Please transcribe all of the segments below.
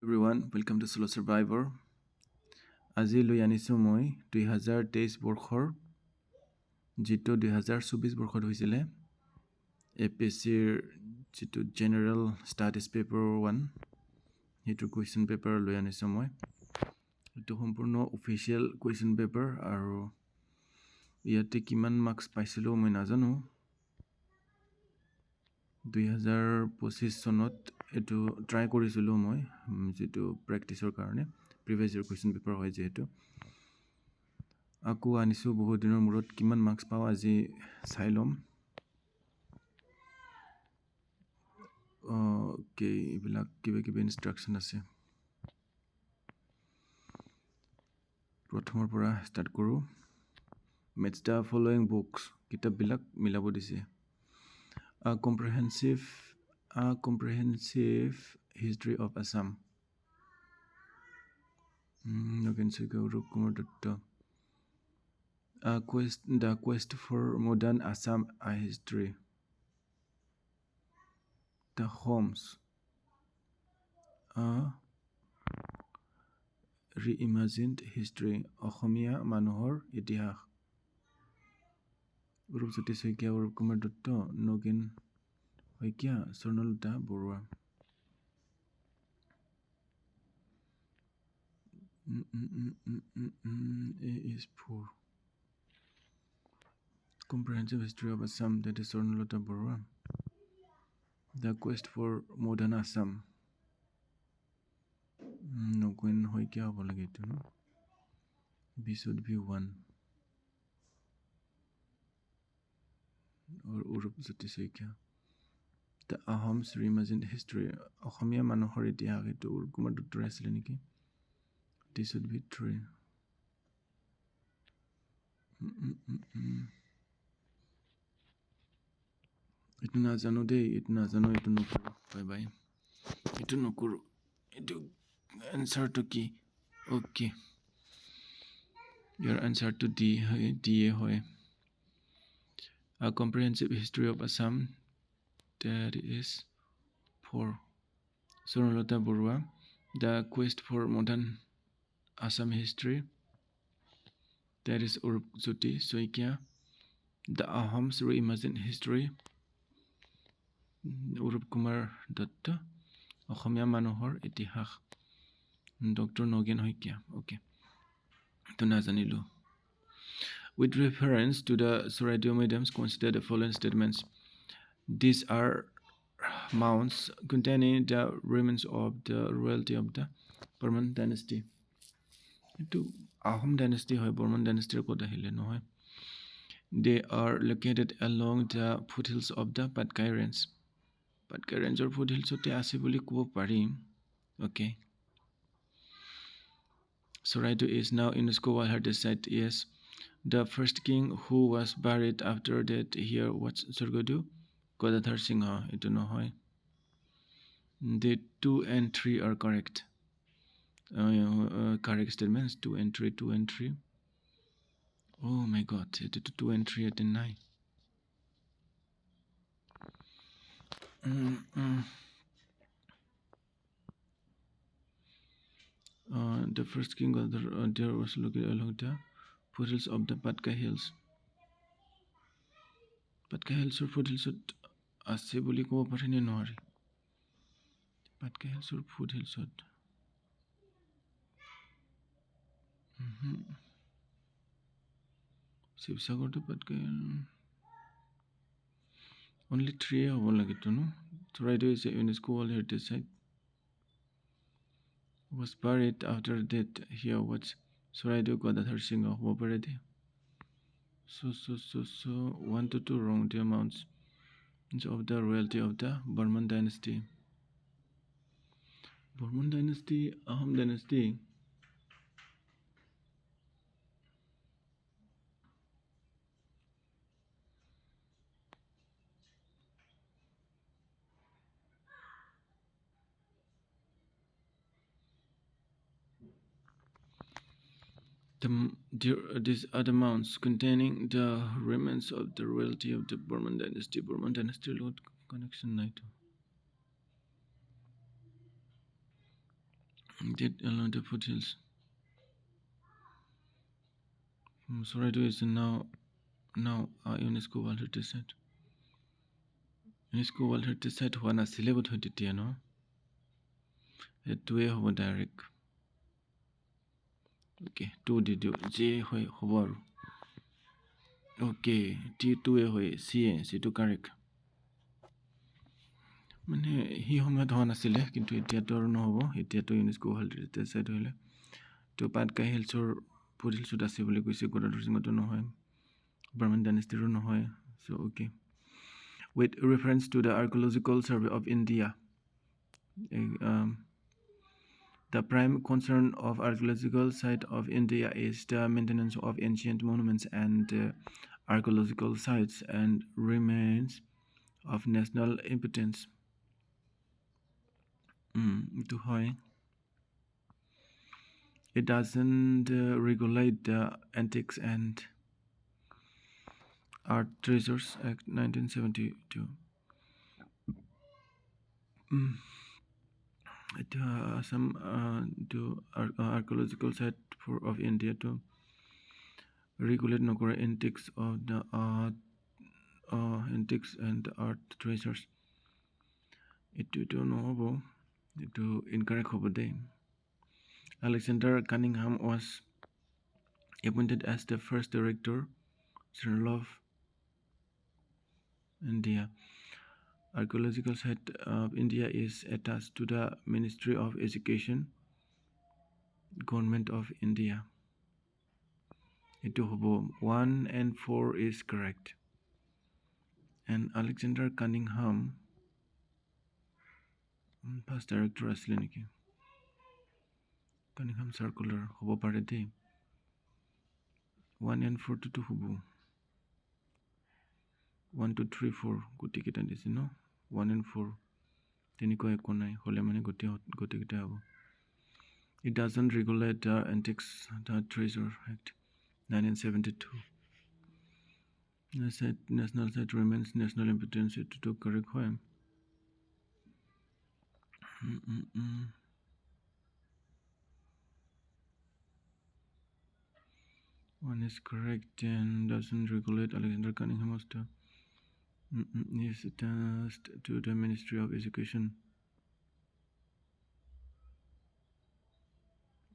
Everyone, welcome to Solo Survivor. আজি লৈ আনিছো মই 2023 বৰ্ষৰ যেটো 2024 বৰ্ষত হৈছিলে APSC যেটো জেনাৰেল ষ্টাডিজ পেপাৰ 1 হেতু কোৱেশ্চন পেপাৰ লৈ আনিছো মই এটো সম্পূৰ্ণ অফিচিয়েল কোৱেশ্চন পেপাৰ আৰু ইয়াতে কিমান মাৰ্কস পাইছিলো মই নাজানো 2025 চনত এটো ট্ৰাই কৰিছিলো মই যেটো প্ৰেক্টিসৰ কাৰণে প্ৰিভিয়াস ইয়াৰ কোৱেশ্চন পেপাৰ হয় যেটো আকো আনিছো বহুত দিনৰ মূৰত কিমান মাৰ্কস পাও আজি চাই লম ওকে ইবিলাক কিবা ইনস্ট্ৰাকশন আছে প্ৰথমৰ পৰা ষ্টাৰ্ট কৰো match the following books কিতাপ বিলাক মিলাব দিছে a comprehensive history of Assam the quest for modern Assam history the Holmes a reimagined history অসমীয়া মানুহৰ ইতিহাস গুৰুজ্যোতি শইকীয়া আৰু Kumar Dutta Nagen Saikia Swarnalata Barua A is for comprehensive history of Assam that is Swarnalata Borua the quest for modern Assam no Gwen Hoikia Volagato no B should be 1 or Urup Zotisoika the Ahom's reimagined history Ahomia Manohor Itihaga to Urkumadu Traseliniki this should be 3 Itu nazano de itu nazano itu nukuru bye bye itu nukuru itu answer to key okay your answer to D hoy a comprehensive history of Assam that is 4 Sonalata Borua the quest for modern Assam history that is Urupjuti Soikia the Ahoms reimagined history Urup Kumar Datta Ahomia Manohor Itihas Dr. Nogen Hoikia okay to Nazanilu with reference to the Soradio mediums consider the following statements these are mounds containing the remains of the royalty of the Burman dynasty to Ahom dynasty hoy Burman dynasty ko dahile no hoy they are located along the foothills of the Patkai Range or foothills ote ase boli kobo parim okay Soradio is now UNESCO World Heritage Site yes the first king who was buried after that here was Surgodu Godadhar Singha ito no hoy the 2 and 3 are correct correct statements 2 and 3 oh my god it 2 and 3 at 9 the first king there was located along the foothills of the Patkai Hills or foothills ase boli kobo parine nohari Patkai Hills or foothills Sivsagar to Patkai only 3 hobo lagito no Soradio is a UNESCO World Heritage Site was buried after that here was Soradio Godadhar Singha hobo pare de so 1 to 2 wrong the amounts of the royalty of the Burman dynasty Ahom dynasty these are the mounds containing the remains of the royalty of the Burman dynasty Lord connection night Did along the foothills. Sorry, is now UNESCO World Heritage Site. UNESCO World Heritage Site হোৱা নাছিলে বোধহয় তেতিয়া ন এইটোৱে হ'ব direct okay to the দিওঁ যে হয় হ'ব আৰু ওকে টি2 হয় চিটো কাৰেক্ট মানে সেই সময়ত হোৱা নাছিলে কিন্তু এতিয়াতো আৰু নহ'ব এতিয়াতো ইউনেস্কো ৱৰ্ল্ড হেৰিটেজ চাইট হ'লে তো পাটকাই হিলছৰ ফুটহিলছত আছে বুলি কৈছে গদাধৰ সিংহতো নহয় বাৰ্মান ডাইনেষ্টিৰো নহয় চ' okay with reference to the Archaeological Survey of India. The prime concern of archaeological site of India is the maintenance of ancient monuments and archaeological sites and remains of national importance. It doesn't regulate the Antiques and Art Treasures Act 1972. Some archaeological site of India to regulate nokore antiques of the antiques and art treasures. It don't know it incorrect hobo day. Alexander Cunningham was appointed as the first director general of India. Archaeological site of India is attached to the Ministry of Education, Government of India. Ito hobo 1 and 4 is correct. And Alexander Cunningham past director asle niki. Cunningham circular hobo pare de 1 and 4 to hobo 1 2 3 4 goti kita dise no 1 and 4 teniko ekko nai hole mane goti kita hobo. It doesn't regulate the Antiques the Treasure Act 1972. National site remains national importance to correct hoy. One is correct and doesn't regulate. Alexander Cunningham was is attached to the Ministry of Education.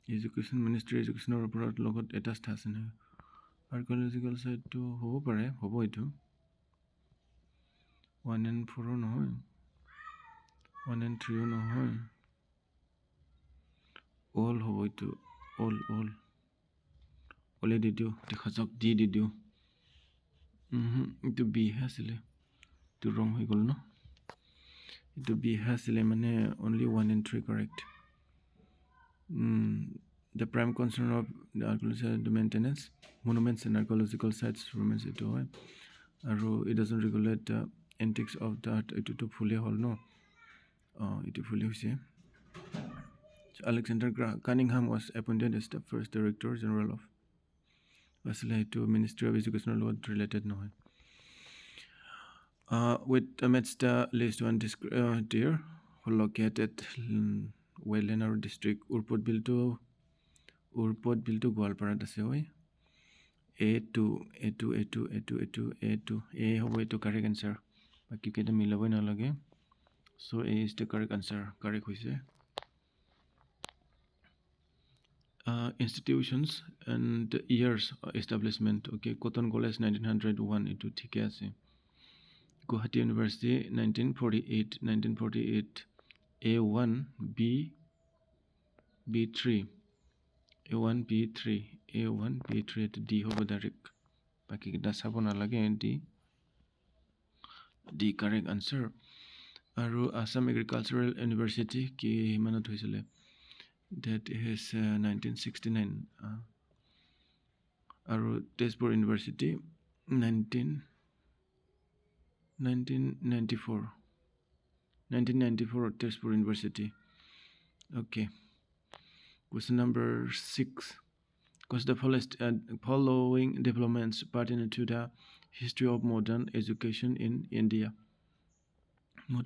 Education Ministry educational operat logot attached hasen archaeological site to hobo pare hobo itu 1 and 4 no hoy 1 and 3 no hoy all hobo itu all did you dekhajok did you itu b hasile to wrong hoy gol no itu b hasile mane only 1 and 3 correct. The prime concern of the archaeological the maintenance monuments and archaeological sites remains it hoy aru it doesn't regulate the antiques of the art itu to fully hall no itu fully hoise. Alexander Cunningham was appointed as the first director general of asle to Ministry of Education law related no with amidst the list one dear located Wellenar district Urpot bill to Goalparat ase hoy A2 hobo to correct answer baki keta milaboi na lage so A is the correct answer correct hoise. Institutions and years establishment okay Cotton College 1901 itu thike ase Guwahati University 1948 A1 B3 to D hobo direct baki kita sabo na lage D correct answer. Aru Assam Agricultural University ki manot hoisile that is 1969 aru Tezpur University 1994 Tezpur University. Okay, question number 6 because the following developments pertain to the history of modern education in India no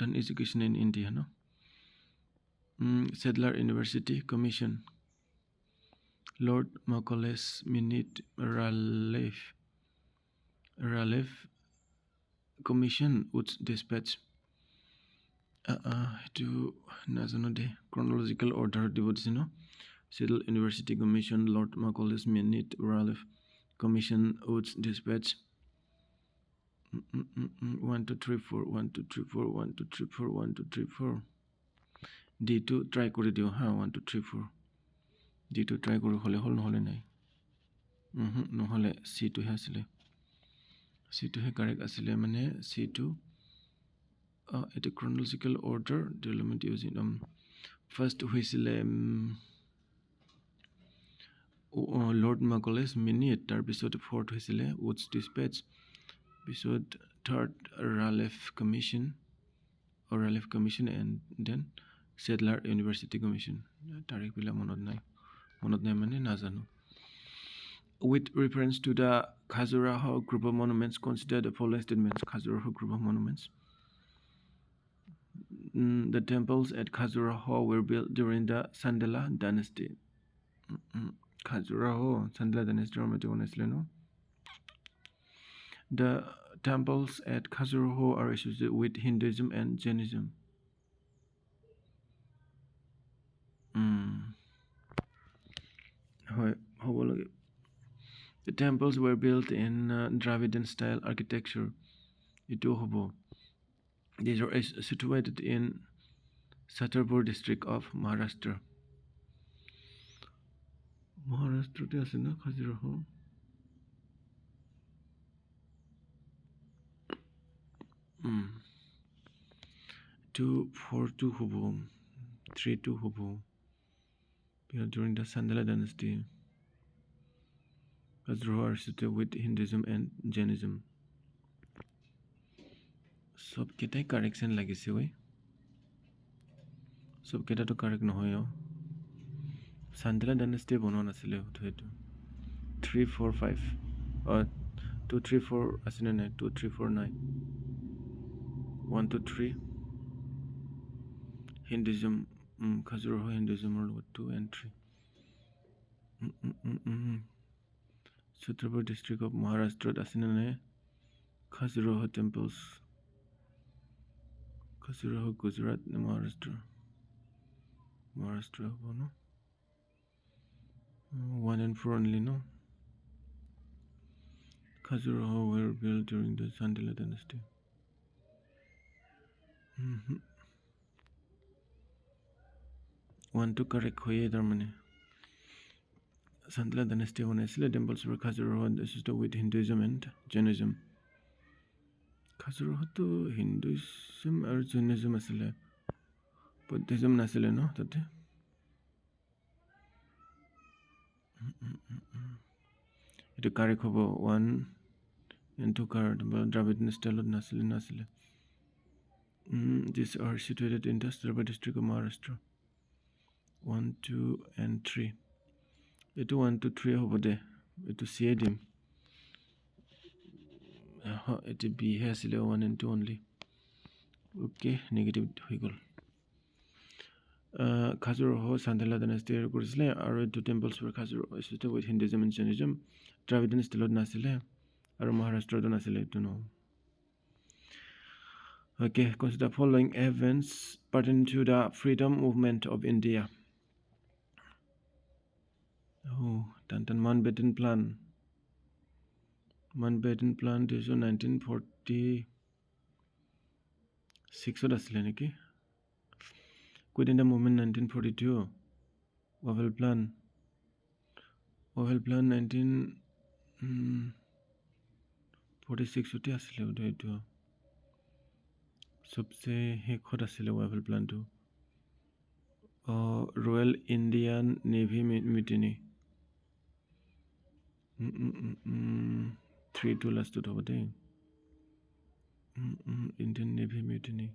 Sadler University Commission, Lord Macaulay's Minute Raleigh Commission Woods Dispatch. To Nazano chronological order Divodino, Sadler University Commission, Lord Macaulay's Minute Raleigh Commission Woods Dispatch. 1 2 3 4 1 2 3 4 1 2 3 4 1 2 3 4 D2 try করে দিও হ্যাঁ 1 2 3 4 D2 try করে হলে হল নহলে নাই নহলে C2 হে আসলে C2 হে কারেক্ট আসলে মানে C2 এটা chronological order development using first হইছিলে Lord Macaulay's Minute তাৰ পিছত fourth হইছিলে Woods Dispatch পিছত third Raleigh Commission and then Sadler University Commission তাৰিখ বিলা মনত নাই মানে নাজানো with reference to the Khajuraho group of monuments consider the following statements Khajuraho group of monuments the temples at Khajuraho were built during the Sandala dynasty Khajuraho Sandala dynasty no the temples at Khajuraho are associated with Hinduism and Jainism The temples were built in Dravidian style architecture. These are situated in Satarpur district of Maharashtra. Maharashtra is in Khajuraho. 242 hobo 32 hobo during the Sandala dynasty. Khajuraho are associated with Hinduism and Jainism. Sob ketai correction lagise oi. Sob keta to correct nohoy o. Sandala dynasty bonon asile hoto 3 4 5 or 2 3 4 asine nai 2 3 4 9 1 2 3 Hinduism Khajuraho Hinduism or 2 and 3 Satarpur district of Maharashtra asine nai Khajuraho temples Khajuraho Gujarat Maharashtra no 1 and 4 only no Khajuraho were built during the Sandala dynasty One to correct hoye dar mane Sandala dynasty banaisile temples were Khajuraho associated with Hinduism and Jainism Khajuraho to Hinduism or Jainism asile Buddhism nasile no tate Itu correct hobo 1 and 2 card Dravidian style nasile These are situated in the Satarpur district of Maharashtra 1 2 and 3 Itu 1 2 3 hobo de Itu C dim Itu B he asile 1 and 2 only Okay negative hoi gol Khajuraho Sandala dynasty korisile aru two temples were Khajuraho associated with Hinduism and Jainism Dravidian style nasile aru Maharashtra to nasile to know Okay consider following events pertaining to the freedom movement of India Tantan Mountbatten plan is 1946 asile neki Within the movement 1942 Wavel plan 1946 তে আসলে ওইটো সবচেয়ে হেকত আসলে Wavel plan to Royal Indian Navy mutiny 3 to last to হবে Indian Navy mutiny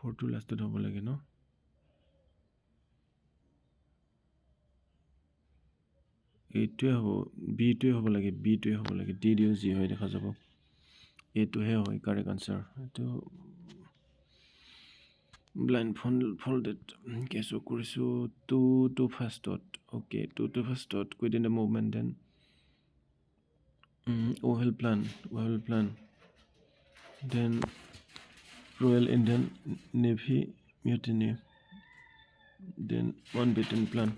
4 to last to হবে লাগে no এইটোৱে হ'ব B টোৱে হ'ব লাগে D দিও G হয় দেখা যাব এইটোহে হয় কাৰেক্ট আনসাৰ এইটো blindfolded. Okay, so kurisu two first dot. Okay, two first dot within the movement then. We will plan. Then Royal Indian Navy mutiny. Then one beaten plan.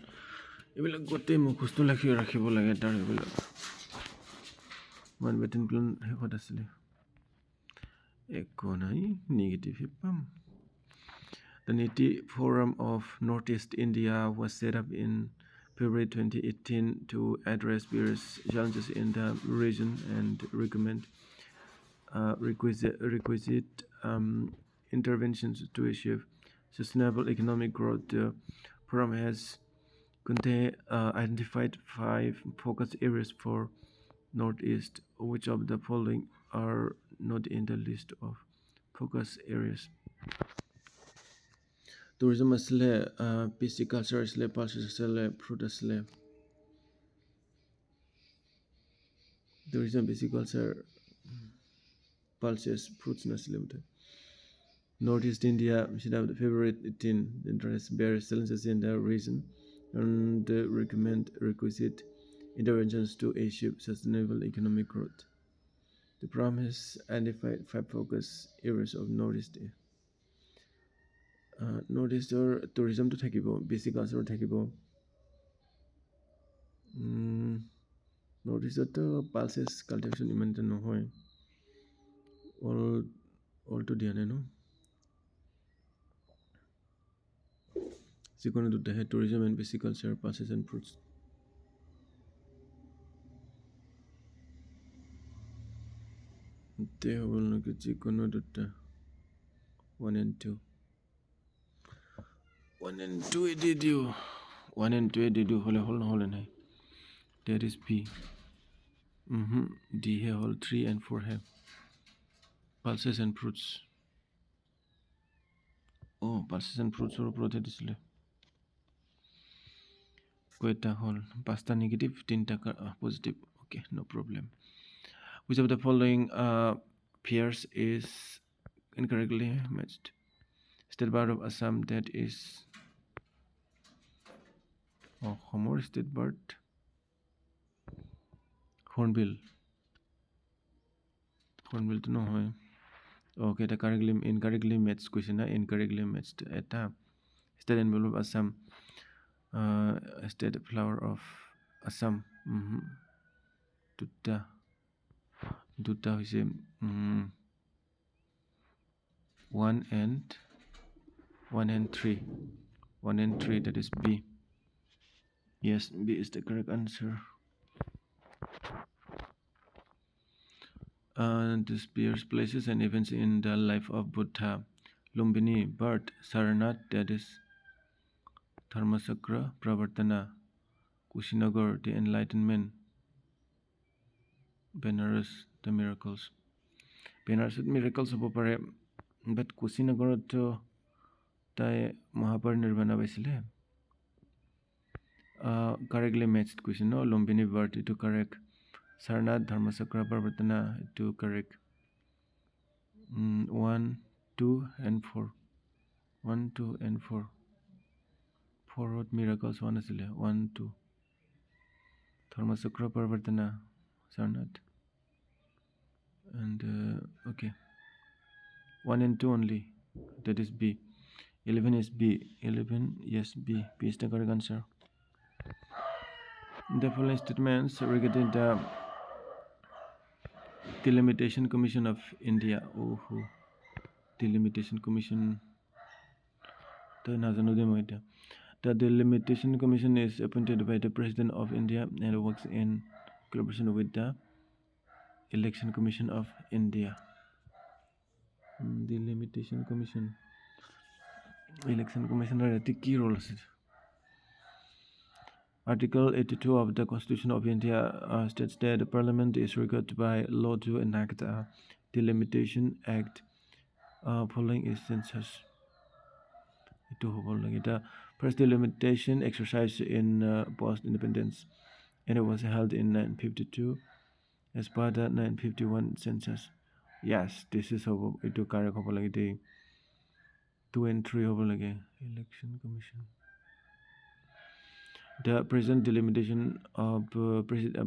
এইবিলাক গোটেই মুখস্থ ৰাখিব লাগে তাৰ এইবিলাক ওৱান বেটেন প্লেন শেষত আছিলে একো নাই নিগেটিভ পাম. The NITI Forum of Northeast India was set up in February 2018 to address various challenges in the region and recommend requisite interventions to achieve sustainable economic growth. The forum has identified 5 focus areas for Northeast. Which of the following are not in the list of focus areas? Tourism asle, pisciculture asle, pulses asle, fruit asle. Tourism, pisciculture, pulses, fruits asle. Northeast India should have February 18 address various challenges in the region and recommend requisite interventions to achieve sustainable economic growth. The program has identified 5 focus areas of Northeast. Northeast tourism to thakibo, pisciculture thakibo. Northeast to pulses cultivation iman no hoy. All to diane no. Sikono to the tourism and pisciculture, pulses and fruits. They will look at Sikono to 1 and 2. 1 and 2 did you? 1 and 2 did you? Hold on. That is P. D here, all 3 and 4 have pulses and fruits. Oh, pulses and fruits are protected. Queta whole pasta negative, tinta positive. Okay, no problem. Which of the following pairs is incorrectly matched? State bird of Assam, that is Homor state bird. Hornbill to no hoy. Okay, the incorrectly matched question. Incorrectly matched at state emblem of Assam, state flower of Assam. Duta is 1 and 3. 1 and 3, that is B. Yes, B is the correct answer. This appears places and events in the life of Buddha. Lumbini, birth, Saranath, that is Dharmasakra, Pravartana, Kushinagar, the enlightenment, Benares, the miracles. Benares miracles of pare, but Kushinagar to tai Mahaparinirvana basile. Correctly matched question. No, Lumbini birth to correct. Sarnath, Dharmasakra, Pravartana to correct. 1, 2, and 4. 1, 2, and 4. 4 what miracles 1 asile. 1, 2. Dharmasakra, Pravartana, Sarnath. And okay. 1 and 2 only. That is B. 11 is B. 11, yes, B. B is the correct answer. The following statements regarding the Delimitation Commission of India. Delimitation Commission. The Delimitation Commission is appointed by the President of India and works in collaboration with the Election Commission of India. Delimitation Commission. Election Commission are a key role. Article 82 of the Constitution of India states that the Parliament is required by law to enact a Delimitation Act following its census. The first delimitation exercise in post-independence, and it was held in 1952 as part of the 1951 census. Yes, this is how it took correct. 2 and 3 হ'ব লাগে election commission. The present delimitation of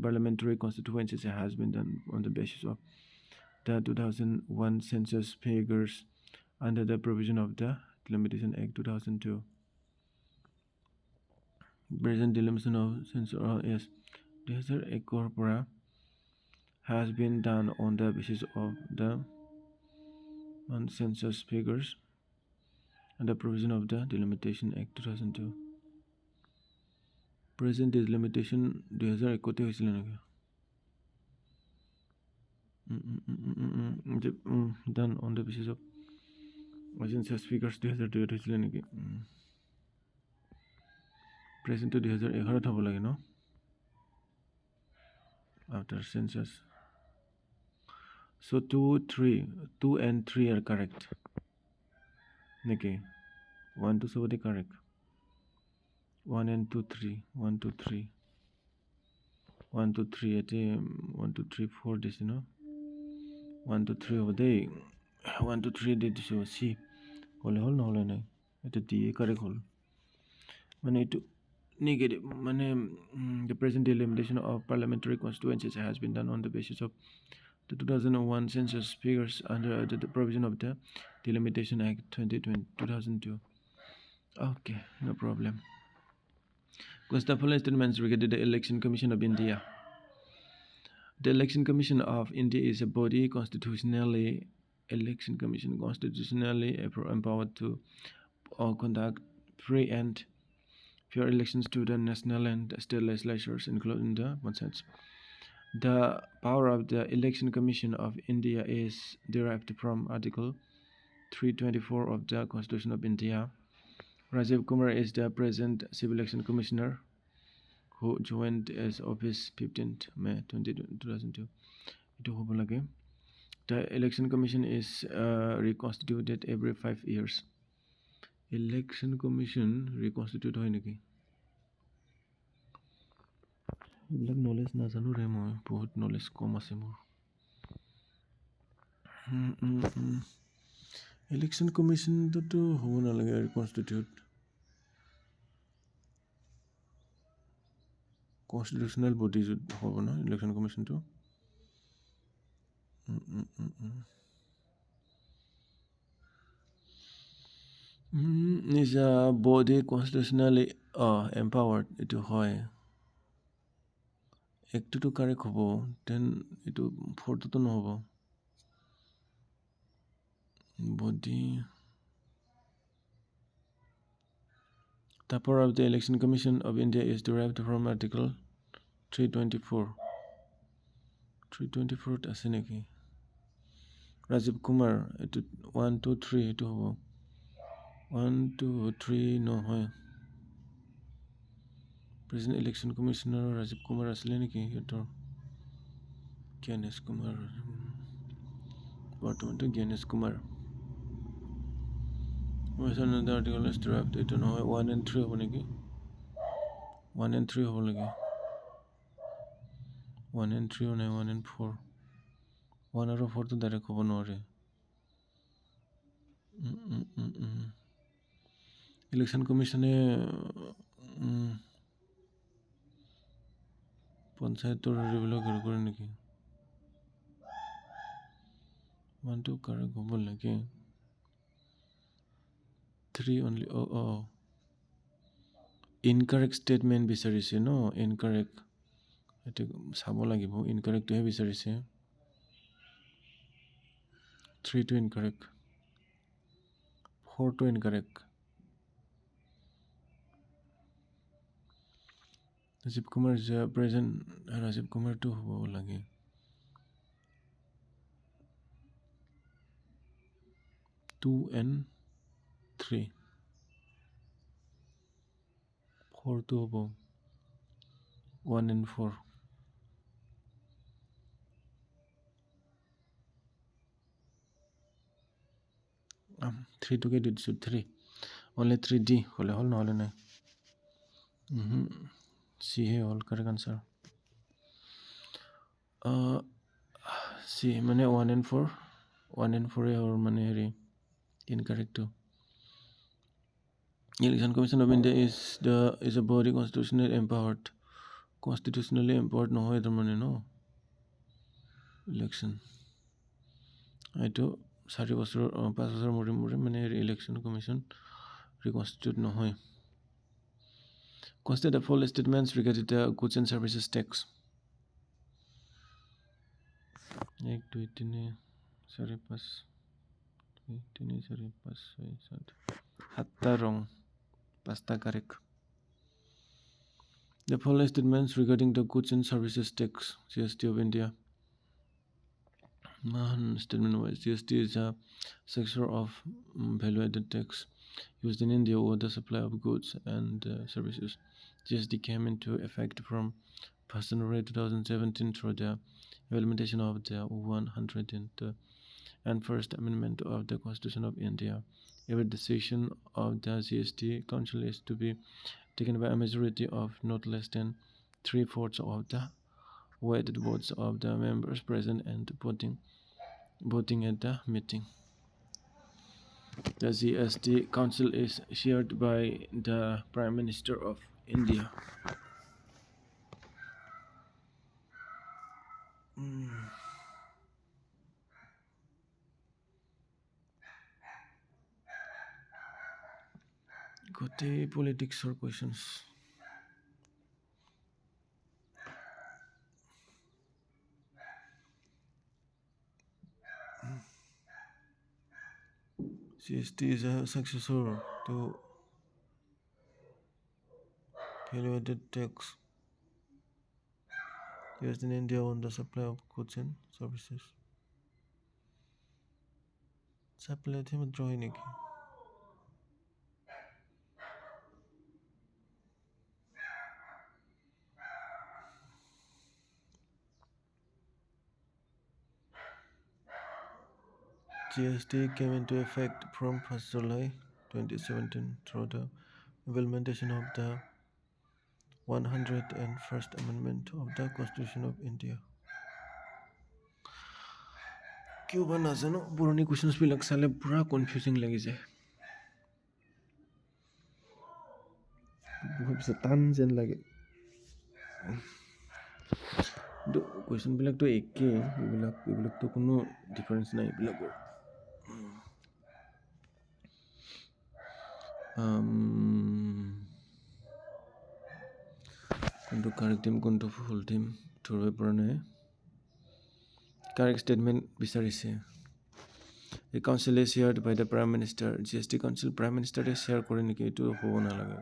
parliamentary constituencies has been done on the basis of the 2001 census figures under the provision of the Delimitation Act 2002. Present delimitation of census yes 2001 has been done on the basis of the census figures and the provision of the Delimitation Act 2002. Present delimitation 2001 হৈছিল নেকি done on the basis of census figures 2002 হৈছিল নেকি present to 2011 হ'ব লাগে ন after census. So 2 and 3 are correct. Okay. 1 to 7 correct. 1 and 2 3 1 2 3 1 2 3 at 1 2 3 4 this you know 1 2 3 over there 1 2 3 did so C hole no hole nahi eta D correct hole mane it negative mane the present delimitation of parliamentary constituencies has been done on the basis of the 2001 census figures under the provision of the Delimitation Act 2002. Okay, no problem. Because the following statements regarding the Election Commission of India. The Election Commission of India is a body constitutionally empowered to conduct free and fair elections to the national and state legislatures, including the consensus. The power of the Election Commission of India is derived from Article 324 of the Constitution of India. Rajiv Kumar is the present Civil Election Commissioner who joined his office 15th May 2002. The Election Commission is reconstituted every 5 years. Election Commission reconstitute hoy niki? এইবিলাক knowledge নাজানো ৰে মই বহুত knowledge কম আছে মোৰ election কমিশ্যনটোতো হ'ব নালাগে ৰিকনষ্টিটিউট constitutional body হ'ব ন election কমিশ্যনটো is a body constitutionally empowered এইটো হয় একটোতো কাৰেক্ট হ'ব দেন এইটো ফ'ৰটোতো নহ'ব body the power of the Election Commission of India is derived from Article 324 আছে নেকি Rajiv Kumar এইটো 1 2 3 এইটো হ'ব 1 2 3 নহয় Present Election Commissioner Rajiv Kumar asile neki etor Gyanesh Kumar Bartaman to Gyanesh Kumar the article is derived eto nohoy 1 and 3 hobo neki 1 and 3 hobo lage 1 and 3 onai 1 and 4 1 aro 4 to direct hobo nore Election Commission e পঞ্চায়তৰ regular কৰে নেকি মানটো correct হ'ব লাগে 3 only incorrect statement বিচাৰিছে ন incorrect এটো চাব লাগিব incorrect হে বিচাৰিছে 3 to incorrect 4 to incorrect Rajiv Kumar is present Rajiv Kumar to হ'ব লাগে 2 and 3 4 to হ'ব 1 and 4 3 to get it so 3 only 3D hole hol নহলে নাই C है all correct answer C mane 1 and 4 1 and 4 or mane heri incorrect to Election Commission of India is a body constitutionally empowered নহয় তাৰ মানে no election এইটো 4 বছৰ 5 বছৰ মূৰে মানে election commission reconstitute নহয় consider the full statements regarding the goods and services tax 1 2 3 4 5 3 4 5 6 7 7টা wrong 5টা correct the full statements regarding the goods and services tax GST of India statement wise GST is a sector of value added tax used in India over the supply of goods and services. GST came into effect from 1st January 2017 through the implementation of the 101st Amendment of the Constitution of India. Every decision of the GST Council is to be taken by a majority of not less than 3/4 of the weighted votes of the members present and voting at the meeting. The GST Council is chaired by the Prime Minister of India. Gote politics or questions. GST is a successor to value-added tax used in India on the supply of goods and services. Supply theme drawing neki. GST came into effect from 1st July 2017 through the implementation of the 101st Amendment of the Constitution of India. क्यों बा नाजानो पुरानी questions बिलाक साले पूरा confusing লাগি যায় ভাবছে টান যেন লাগে क्वेश्चन বিলাকটো একে এইবিলাকটো কোনো ডিফারেন্স নাই এইবিলাকৰ কোনটো কাৰেক্ট টিম কোনটো ফুল টিম ধৰিব পৰা নাই correct statement বিচাৰিছে the council is chaired by the prime minister GST council prime minister is share কৰে নেকি এটো হ'ব না লাগে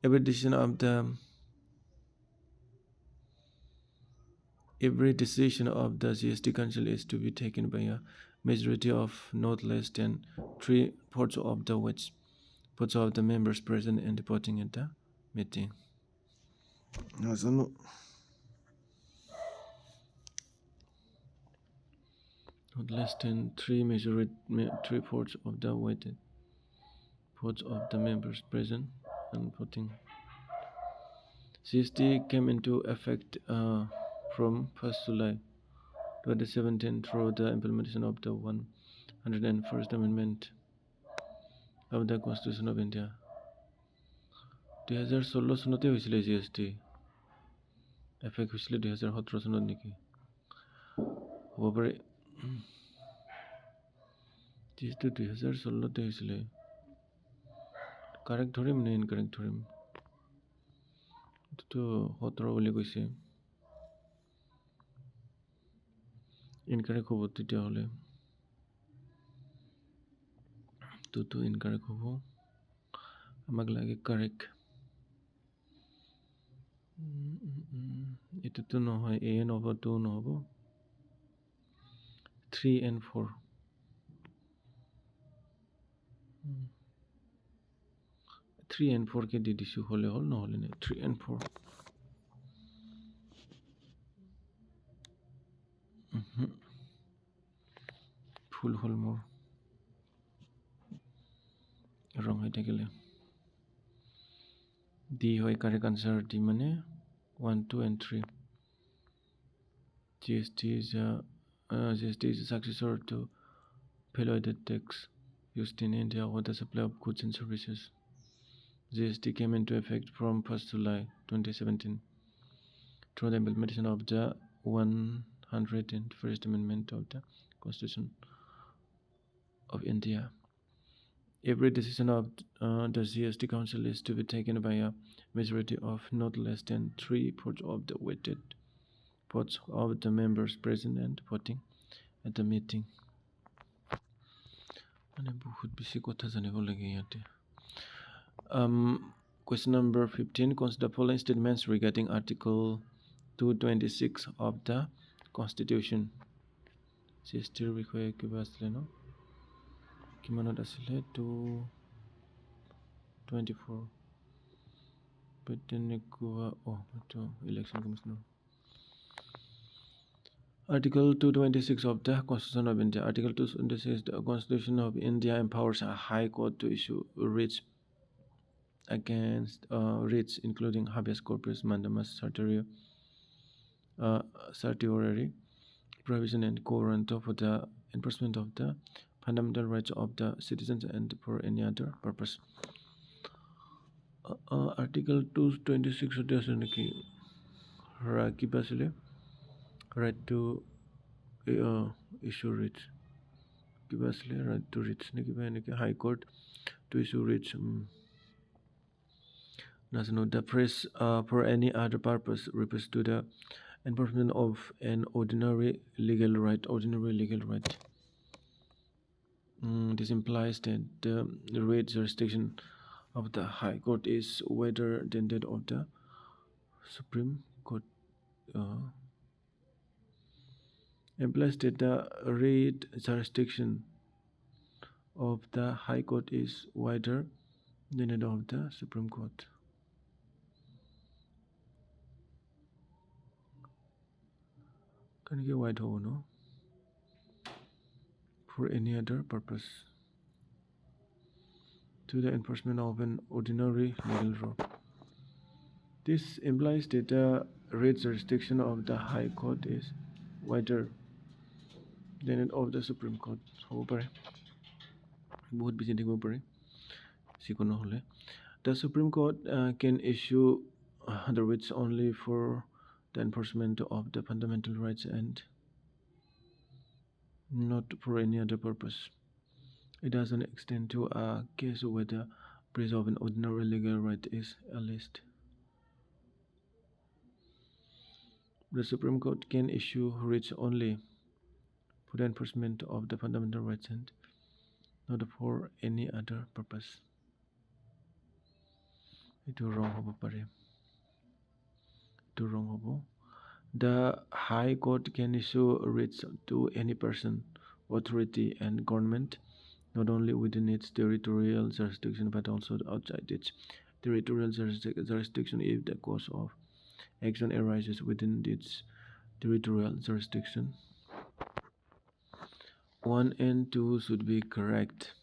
every decision of the GST council is to be taken by a majority of not less than 3/4 of the votes of the members present and voting at the meeting. Not less than 3/4 of the weighted votes of the members present and voting. GST came into effect from 1st July 2017 through the implementation of the 101st Amendment of the Constitution of India. 2016 চনতে হৈছিল GST effect হৈছিল 2017 চনত নেকি হ'ব পাৰে GST 2016তে হৈছিল correct ধৰিম নে ইনকাৰেক্ট ধৰিম তো 17 বুলি কৈছে ইনকারেক্ট হ'ব তেতিয়া হলে তো ইনকারেক্ট হ'ব আমাক লাগে কারেক্ট এটোতো নহয় a নহব 2 নহব 3 and 4 3 and 4 কে দি দিছো হলে হল নহলে নাই 3 and 4 ফুল হল মোৰ রং হয়ে থাকিলে ডি হয় কারেক্ট আনসার ডি মানে 1 2 and 3 GST is a GST is a successor to value-added tax used in India for the supply of goods and services. GST came into effect from 1st July 2017 through the implementation of the 101st Amendment of the Constitution of India. Every decision of the GST Council is to be taken by a majority of not less than 3/4 of the weighted votes of the members present and voting at the meeting. Question number 15. Consider the following statements regarding Article 226 of the Constitution. GST require kiba asile no? Kimanot asile 224. But then election commissioner. Article 226 of the Constitution of India. Article 226 the Constitution of India empowers a High Court to issue writs against writs including habeas corpus, mandamus, certiorari, provision and quo warranto for the enforcement of the fundamental rights of the citizens and for any other purpose. Article 226 right to issue writs. Right to writs. High Court to issue writs. The phrase for any other purpose refers to the enforcement of an ordinary legal right. This implies that the writ jurisdiction of the High Court is wider than that of the Supreme Court. Implies that the writ jurisdiction of the High Court is wider than that of the Supreme Court. Can you get wide hole, no? For any other purpose. To the enforcement of an ordinary legal law. This implies that the writ jurisdiction of the High Court is wider than that of the Supreme Court. The Supreme Court can issue the writs only for the enforcement of the fundamental rights and not for any other purpose. It doesn't extend to a case where the breach of an ordinary legal right is alleged. The Supreme Court can issue writs only for the enforcement of the fundamental rights and not for any other purpose. It will wrong. The High Court can issue writs to any person, authority, and government, not only within its territorial jurisdiction but also outside its territorial jurisdiction if the cause of action arises within its territorial jurisdiction. 1 and 2 should be correct.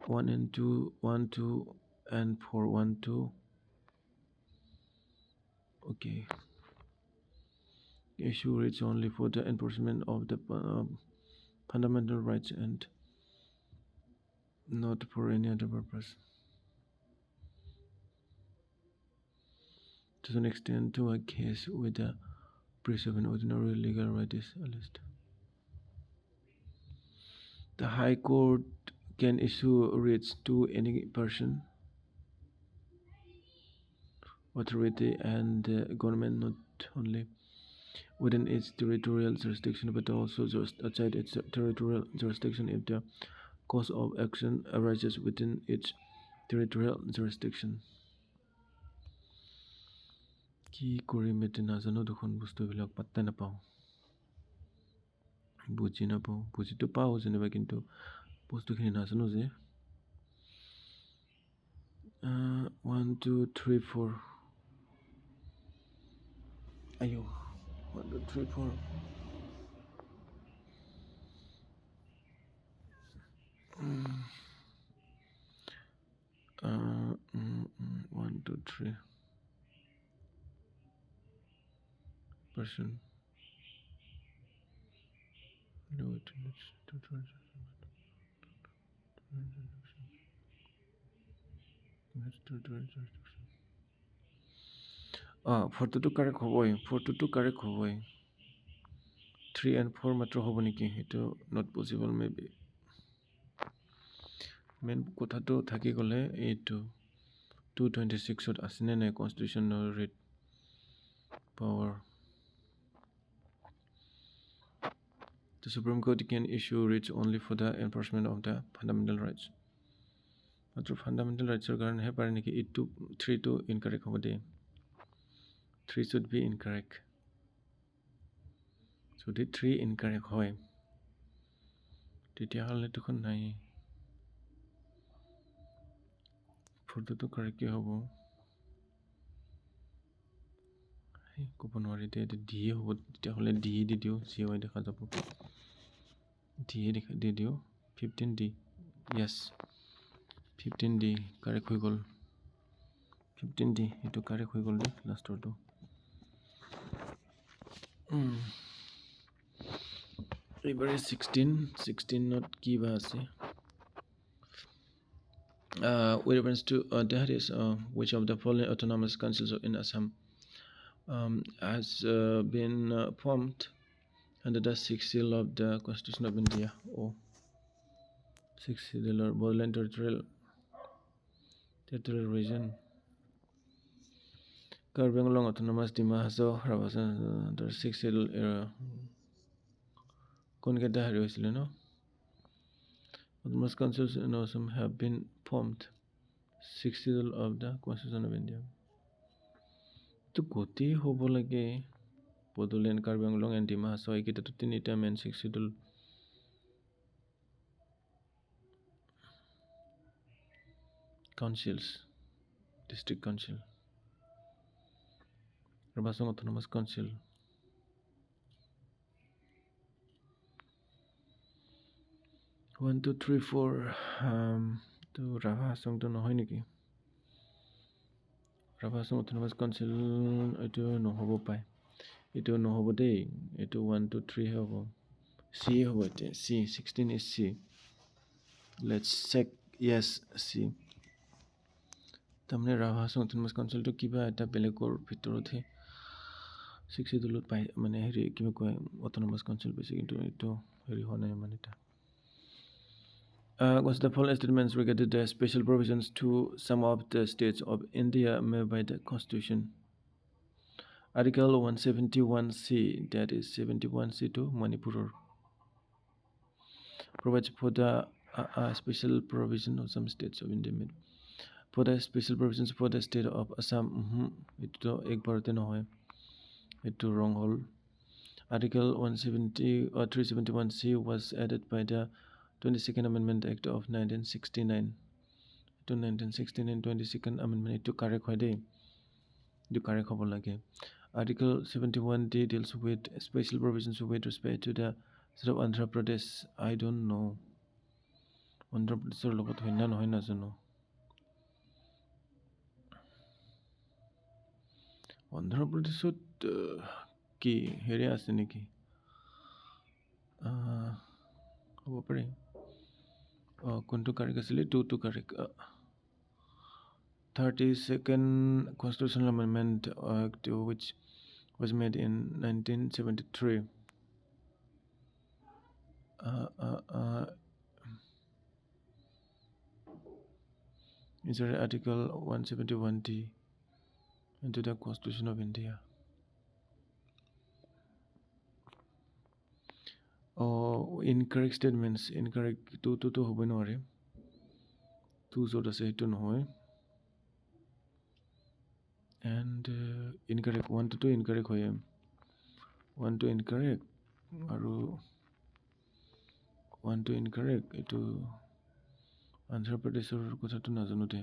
1 and 2, 1, 2, and 4, 1, 2. Okay. Issue writs only for the enforcement of the fundamental rights and not for any other purpose. To an extent to a case with the breach of an ordinary legal right is alleged. The High Court can issue writs to any person, authority, and government not only within its territorial jurisdiction but also just outside its territorial jurisdiction if the cause of action arises within its territorial jurisdiction. কি কৰি মেটি নাজানো দেখোন বস্তুবিলাক পাত্তা নাপাওঁ বুজি নাপাওঁ বুজিতো পাওঁ যেনিবা কিন্তু বস্তুখিনি নাজানো যে 1 2 3 4 আয়ো 1 2 3 4 1 2 3 person ফটোটো কাৰেক্ট হ'বই, ফটোটো কাৰেক্ট হ'বই। 3 and 4 মাত্ৰ হ'ব নেকি? সেইটো not possible may be. Main কথাটো থাকি গ'লে এইটো 226ত আছেনে নাই কনষ্টিটিউশ্যনৰ writ power. The Supreme Court can issue writs only for the enforcement of the fundamental rights. মাত্ৰ ফাণ্ডামেণ্টেল ৰাইটছৰ কাৰণেহে পাৰে নেকি? 3টো ইনকাৰেক্ট হ'ব দেই। 3 should be incorrect. যদি 3 ইনকাৰেক্ট হয় তেতিয়াহ'লে দেখোন নাই। ফটোটো কাৰেক্টে হ'ব। ক'ব নোৱাৰি দে, ডিয়ে হ'ব তেতিয়াহ'লে ডি দি দিওঁ, CY দেখা যাব। ডিয়ে দি দিওঁ 15D। য়েছ 15D কাৰেক্ট হৈ গ'ল। 15D এইটো কাৰেক্ট হৈ গ'ল দেই লাষ্টৰটো। এইবাৰে 16ত কি বা আছে? With reference to that is which of the following autonomous councils in Assam has been formed under the 6th seal of the Constitution of India. 6th seal or Boland territorial region. Karbi Anglong Autonomous Dima Haso Rabasan under 6th seal era. Kon get the Harry no? Autonomous councils in Assam have been formed. 6th seal of the Constitution of India. To goti hobo lage Bodoland, Karbi Anglong and Dima Haso I get to tinita men 6th seal councils, district council, Rabasang Autonomous Council. One, two, three, four. To Rabasang to নহয় নেকি? Rabasang Autonomous Council এইটো নহ'ব পায়, এইটো নহ'ব দেই, এইটো 1, 2, 3 হ'ব। C হ'ব এতিয়া, C 16 is C. Let's check. Yes, C. তাৰমানে Rabasang Autonomous Councilটো কিবা এটা বেলেগৰ ভিতৰতহে 6 শিডিউলত পাই, মানে হেৰি কিবা কয় অট'নমাছ কাউন্সিল পাইছে, কিন্তু এইটো হেৰি হোৱা নাই মানে এটা। What's the following statements regarding the special provisions to some of the states of India made by the Constitution? Article 171C, that is 71C to Manipur, provides for the special provision of some states of India made. For the special provisions for the state of Assam, ito ekbarte nohoy, ito wrong hole. Article 170 or 371C was added by the 22nd Amendment Act of 1969. To 1969 22nd Amendment ito correct hoy dey. Ito correct hobo lage. Article 71D deals with special provisions with respect to the state of Andhra Pradesh. I don't know. Andhra Pradeshৰ লগত হয় না নহয় নাজানো। অন্ধ্ৰ প্ৰদেশত কি হেৰি আছে নেকি? হ'ব পাৰে। কোনটো কাৰেক্ট আছিলে? 2 correct. 32nd Constitutional Amendment Act which was made in 1973. Insert Article 171D into the Constitution of India. Incorrect statements. Incorrect 2 হ'ব নোৱাৰে। 2 য'ত আছে সেইটো নহয়। And incorrect 1 to 2 incorrect হয়। 1 to incorrect আৰু 1 to incorrect এইটো অন্ধ্ৰ প্ৰদেশৰ কথাটো নাজানো দে।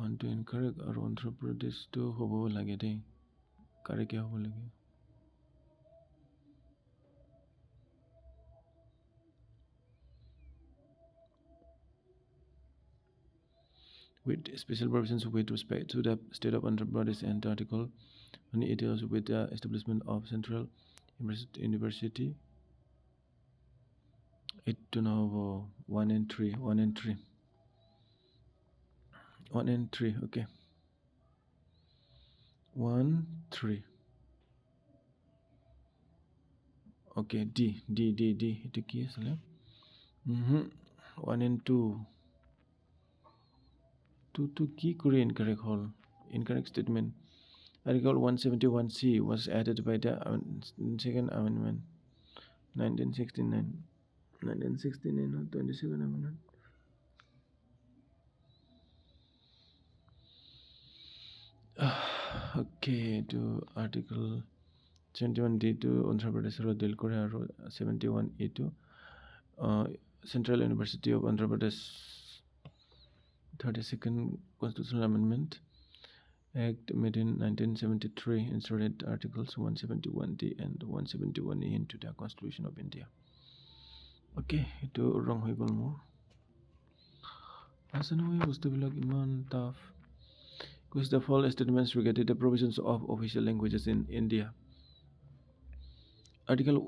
1 to incorrect আৰু অন্ধ্ৰ প্ৰদেশটো হ'ব লাগে দেই, কাৰেক্টে হ'ব লাগে। With special provisions with respect to the state of Andhra Pradesh and Article 28 with the establishment of Central University. 8 to now 1 and 3, 1 and 3, 1 and 3. Okay, 1 3. Okay, D. It is 1 and 2. 2 key Korean incorrect whole incorrect statement. Article 171C was added by the Second Amendment, 1969. 1969 or 27 Amendment. Okay, to Article 71D2 Andhra Pradesh Dil Kore aru 71E2 Central University of Andhra Pradesh 32nd Constitutional Amendment Act made in 1973 inserted Articles 171D and 171E into the Constitution of India. Okay, itu wrong হৈ গ'ল মোৰ আছে নহয় বস্তুবিলাক ইমান tough because the false statements regarding the provisions of official languages in India. Article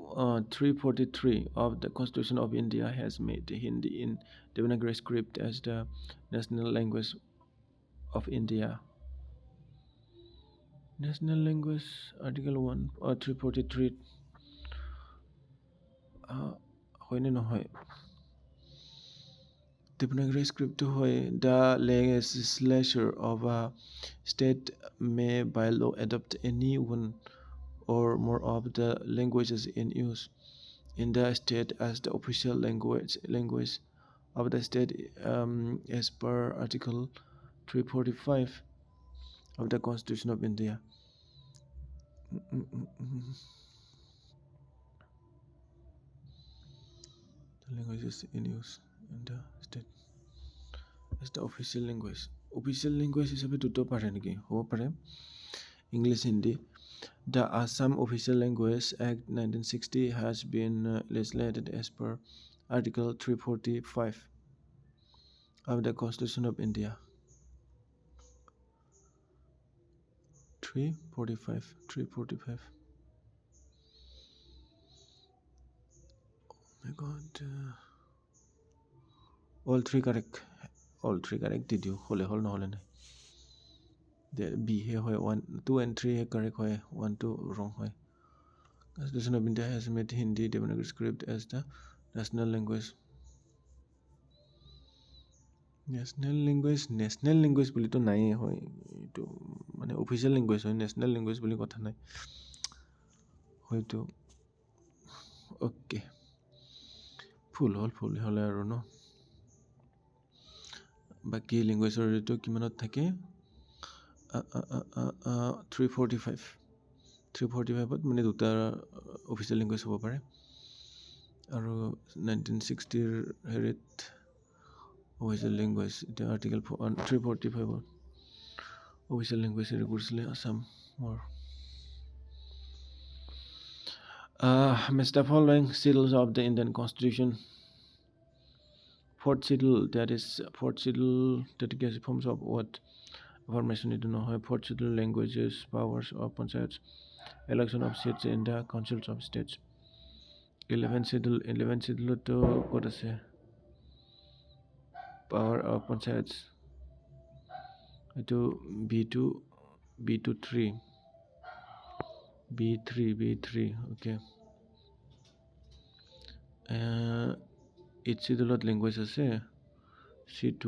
343 of the Constitution of India has made Hindi in Devanagari script as the national language of India. National language, Article 343 hoine nohoy Devanagari script hoy the legislature of a state may by law adopt any one or more of the languages in use in the state as the official language of the state as per Article 345 of the Constitution of India. The languages in use in the state as the official language. Official language হিচাপে দুটো পাৰে নেকি হ'ব পাৰে English Hindi. The Assam Official Language Act 1960 has been legislated as per Article 345 of the Constitution of India. 345. Oh my God. All three correct. Did you? Hole no hole nahi. There B here 1, 2 and 3 correct hoy 1 2 wrong hoy. Constitution of India has made Hindi Devanagari script as the national language. National language বুলি তো নাই হয় এইটো মানে official language হয় national language বুলি কথা নাই হয়তো অ'কে ফুল হ'লে আৰু ন বাকী লেংগুৱেজৰ এইটো কিমানত থাকে 345ত মানে দুটা অফিচিয়েল লেংগুৱেজ হ'ব পাৰে আৰু 1960ৰ হেৰিত official language the article 345 official language কৰিছিলে Assam more amidst the following schedules of the Indian Constitution. Fourth schedule that gives forms of what information you do know how. Fourth schedule languages powers of panchayats election of seats in the councils of states. 11th schedule to what is power of panchayats to B3 okay each schedule language আছে C2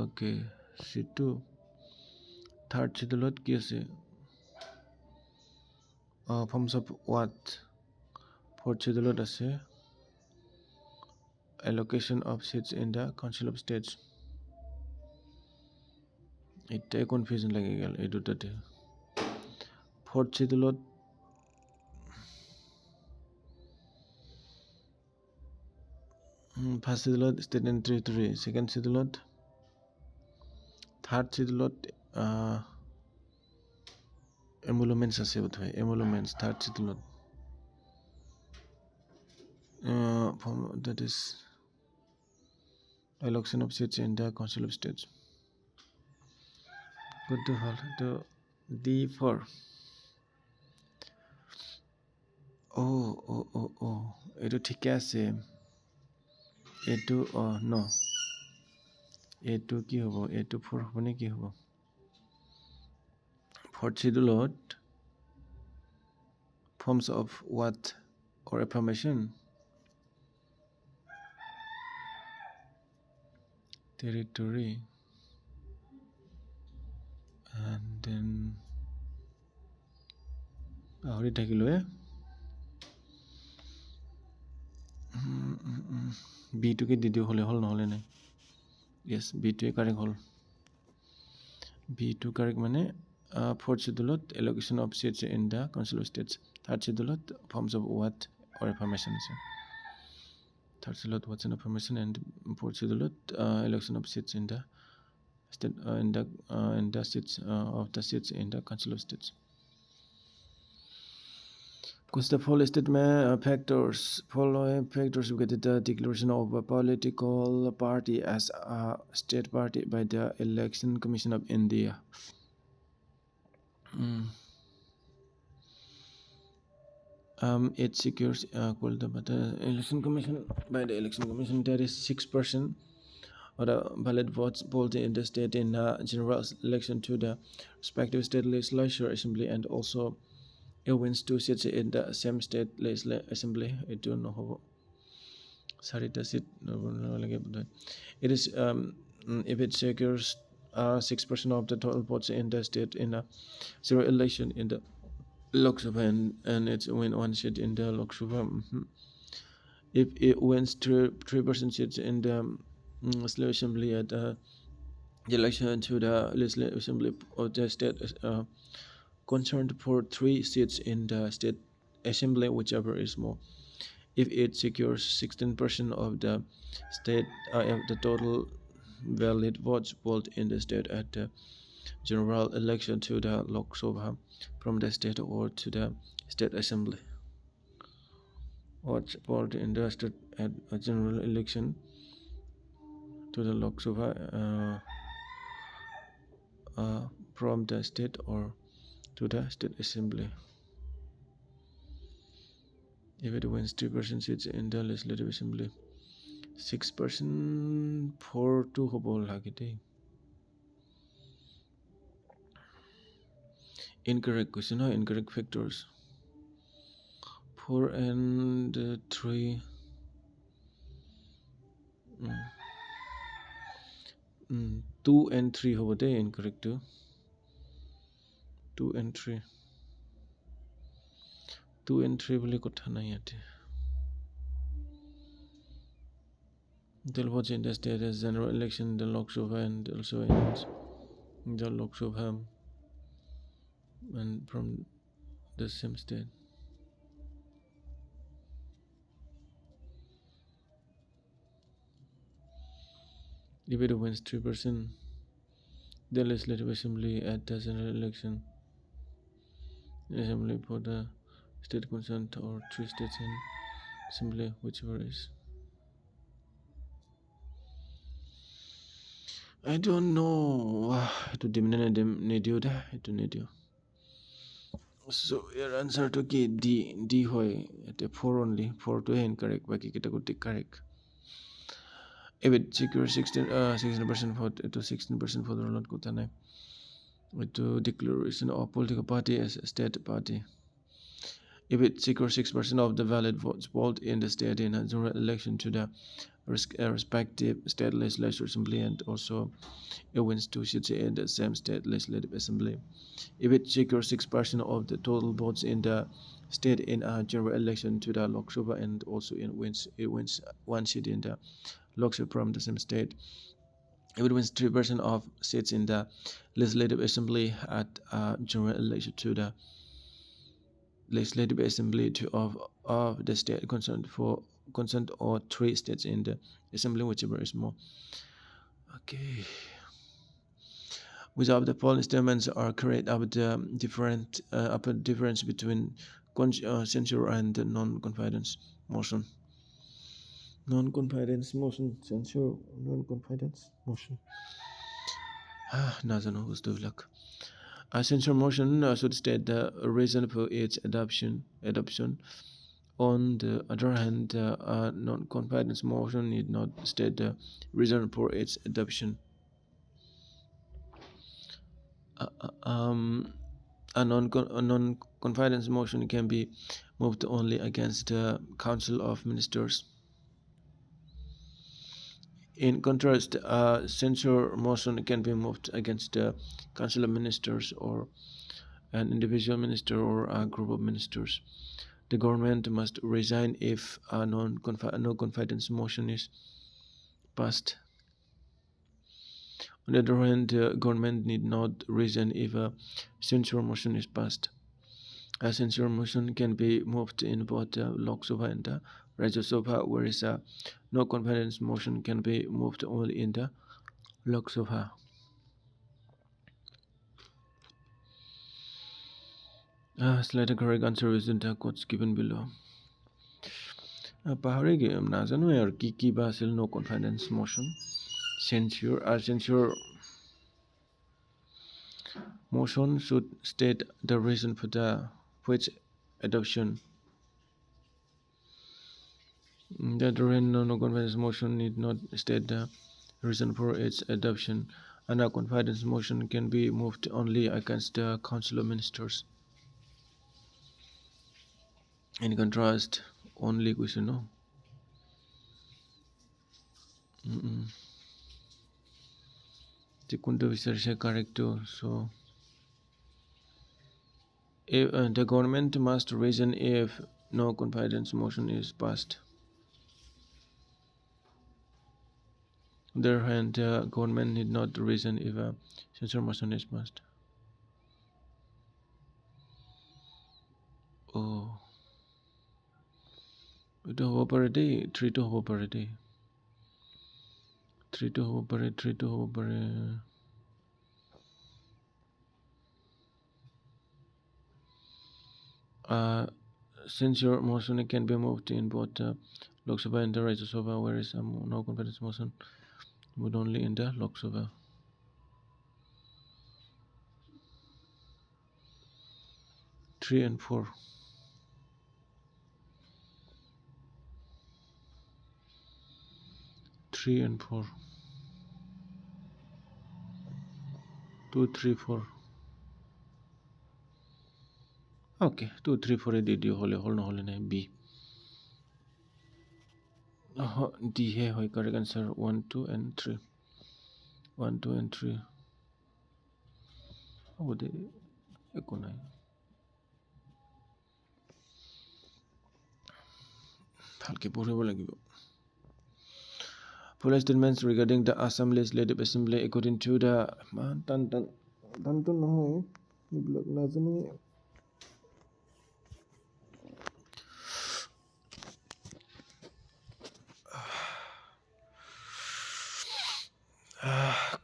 okay C2 third schedule কি আছে forms of what fourth schedule আছে allocation of seats in the council of states. It's confusion lagi gal ei dutate fourth schedule first schedule state and territory second schedule third schedule emoluments আছে বোধহয় emoluments third schedule that is election of seats in the council of states. Good to hold to D4 এইটো ঠিকে আছে এইটো ন এইটো কি হ'ব এইটো 4 হ'ব নে কি হ'ব fourth schedule forms of what or affirmation territory and then পাহৰি থাকিলোঁ বিটোকে দি দিওঁ হ'লে হ'ল নহ'লে নাই য়েছ বিটোৱে কাৰেক্ট হ'ল বিটো কাৰেক্ট মানে fourth schedule allocation of seats in the council of states third schedule forms of what or affirmation আছে third schedule what's an affirmation and fourth schedule election of seats in the state in the seats of the seats in the council of states because the following statement following factors get the declaration of a political party as a state party by the Election Commission of India. It secures the Election Commission by the Election Commission there is 6% of the valid votes polled in the state in the general election to the respective state legislature assembly and also it wins 2 seats in the same state legislative assembly. I don't know. Seat. It is if it secures 6% of the total votes in the state in a zero election in the Lok Sabha and it's win 1 seat in the Lok Sabha. If it wins 3% seats in the legislative assembly at the election to the legislative assembly of the state concerned for 3 seats in the state assembly, whichever is more. If it secures 16% of the state of the total valid votes polled in the state at the general election to the Lok Sabha from the state or to the state assembly. Votes polled in the state at a general election to the Lok Sabha from the state or to the state assembly. If it wins 3% seats in the legislative assembly, 6% 4-2 hobo lage. Incorrect question, incorrect factors. 4 and 3. 2 and 3 hobo de incorrect too. 2 and 3. 2 and 3 bole kotha nai ate. There was in the state as general election in the Lok Sabha and also in the Lok Sabha and from the same state. If it wins 3%, the legislative assembly at the general election assembly for the state concerned or 3 states in assembly, whichever is. I don't know. To need you. So your answer to ki D hoy at 4 only 4 to incorrect baki kita ko correct. If it secures 16% vote to 16% for the not kota nai to declaration of political party as a state party. If it secures 6% of the valid votes polled in the state in a general election to the respective state legislative assembly and also it wins 2 seats in the same state legislative assembly. If it secures 6% of the total votes in the state in a general election to the Lok Sabha and also it wins 1 seat in the Lok Sabha from the same state. If it wins 3% of seats in the legislative assembly at a general election to the legislative assembly of the state concerned or 3 states in the assembly, whichever is more. Okay. Which of the following statements are correct about the difference between censure and non-confidence motion? Non-confidence motion, censure, non-confidence motion. Nazano who's the luck. A censure motion should state the reason for its adoption, On the other hand, a non-confidence motion need not state the reason for its adoption. Uh, uh, um, a non-confidence motion can be moved only against the Council of Ministers. In contrast, a censure motion can be moved against the Council of Ministers or an individual minister or a group of ministers. The government must resign if a no confidence motion is passed. On the other hand, the government need not resign if a censure motion is passed. A censure motion can be moved in both the Lok Sabha and the Rajya Sabha, whereas a no confidence motion can be moved only in the Lok Sabha. Select the correct answer using the quotes given below. পাহৰি নাজানো আৰু কি বা আছিল no confidence motion. Censure motion should state the reason for its adoption. The no confidence motion need not state the reason for its adoption. A no confidence motion can be moved only against the Council of Ministers. In contrast, only question no. কোনটো বিচাৰিছে correct so if, the government must reason if no confidence motion is passed. On the other hand, the government need not reason if a censure motion is passed. এইটো হ'ব পাৰে দেই 3 হ'ব পাৰে দেই 3 হ'ব পাৰে 3 হ'ব পাৰে censure motion can be moved in both Lok Sabha and the Rajya Sabha, whereas no confidence motion would only in the Lok Sabha. Three and 4. Three and 4. 2, 3, 4. Okay, 2, 3, 4 did you hole B. D here correct answer 1, 2 and 3. 1, 2 and 3. Oh, they ভালকে পঢ়িব লাগিব. Full statements regarding the Assam Legislative Assembly according to the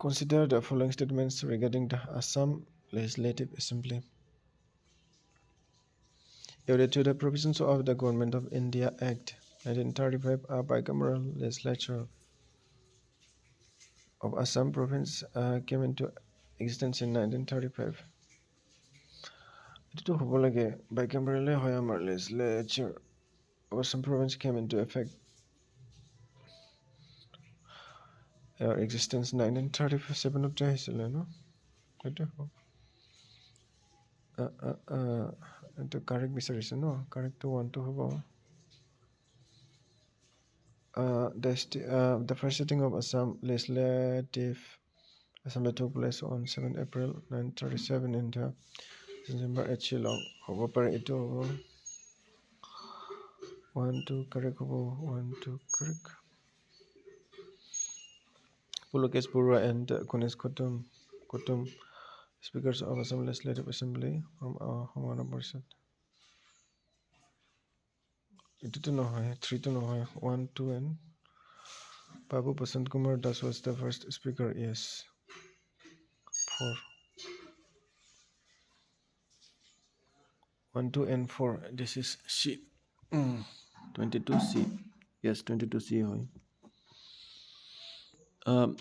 consider the following statements regarding the Assam Legislative Assembly. Related to the provisions of the Government of India Act 1935, a bicameral legislature of Assam province came into existence in 1935. It হ'ব লাগে bicameral হয় আমাৰ legislature of Assam province came into effect existence 1937 তে আহিছিল ন সেইটো এইটো correct বিচাৰিছে ন কাৰেক্টটো 1 2 হ'ব the first sitting of Assam Legislative Assembly took place on 7 April 1937 in the December at Shillong. হ'ব পাৰে এইটো হ'ব 1 2 correct হ'ব 1 2 correct. Pulokesh Burra and Kunis Kutum speakers of Assam Legislative Assembly from Homana Parishad. Itu নহয় 3 to নহয় 1 2 and Babu Basant Kumar Das was the first speaker. Yes. 4 1 2 and 4 this is C 22C. Yes, 22C hoy.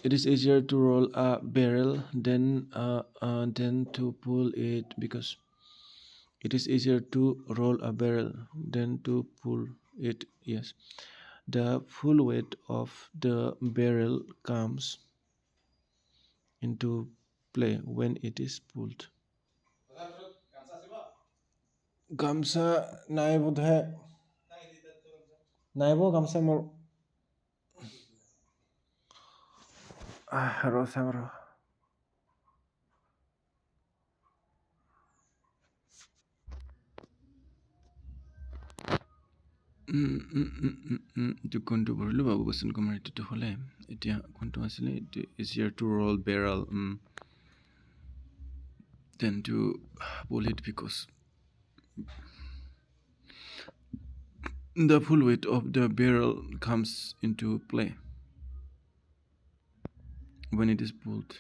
It is easier to roll a barrel than to pull it because It is easier to roll a barrel than to pull it. Yes. The full weight of the barrel comes into play when it is pulled. গামছা নাই বোধহয় নাই বৌ গামছা মোৰ ৰ চাম ৰ এইটো কোনটো পঢ়িলোঁ বাবু বচন কুমাৰ এইটোতো হ'লে এতিয়া কোনটো আছিলে এইটো easier to roll barrel than to pull it because the full weight of the barrel comes into play when it is pulled.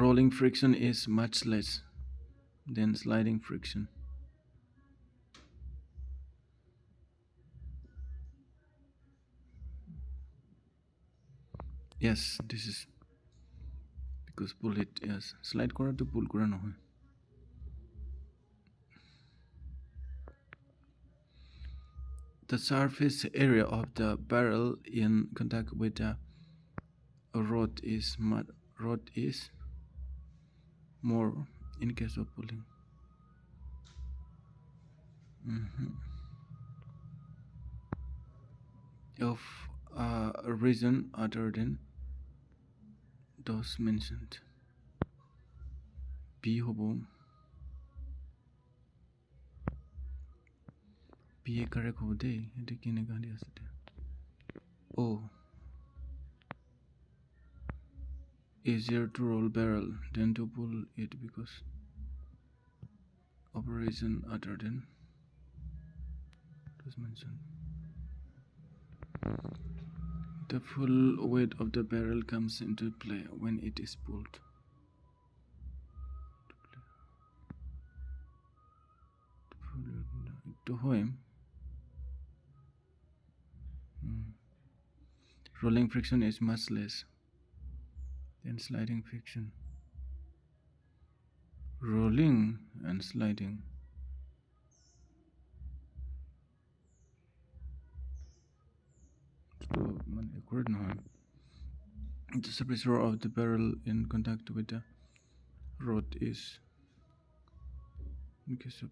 Rolling friction is much less than sliding friction. Yes, this is because pull it, yes. Slide kora to pull kora nohoy. The surface area of the barrel in contact with the rod is more in case of pulling. Of a reason other than those mentioned. B hobo. B correct hobo day. Iti kine gandi asate. Oh. Easier to roll barrel than to pull it because of a reason other than those mentioned. The full weight of the barrel comes into play when it is pulled. To him, rolling friction is much less than sliding friction. Rolling and sliding. The surface area of the barrel in contact with the rod is in case of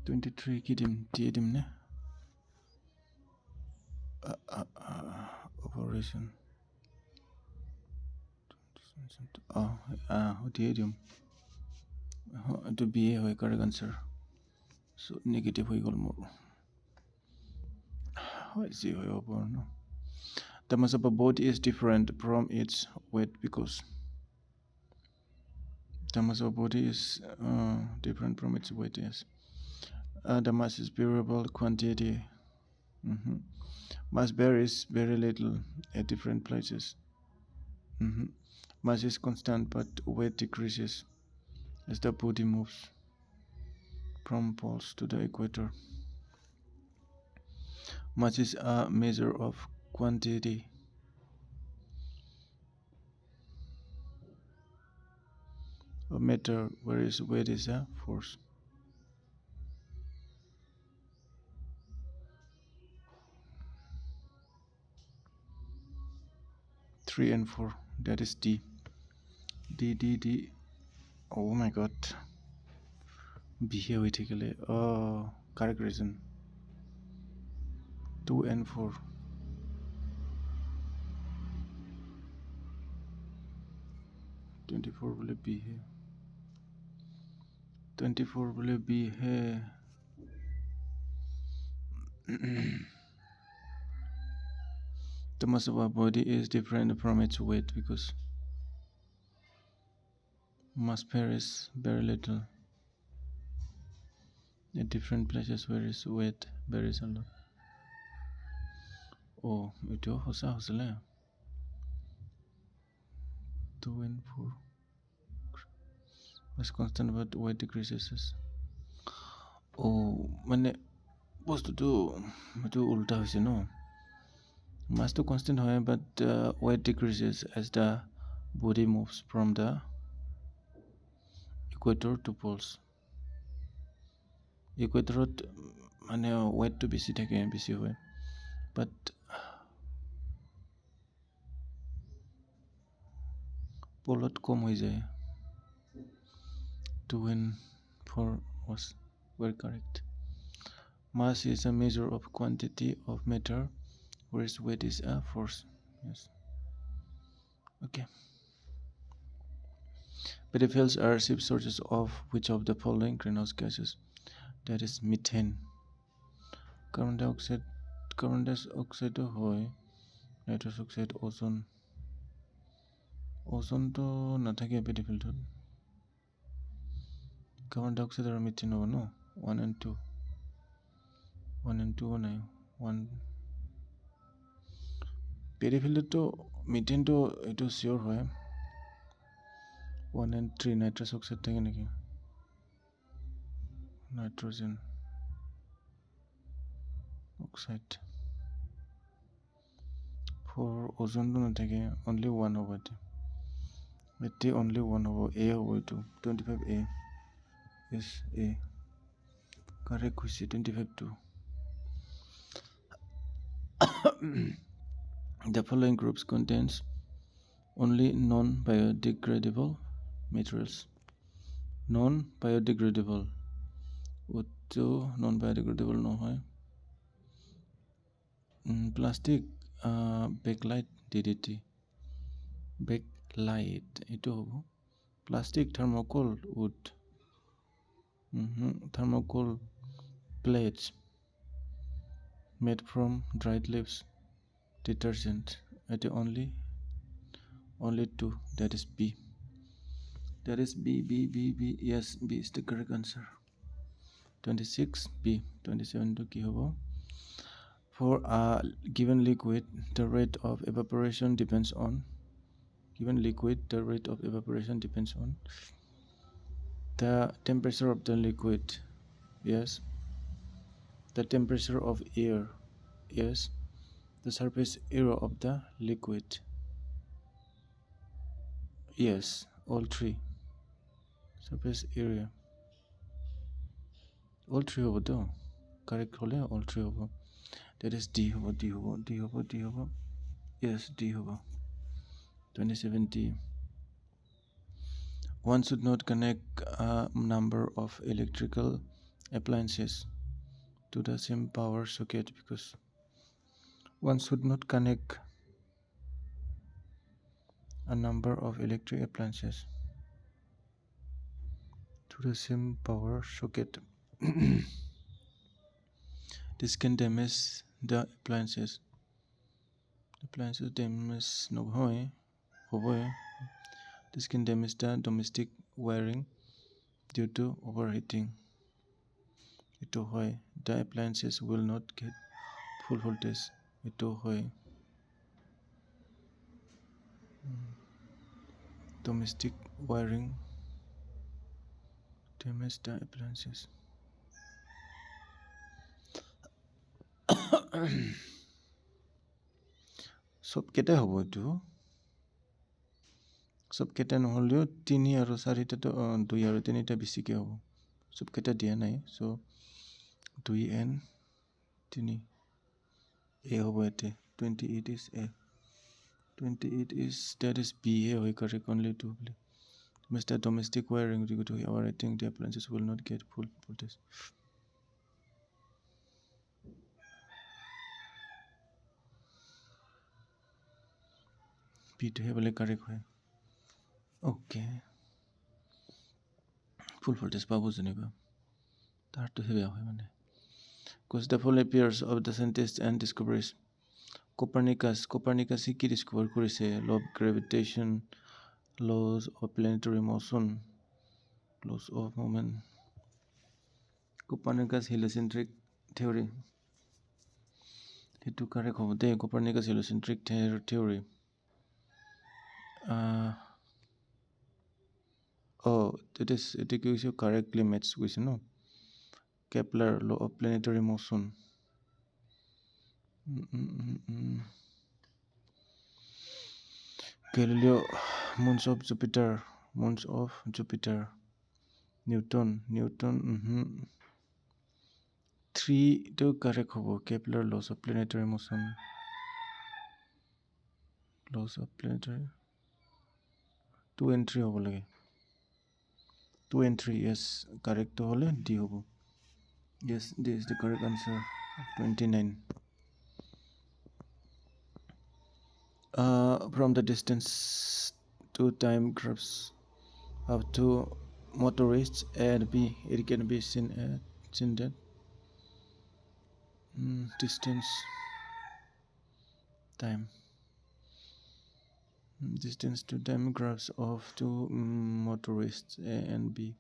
23 kidim diyedim ne operation diyedim to be a correct answer so negative hoy gol more hoy see hoy over no the mass of a body is different from its weight because the mass of a body is different from its weight. Yes. The mass is variable quantity. Mass varies very little at different places. Mass is constant but weight decreases as the body moves from poles to the equator. Mass is a measure of quantity. A meter, whereas weight is a force. Three and four, that is D. D. Oh my god. B here we take a look. Oh, correct reason. 2 and 4. 24 will be here. 24 will be here. The mass of our body is different from its weight because mass varies very little at different places where its weight varies a lot. Oh, it was 2 and 4. Mass constant but weight decreases. Oh, মানে বস্তুটো এইটো উল্টা হৈছে ন Mass to constant hoy, but weight decreases as the body moves from the equator to poles. Equator weight to BC take BC hoy, but polot kom hoy jay. To win for was were correct. Mass is a measure of quantity of matter, whereas weight is a force. Yes. Okay. Pedophiles are chief sources of which of the following greenhouse gases? That is methane. Carbon dioxide hoy, nitrous oxide, ozone. Ozone to nathake pedophile to. Carbon dioxide or methane hobo no? 1 and 2. 1 and 2 nahi. 1 pedophile to methane to eto sure hoy. 1 and 3 nitrous oxide thake naki. Nitrogen oxide. For ozone to nathake only 1 hobo ete. Ete only 1 hobo. A hobo to 25A. Yes, A. Correct question 25 2. The following groups contains only non-biodegradable materials. Non-biodegradable. Utto non-biodegradable no hoy. Plastic backlight DDT. Backlight ito hobo. Plastic thermocol wood. Thermocol plates made from dried leaves. Detergent. Ito only 2. That is B. That is B. Yes, B is the correct answer. 26 B. 27 to ki hobo. For a given liquid, the rate of evaporation depends on. Given liquid, the rate of evaporation depends on the temperature of the liquid. Yes. The temperature of air. Yes. The surface area of the liquid. Yes, all three. Surface area. All three hobo to. Correct hole all three hobo. That is D hobo. Yes, D hobo. 2070. One should not connect a number of electrical appliances to the same power socket because one should not connect a number of electric appliances to the same power socket. This can damage the appliances. Appliances damage no hoy. This can damage the domestic wiring due to overheating. Ito hoy. The appliances will not get full voltage. Ito hoy. Domestic wiring damage the appliances. Sob keta hobo to. Sob keta no holio 3 aru 4 ta to 2 aru 3 ta bisike hobo. Sob keta dia nai. So 2 and 3 A hobo ete. 28 is A. 28 is that is B hoy correct only 2. Mr. Domestic wiring due to overheating the appliances will not get full voltage. B to have correct hoy. Okay. Full voltage babu janiba. Tar to have hoy mane. Because the full appears of the scientists and discoveries. Copernicus he ki discover korise law of gravitation, laws of planetary motion, laws of moment. Copernicus heliocentric theory. It to correct hobo de Copernicus heliocentric theory. It is correctly matched with no Kepler law of planetary motion. Galileo, moons of Jupiter, Newton, 3 to correct hobo, Kepler, laws of planetary motion, 2 and 3 hobo lage. 2 and 3, yes, correct hole, D hobo. Yes, this is the correct answer. 29. From the distance to time graphs of two motorists A and B, it can be seen that distance to time graphs of two motorists A and B,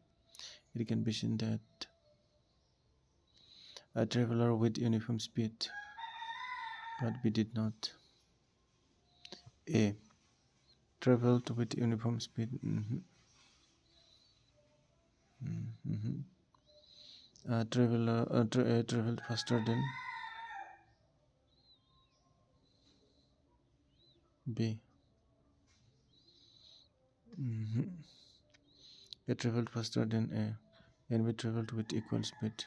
it can be seen that a traveler with uniform speed, but B did not. A traveled with uniform speed. Traveled faster than B. A traveled faster than A, and B traveled with equal speed.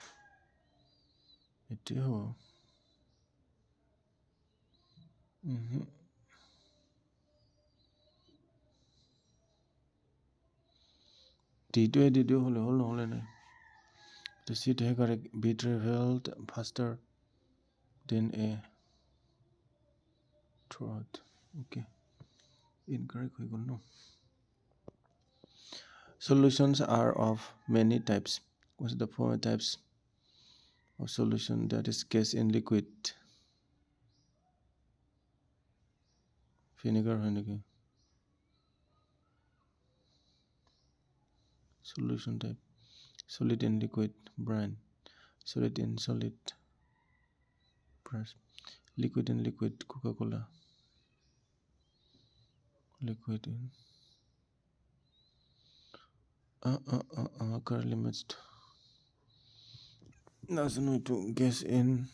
Ito. D2 hole na. The seat है correct. B traveled faster than A throughout. Okay. Incorrect होई गल no. Solutions are of many types. What's the 4 types of solution? That is gas in liquid. Vinegar vinegar. Solution type. Solid and liquid, brine. Solid and solid, brush. Liquid and liquid, Coca-Cola. Liquid in currently mixed. Now to guess in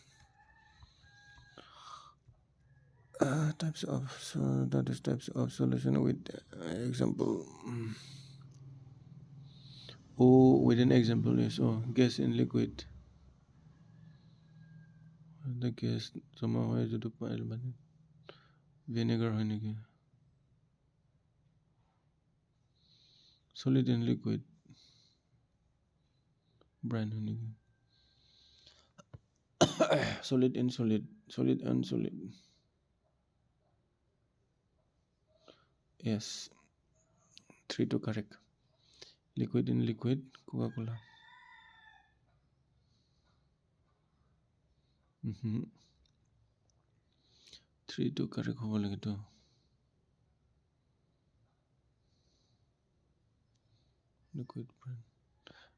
types of solution with example. With an example is gas in liquid. The gas somehow is to pile vinegar vinegar. Solid and liquid, brine vinegar. Solid and solid. Yes, 3 to correct. Liquid in liquid, Coca-Cola. 3 to correct hobo lage to. Liquid brine.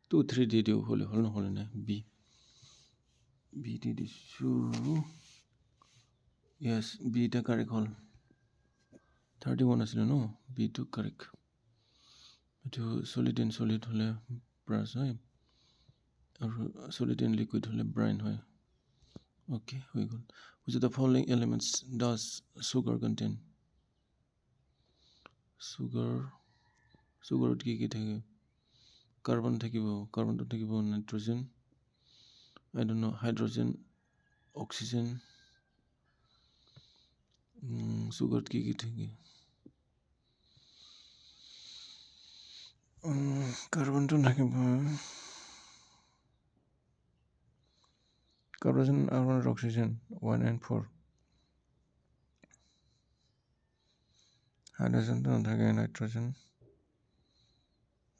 2 3 did you hole na B. B did issue. Yes, B the correct hole. 31 asile no. B to correct. To solid and solid hole brush hoy. Or solid and liquid hole brine hoy. Okay, we go. Which of the following elements does sugar contain? Sugar ki thake? Carbon to thakibo nitrogen. I don't know, hydrogen, oxygen. Sugar ki thake? Carbon to thakibo. Carbon, argon, oxygen 1 and 4. Hydrogen to thake, nitrogen.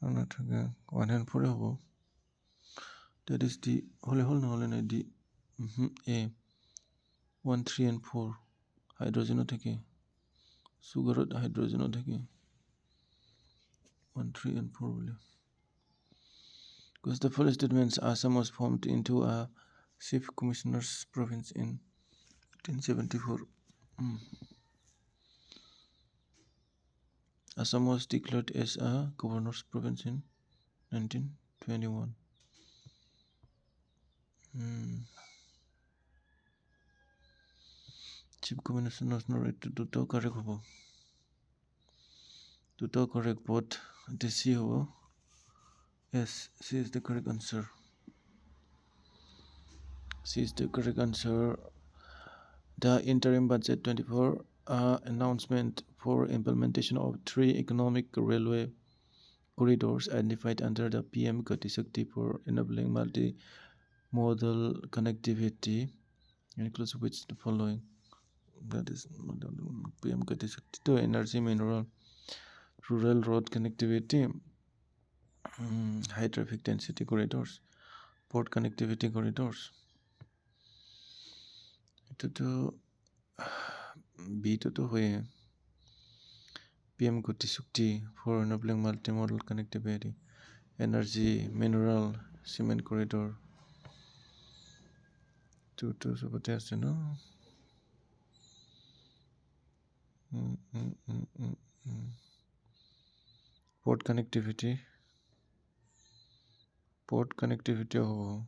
Not 1 and 4 hobo. That is the hole D. A 1 3 and 4 hydrogen thake. Sugar hydrogen thake. 1 3 and 4 bole. Because the full statements Assam was formed into a chief commissioner's province in 1874. Assam was declared as a governor's province in 1921. Chief commissioner right to correct hobo. To correct both the CO. Yes, C is the correct answer. C is the correct answer. The interim budget 24 announcement for implementation of 3 economic railway corridors identified under the PM Gati Shakti for enabling multi-modal connectivity includes which the following. That is PM Gati Shakti to energy, mineral, rural road connectivity, high traffic density corridors, port connectivity corridors. To B to way PM Gati Shakti for enabling multimodal connectivity, energy, mineral, cement corridor. To सबते আছে no. Port connectivity हो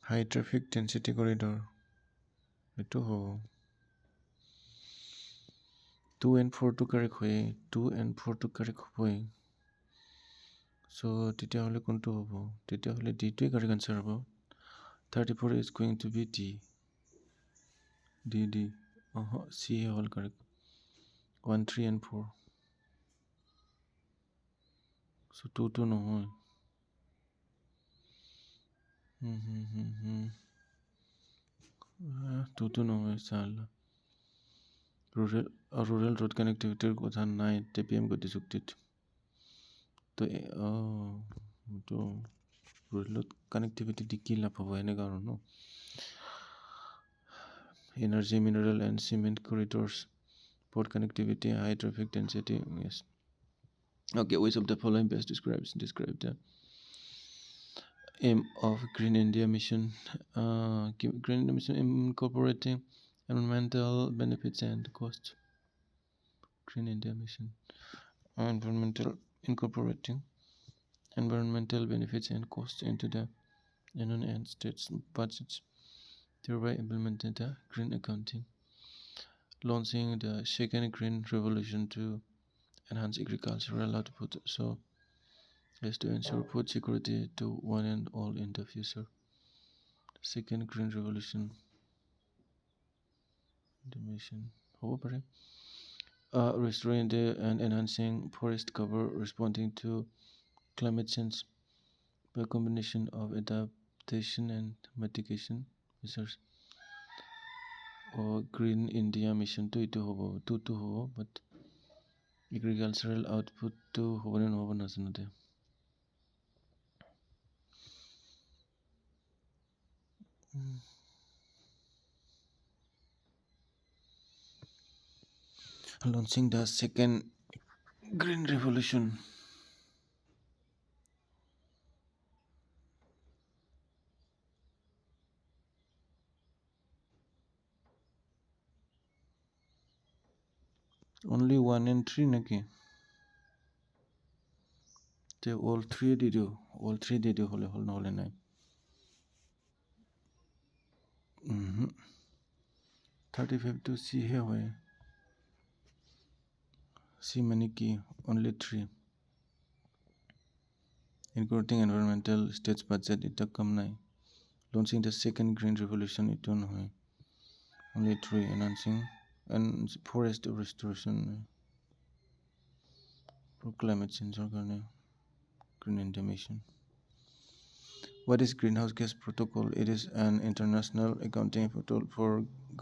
high traffic density corridor itu ho 2 and 4 to correct hoye 2 and 4 to correct hoye so তেতিয়া হলে কোনটো হ'ব তেতিয়া হলে D টোই correct answer হ'ব 34 is going to be D C all correct 1 3 and 4 so 2 to নহয় 2 to নহয় চালা rural road connectivity কথা নাই TPM গতি চুক্তিত তো rural connectivity দি কি লাভ হ'ব এনে কাৰণ ন energy mineral and cement corridors port connectivity high traffic density yes okay which of the following best describe the aim of Green India mission Green India mission incorporating environmental benefits and costs Green India mission incorporating environmental benefits and costs into the union and states budgets thereby implementing the green accounting launching the second green revolution to enhance agricultural output so as to ensure food security to one and all in the future second green revolution the mission restoring and enhancing forest cover responding to climate change by a combination of adaptation and mitigation measures or Green India mission to itu hobo to hobo but agricultural output to hobo ne hobo nazano de launching the second green revolution only 1 and 3 naki te all 3 did you hole hole nai 35 to C here hoye C mani ki only 3 including environmental states budget ita kam nai launching the second green revolution ito nohoy only 3 enhancing and forest restoration for climate change or green India mission what is greenhouse gas protocol it is an international accounting protocol for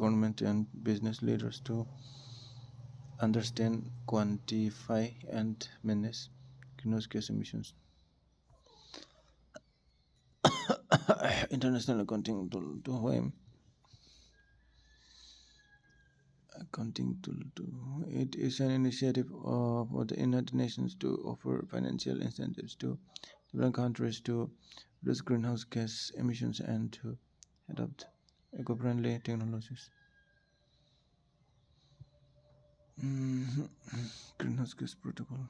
government and business leaders to understand quantify and manage greenhouse gas emissions international accounting tool to home accounting tool to it is an initiative of the United Nations to offer financial incentives to different countries to reduce greenhouse gas emissions and to adopt eco-friendly technologies greenhouse gas protocol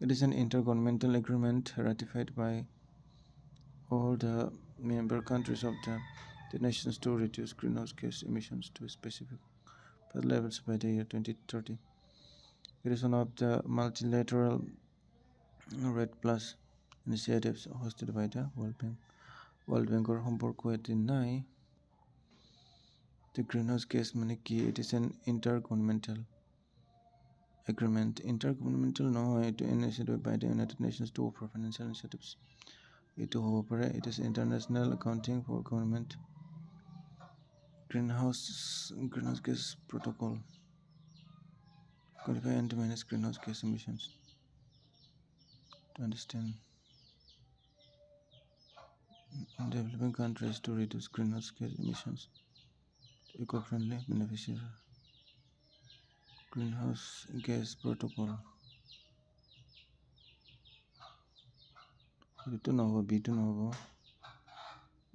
it is an intergovernmental agreement ratified by all the member countries of the nations to reduce greenhouse gas emissions to specific the levels by the year 2030. It is one of the multilateral Red Plus initiatives hosted by the World Bank. World Bank or সম্পৰ্ক এটি নাই the greenhouse gas মানে কি it is an intergovernmental agreement intergovernmental নহয় এইটো initiative by the United Nations to offer financial initiatives এইটো হ'ব পাৰে it is international accounting for government greenhouse gas protocol qualify and to manage greenhouse gas emissions to understand developing countries to reduce greenhouse gas emissions eco-friendly beneficiary greenhouse gas protocol এইটো নহ'ব বিটো নহ'ব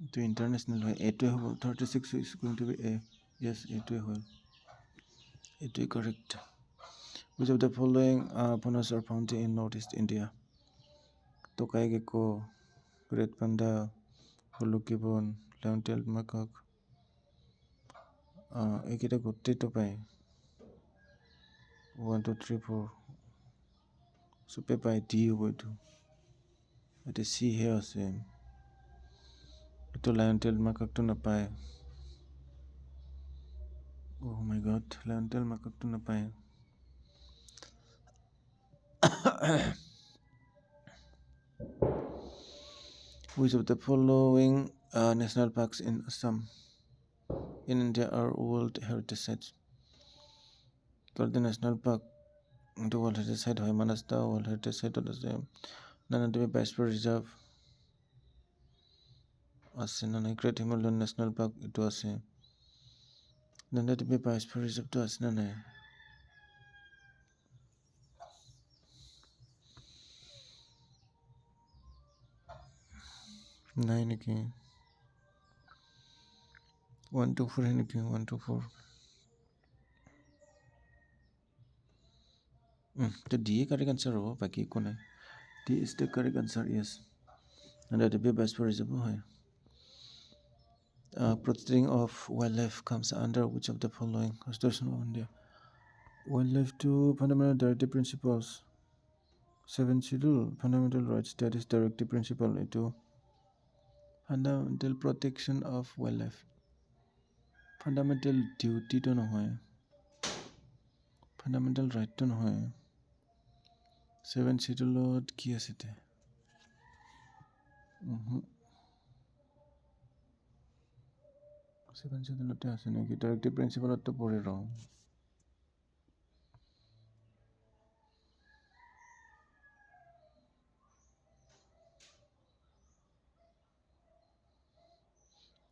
এইটো international হয় এইটোৱে হ'ব 36 is going to be a yes এইটোৱে হ'ল এইটোৱে correct which of the following pandas are found in northeast India tokai gecko red panda holuki bone long-tailed macaque এইকেইটা গোটেইটো পায় 1 2 3 4 চবে পায় ডি হ'ব এইটো এটা চি হে আছে এইটো long-tailed macaque নাপায় oh my god long-tailed macaque নাপায় which of the following national parks in Assam in India are World Heritage Sites the national park the World Heritage Site hoy Manasta World Heritage Site ase Nanatibi Biosphere Reserve ase na Great Himalayan National Park itu ase Nanatibi Biosphere Reserve to ase na nai nai neki 1 2 4 neki 1 2 4 the D correct answer ho baki ko nai D is the correct answer yes Nanatibi Biosphere Reserve hoy protecting of wildlife comes under which of the following Constitution of India wildlife to fundamental directive principles 7th schedule fundamental rights that is directive principle into fundamental protection of wildlife fundamental duty to নহয় fundamental right to নহয় 7th schedule কি আছে তে 7th schedule তে আছে নেকি directive principle তো পড়ে রও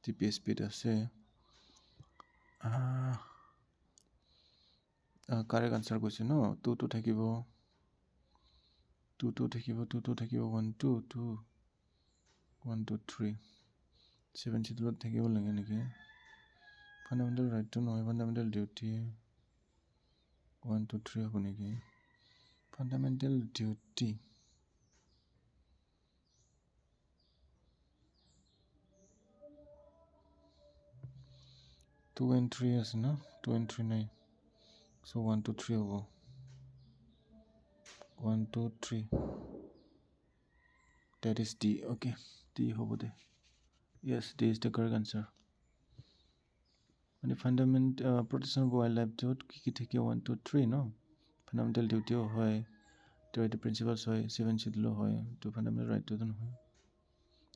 TPSP আছে correct answer কৈছে ন 2 2 থাকিব 2 2 থাকিব 2 2 থাকিব 1 2 2 1 2 3 7 schedule থাকিব লাগে নেকি fundamental right to নহয় fundamental duty 1 2 3 হ'ব নেকি fundamental duty 2 and 3 আছে না 2 and 3 নাই so 1 2 3 হ'ব 1 2 3 that is D okay D হ'ব দে yes D is the correct answer মানে fundamental protection of wildlife jot কি থাকে 1 2 3 no fundamental duty হয় directive principles হয় 7 schedule হয় to fundamental right to নহয়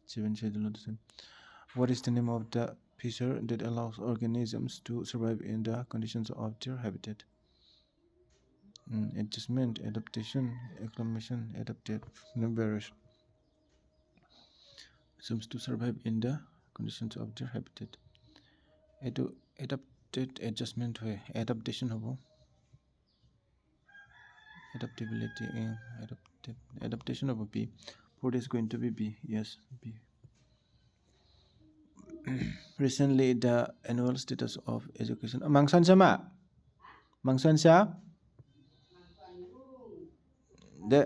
7 schedule what is the name of the feature that allows organisms to survive in the conditions of their habitat adjustment adaptation acclimation adaptive variation seems to survive in the conditions of their habitat eto adapted adjustment hoy adaptation hobo adaptability adaptation of B what is going to be B yes B recently the annual status of education mangsansa de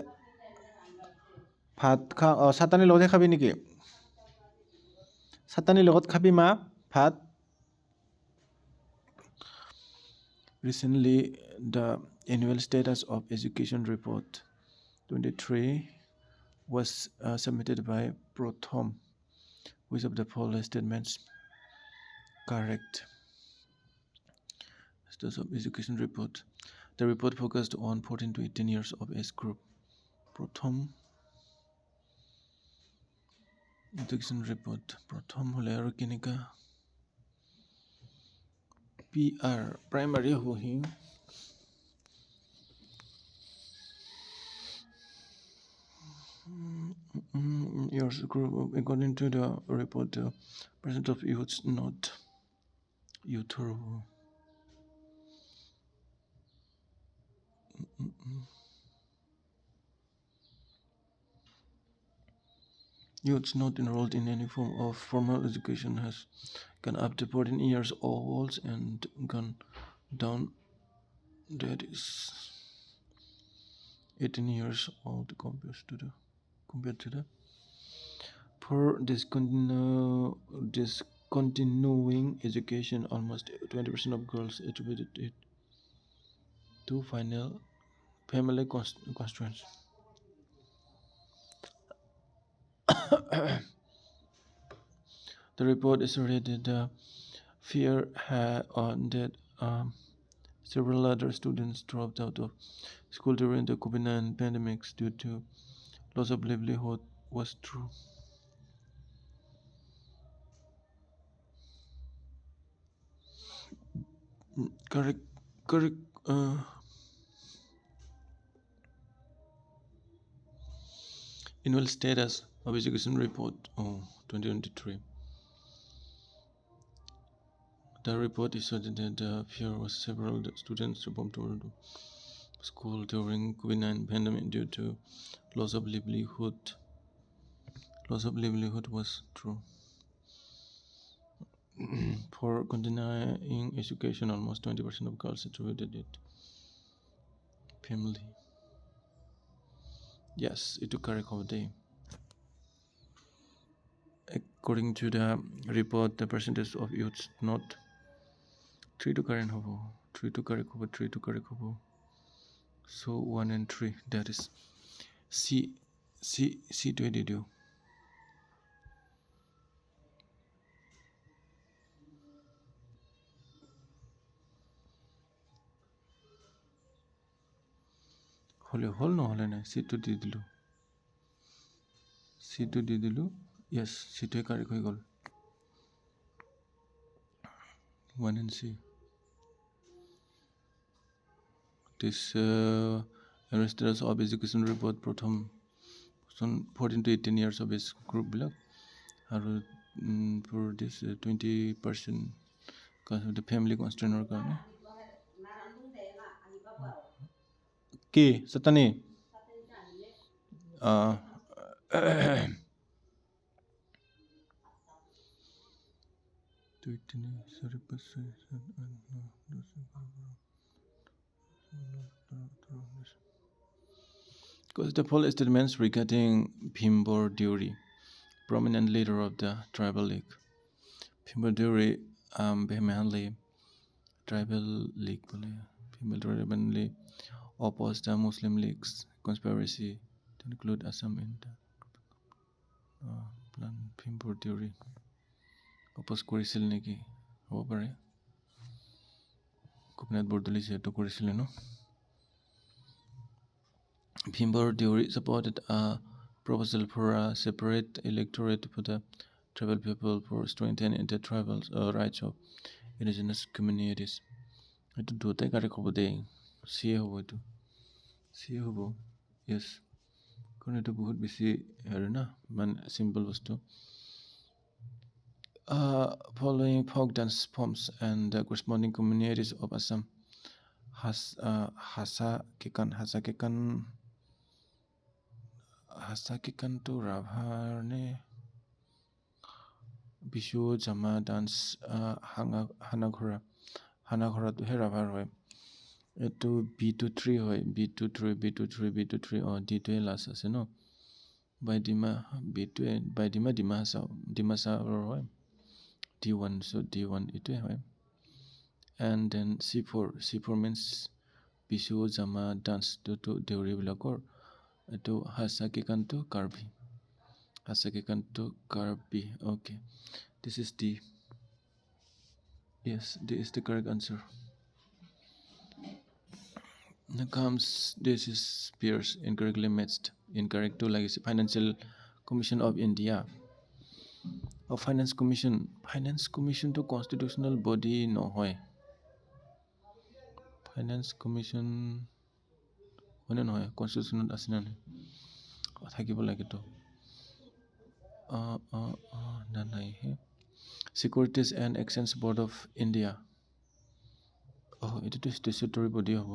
ভাত খা সাতানি লগতে খাবি নেকি সাতানি লগত খাবি মা ভাত Recently, the annual status of education report 23 was submitted by Prothom. Which of the following statements correct? Status of education report. The report focused on 14 to 18 years of age group. Prothom education report. Prothom hole aru kenika PR primary hohi. Years group according to the report, the percent of youths not youth. Youths not enrolled in any form of formal education has gone up to 14 years old and gone down, that is 18 years old compared to the for discontinuing education. Almost 20% of girls attributed it to family constraints. The report is rated fear that several other students dropped out of school during the COVID-19 pandemics due to loss of livelihood was true. Correct. Correct. Annual status of education report 2023. The report is that fear was several students dropped out of school during COVID-19 pandemic due to loss of livelihood. Loss of livelihood was true. For continuing education, almost 20% of girls attributed it family. Yes, it took correct of day. According to the report, the percentage of youths not 3 to current hobo, 3 to correct hobo, 3 to correct hobo. So 1 and 3, that is C to do. Hole no hole na C to didilu. C to didilu. Yes, C to correct hoy gol. 1 and C. This Arrested of education report Prothom 14 to 18 years of age group block. For this 20% because of the family constraint or karne. Ki satani. Because the full statements regarding Pimbor Duri, prominent leader of the tribal league. Pimbor Duri vehemently tribal league vehemently opposed the Muslim League's conspiracy to include Assam in the plan. Pimbor Duri oppose কৰিছিল নেকি হ'ব পাৰে গোপীনাথ বৰদলৈ যিহেতু কৰিছিলে ন Pimbor Duri supported a proposal for a separate electorate for the tribal people for strengthening inter-tribal rights of indigenous communities. Itu duotai kare khobo de CA hobo itu CA hobo yes কাৰণ এইটো বহুত বেছি হেৰি না মানে simple বস্তু following folk dance forms and the corresponding communities of Assam Hasa Kekan to Rabhar ne Bishu Jama dance Hanaghora to Rabhar hoy etu B23 hoy B23 or D2 last ase no by Dima B2 by Dima sa hoy D1 so D1 itu hoy And then C4 means Bisu Jama dance to Deuri Bilakor to Hasaki Kanto Karbi. Hasaki Kanto Karbi. Okay. This is the yes, this is the correct answer. Now comes this is Pierce incorrectly matched. Incorrect to Legacy Financial Commission of India. Finance Commission to constitutional body নহয়. Finance Commission হয়নে নহয় কনষ্টিটিউশ্যনত আছে নে নাই থাকিব লাগেতো নাই হে Securities and Exchange Board of India এইটোতো statutory body হ'ব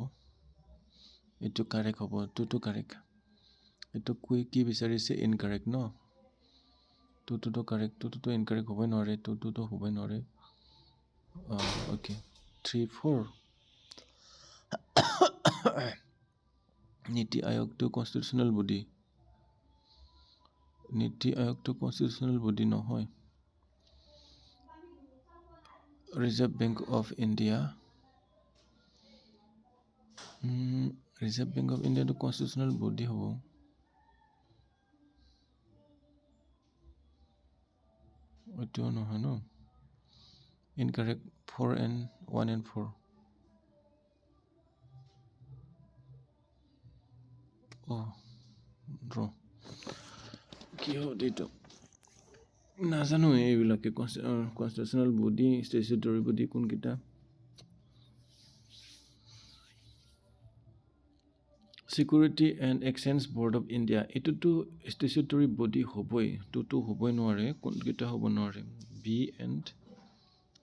এইটো কাৰেক্ট হ'ব টুটো কাৰেক্ট এইটো কি বিচাৰিছে ইনকাৰেক্ট ন টুটো কাৰেক্ট টুটো ইনকাৰেক্ট হ'বই নোৱাৰে টুটো হ'বই নোৱাৰে okay 3 4 নীতি আয়োগটো কনষ্টিটিউশ্যনেল বডি নীতি আয়োগটো কনষ্টিটিউশ্যনেল বডি নহয় Reserve Bank of India Reserve Bank of India to constitutional body হ'ব এইটো নহয় ন incorrect 4 and 1 and 4 draw কি হ'ব এইটো নাজানো এইবিলাকে কনষ্টিটিউশ্যনেল বডি ষ্টেচুটৰী বডি কোনকেইটা Security and Exchange Board of India এইটোতো ষ্টেচুটৰী বডি হ'বই টুটো হ'বই নোৱাৰে কোনকেইটা হ'ব নোৱাৰে বি এণ্ড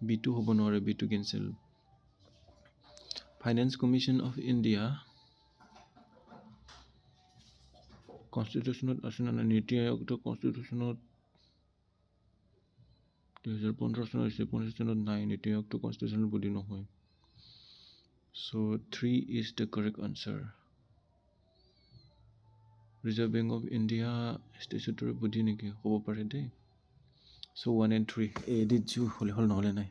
B2 হ'ব নোৱাৰে B2 cancel Finance Commission of India কনষ্টিটিউশ্যনত আছে নে নীতি আয়োগটো কনষ্টিটিউশ্যনত 2015 চনত হৈছে 15 চনত নাই নীতি আয়োগটো কনষ্টিটিউশ্যনেল বডি নহয় so 3 is the correct answer Reserve Bank of India statutory body নেকি হ'ব পাৰে দেই so 1 and 3 edit ju হল নহলে নাই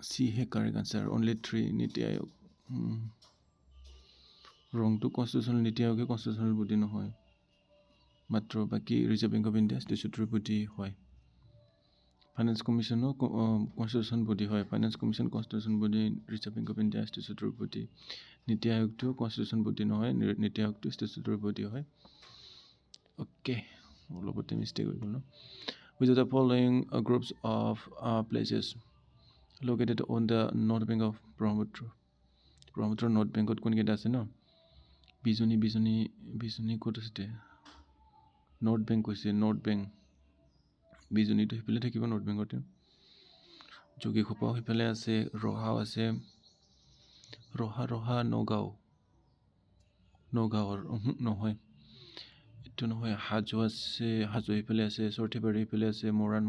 C হে correct answer only 3 নীতি আয়োগ wrong to constitutional নীতি আয়োগে constitutional body নহয় মাত্ৰ বাকি Reserve Bank of India statutory body হয় Finance Commission constitution body হয় Finance Commission constitution body Reserve Bank of India statutory body নীতি আয়োগটো constitution body নহয় নীতি আয়োগটো statutory body হয় okay অলপতে mistake হৈ গ'ল ন which of the following groups of places located on the north bank of Brahmaputra north bank কোন কেইটা আছে ন বিজনী ক'ত আছে নৰ্থ বেংক কৈছে নৰ্থ বেংক বিজনীটো সেইফালে থাকিব নৰ্থ বেংকতে যোগীখোপাও সেইফালে আছে ৰহাও আছে ৰহা নগাঁৱৰ নহয় এইটো নহয় হাজো আছে হাজো সেইফালে আছে চৰ্থিবাৰী সেইফালে আছে মৰাণ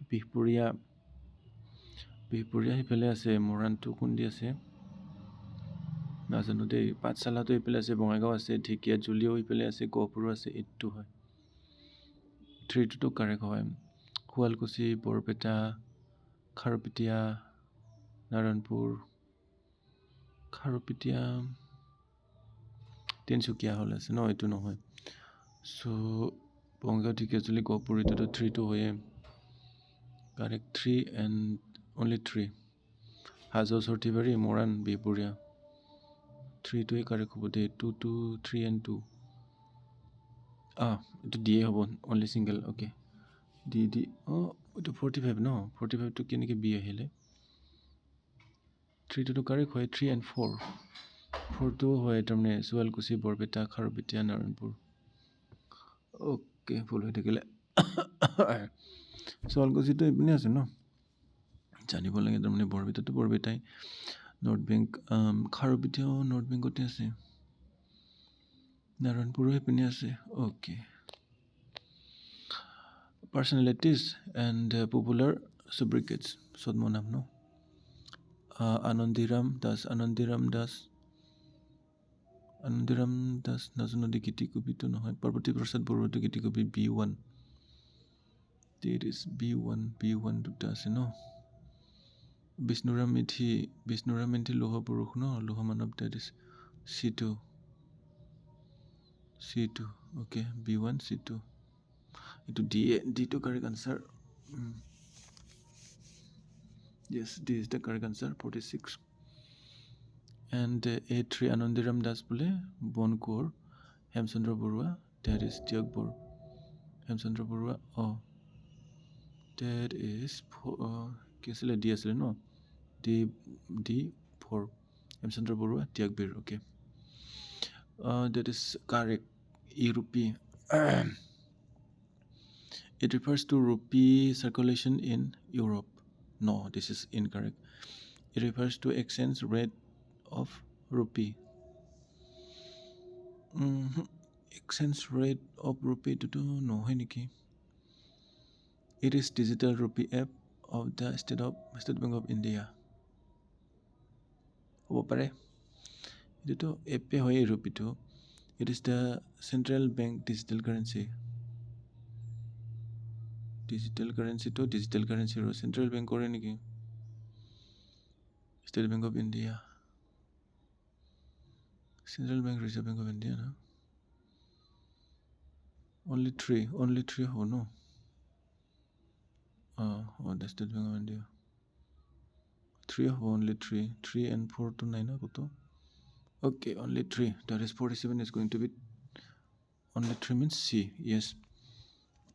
বিহপুৰীয়া সেইফালে আছে মৰাণটো কোনদি আছে নাজানো দেই পাঠশালাটো এইফালে আছে বঙাইগাঁও আছে ঢেকীয়াজুলিও এইফালে আছে গহপুৰো আছে এইটো হয় 3 টো কাৰেক্ট হয় শুৱালকুছি বৰপেটা খাৰুপেটীয়া নাৰায়ণপুৰ খাৰুপেটীয়া তিনচুকীয়া হল আছে ন এইটো নহয় সো বঙাইগাঁও ঢেকীয়াজুলি গহপুৰ এইটোতো 3 টো হয়ে correct 3 and only 3 Hajo Sarthebari Moran Bihpuria 3 টোৱে কাৰেক্ট হ'ব দে 2 2 3 and 2 এইটো দিয়ে হ'ব only single okay ডি এইটো 45 ন 45 টো কেনেকৈ বি আহিলে 3 টো কাৰেক্ট হয় 3 and 4 টো হয় তাৰমানে শুৱালকুছি বৰপেটা খাৰুপেটীয়া নাৰায়ণপুৰ অ'কে ভুল হৈ থাকিলে শুৱালকুছিটো এইপিনে আছে ন জানিব লাগে তাৰমানে বৰপেটাটো বৰপেটাই নৰ্থ বেংক খাৰুপেটীয়াও নৰ্থ বেংকতে আছে নাৰায়ণপুৰো সেইপিনে আছে okay Personalities and popular sobriquets ছদ্ম নাম ন আনন্দিৰাম দাস নাজানো দে গীতি কবিটো নহয় পাৰ্বতী প্ৰসাদ বড়োটো গীতি কবি B1 State is B1 দুটা আছে ন বিষ্ণুৰাম মেধি লোহ পুৰুষ ন লোহ মানৱ that is C2 okay B1 C2 itu D to correct answer yes D is the correct answer 46 and A3 Anandiram Das bole Bonkor Hemchandra Barua that is Tiagbor Hemchandra Barua that is kisile D asile no D4 Hemchandra Barua Tiagbir okay that is correct E-rupee it refers to rupee circulation in Europe no this is incorrect it refers to exchange rate of rupee exchange rate of rupee to no hoy niki it is digital rupee app of the State Bank of India hobo pare eto app hoy rupee to it is the central bank digital currency to digital currency ro central bank kore niki State Bank of India Central Bank Reserve Bank of India no only three ho no the State Bank of India only three and 4 to 9 koto okay only 3 that is 47 is going to be only 3 means C yes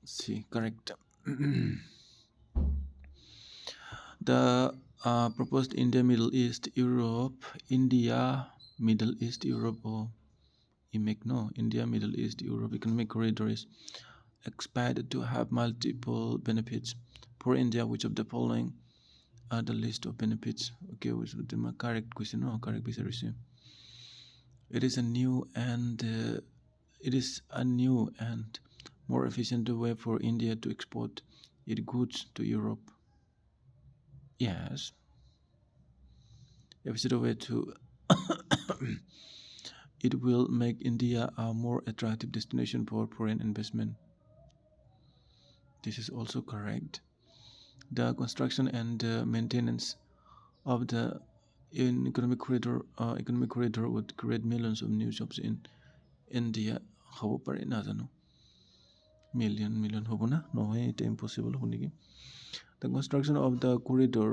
C correct the proposed India Middle East Europe India Middle East Europe economic corridor is expected to have multiple benefits for India which of the following are the list of benefits okay which would be correct question no correct answer it is a new and more efficient way for India to export its goods to Europe yes efficient way to it will make India a more attractive destination for foreign investment this is also correct the construction and maintenance of the economic corridor would create millions of new jobs in India hobo pare na jano million hobo na no it impossible hobo niki the construction of the corridor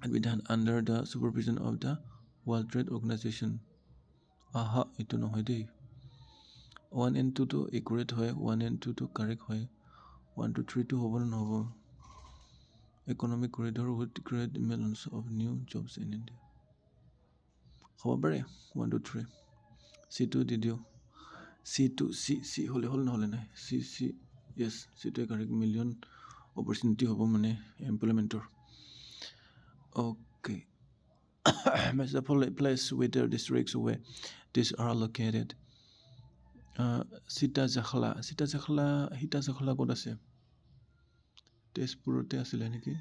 will be done under the supervision of the World Trade Organization ito no hoy dei 1 and 2 to accurate hoy 1 and 2 to correct hoy 1 to 3 to hobo na hobo economic corridor would create millions of new jobs in India hobo pare 1 to 3 C2 did you C hole nai C yes C2 correct million opportunity hobo mane employment okay match the place with the districts where these are located Sita Jakhla kod ase Tezpurte asile niki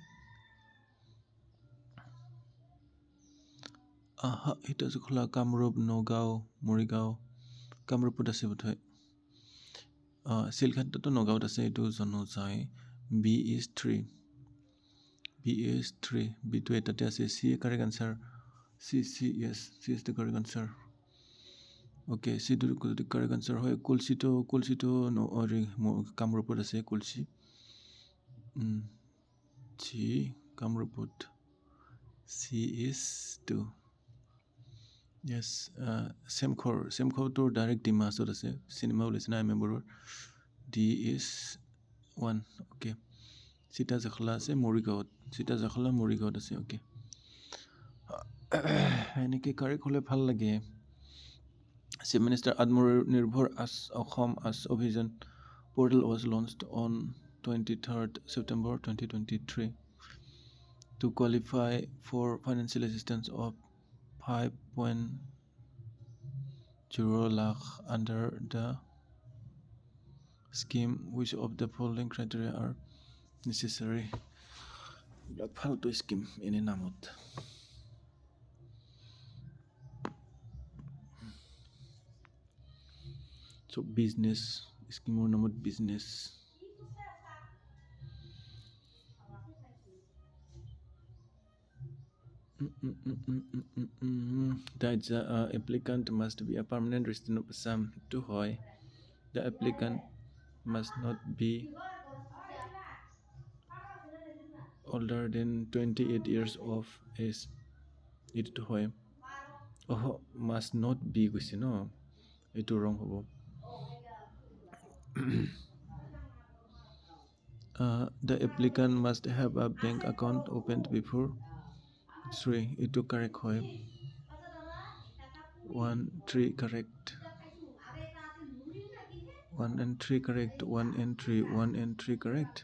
Sita Jakhla Kamrup Nogao Morigao Kamrupot ase bothoi Silkhat to Nogao ase etu jono jai B is 3 B2 etate ase C correct answer C yes C is the correct answer okay C to the correct answer hoy Kulsi to no ori Kamrupot ase Kulsi C Kamrupot C is 2 yes same core to direct Dimasur ase cinema ulesna I remember D is 1 okay Sita Jakhla ase Morigao ase okay enike correct hole bhal lage Chief Minister Atmanirbhar Assam as Abhijan portal was launched on 23rd September 2023 to qualify for financial assistance of 5.0 lakh under the scheme which of the following criteria are necessary falto scheme in namot so business scheme or namot business The applicant must be a permanent resident of Assam to Hoy. The applicant must not be older than 28 years of age. এইটো হয় must not be কৈছে ন এইটো wrong হ'ব the applicant must have a bank account opened before 3 এইটো correct হয় 1 3 correct 1 and 3 correct 1 and 3 1 and 3 correct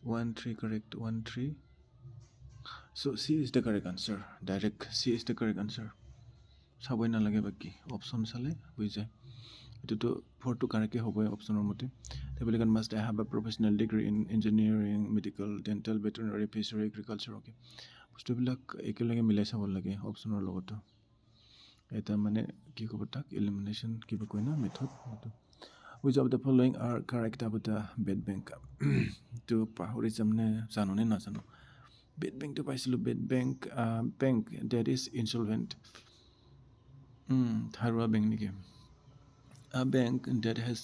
1 3 correct 1 3 so C is the correct answer direct C is the correct answer চাবই নালাগে বাকি option চালে হৈ যায় এটোতো ফৰটো কাৰেক্টে হ'বই অপশনৰ মতে the applicant must have a professional degree in engineering medical dental veterinary fishery agriculture okay বস্তুবিলাক একেলগে মিলাই চাব লাগে অপশনৰ লগত এটা মানে কি ক'ব তাক এলিমিনেশন কিবা কয় না method which of the following are correct about the bed bank to পাহৰি যামনে জানোনে নাজানো bed bank to পাইছিলো bed bank bank that is insolvent Harua bank niki a bank that has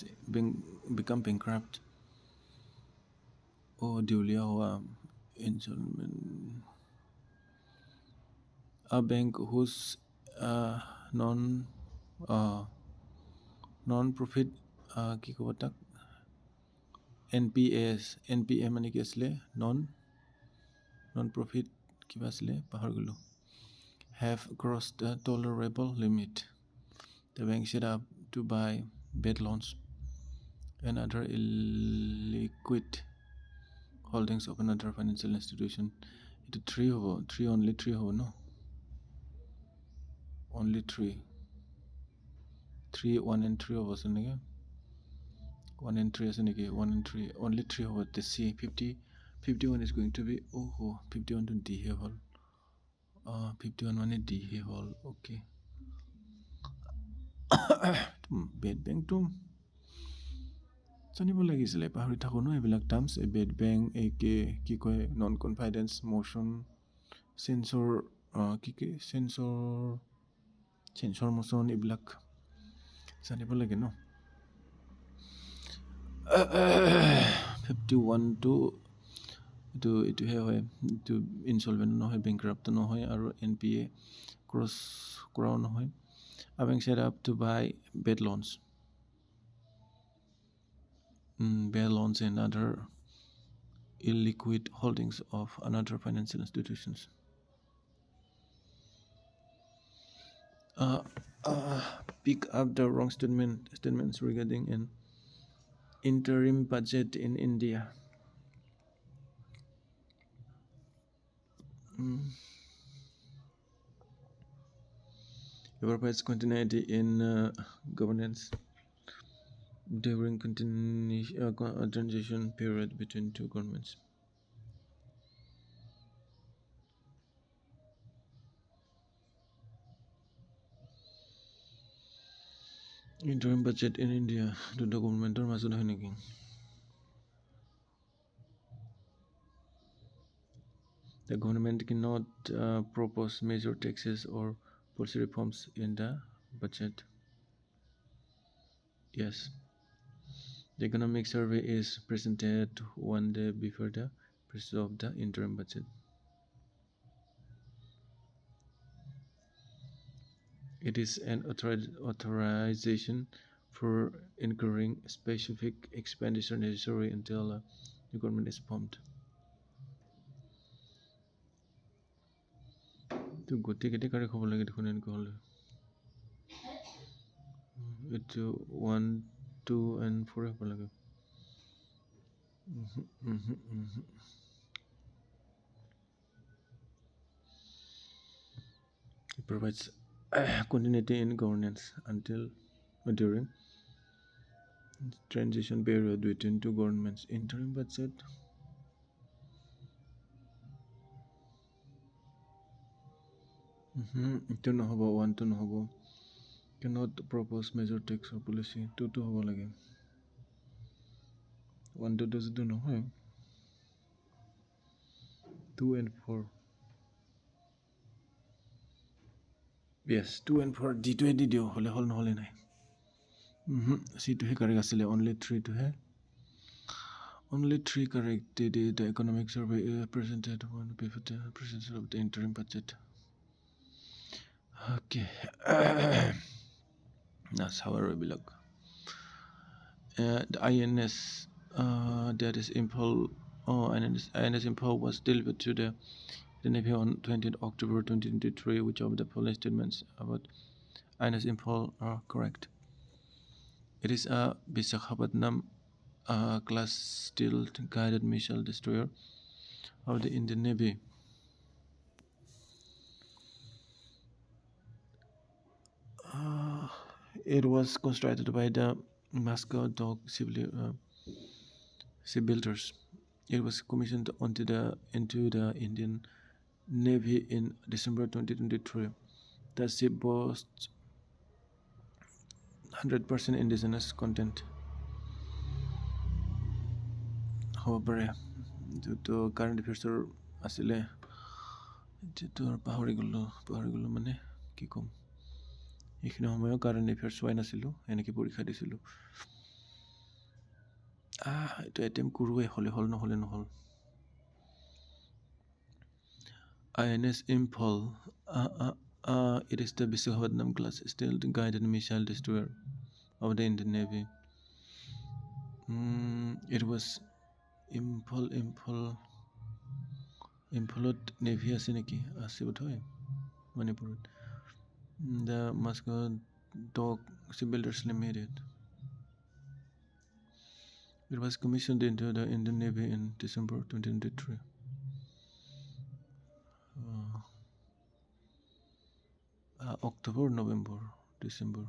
become bankrupt or dulia or insolvent a bank whose non-profit কি ক'ব তাক NPA মানে কি আছিলে non-profit কিবা আছিলে পাহৰি গলো have crossed the tolerable limit the bank set up to buy bad loans and other illiquid holdings of another financial institution itu 3 hobo 3 only 3 hobo no only 3 1 and 3 hobo ase niki 1 and 3 ase niki 1 and 3 only 3 hobo the C 51 is going to be 51 to D he hol 51 মানে D he hol okay bed bank to জানিব লাগিছিলে পাহৰি থাকো ন এইবিলাক terms bed bank একে কি কয় non কনফাইডেন্স motion সেন্সৰ কি কি সেন্সৰ মোশন এইবিলাক জানিব লাগে ন 51 to এইটোহে হয় এইটো ইনসলভেন্ট নহয় বেংক্ৰাপ্ট নহয় আৰু NPA ক্ৰছ কৰাও নহয় having set up to buy bad loans and other illiquid holdings of another financial institutions. Pick up the wrong statements regarding an interim budget in India. It provides continuity in governance during transition period between two governments. Interim budget in India to the government or mazun hoy niki the government cannot propose major taxes or policy reforms in the budget. Yes, the economic survey is presented 1 day before the presentation of the interim budget. It is an authorization for incurring specific expenditure necessary until the government is formed. To gote kete kare khobo lage dekhun enko hole eto 1 2 and 4 hobo lage It provides continuity in governance until during transition period between two governments. Interim budget ito no hobo 1 to no hobo cannot propose major tax or policy 2 to hobo lage 1 to does do no hoy 2 and 4 Yes, 2 and 4 D to D dio hole hol নহলে নাই C to he correct asile only 3 to he only 3 correct. The economic survey presented 1% of the interim budget. Okay. That's how I will look. The INS that is impulse. Oh, INS impulse was delivered to the Navy on 20th October 2023. Which of the following statements about INS impulse are correct? It is a Visakhapatnam class steel guided missile destroyer of the Indian Navy. It was constructed by the Moscow Dock shipbuilders. It was commissioned into the Indian Navy in December 2023. The ship boasts 100% indigenous content. হ'ব পাৰে যিটো current এফেয়াৰ্ছৰ আছিলে যিটো পাহৰি গ'লোঁ মানে কি ক'ম এইখিনি সময়ো কাৰেণ্ট এফেয়াৰ্ছ চোৱাই নাছিলোঁ এনেকৈ পৰীক্ষা দিছিলোঁ এইটো এটেম্প কৰোঁৱে হল নহ'ল INS Imphal. It is the Visakhapatnam class stealth guided missile destroyer of the Indian Navy. It was Imphalot Navy আছে নেকি আছে বোধহয় মণিপুৰত The Moscow Dock Shipbuilders Limited. It was commissioned into the Indian Navy in December 2023. October, November, December.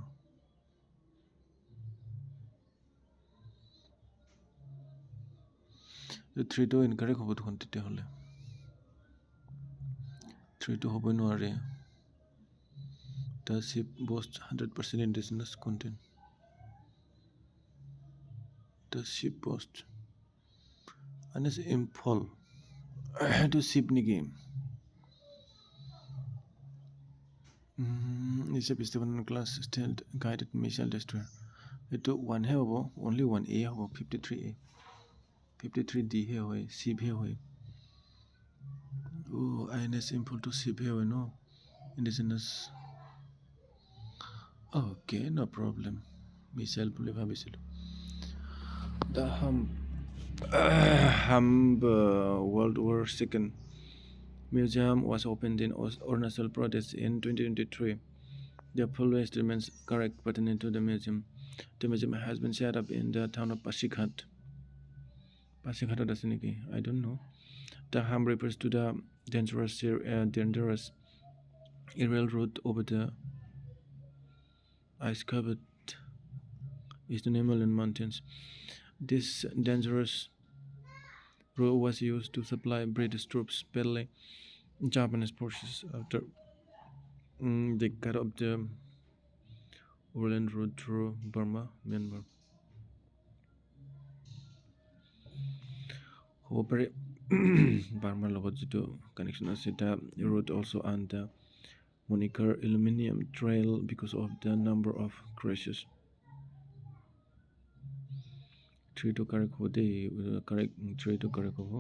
The 3 to incorrect হ'ব দেখোন তেতিয়াহ'লে 3 to হ'বই নোৱাৰে The ship boasts 100% indigenous content. The ship boasts INS Imphal to ship নেকি It's a Visakhapatnam class stealth guided missile destroyer. এইটো 1 হে হ'ব only 1A হ'ব 53A 53D হে হয় ship হে হয় INS Imphal to ship হে হয় ন indigenous okay no problem missile বুলি ভাবিছিলোঁ The Humb World War II Museum was opened in Arunachal Pradesh in 2023. The following statements correct pertaining to the museum. The museum has been set up in the town of Pasighat. Pasighat Dasiniki, I don't know. The Humb refers to the dangerous aerial route over the ice-covered eastern Himalayan mountains. This dangerous route was used to supply British troops battling Japanese forces after they cut up the overland route through Burma, Myanmar. হ'ব পাৰে বাৰ্মাৰ লগত যিটো connection আছে এটা route also on the moniker Aluminium Trail because of the number of crashes. 3 to correct হ'ব দেই correct 3 to correct হ'ব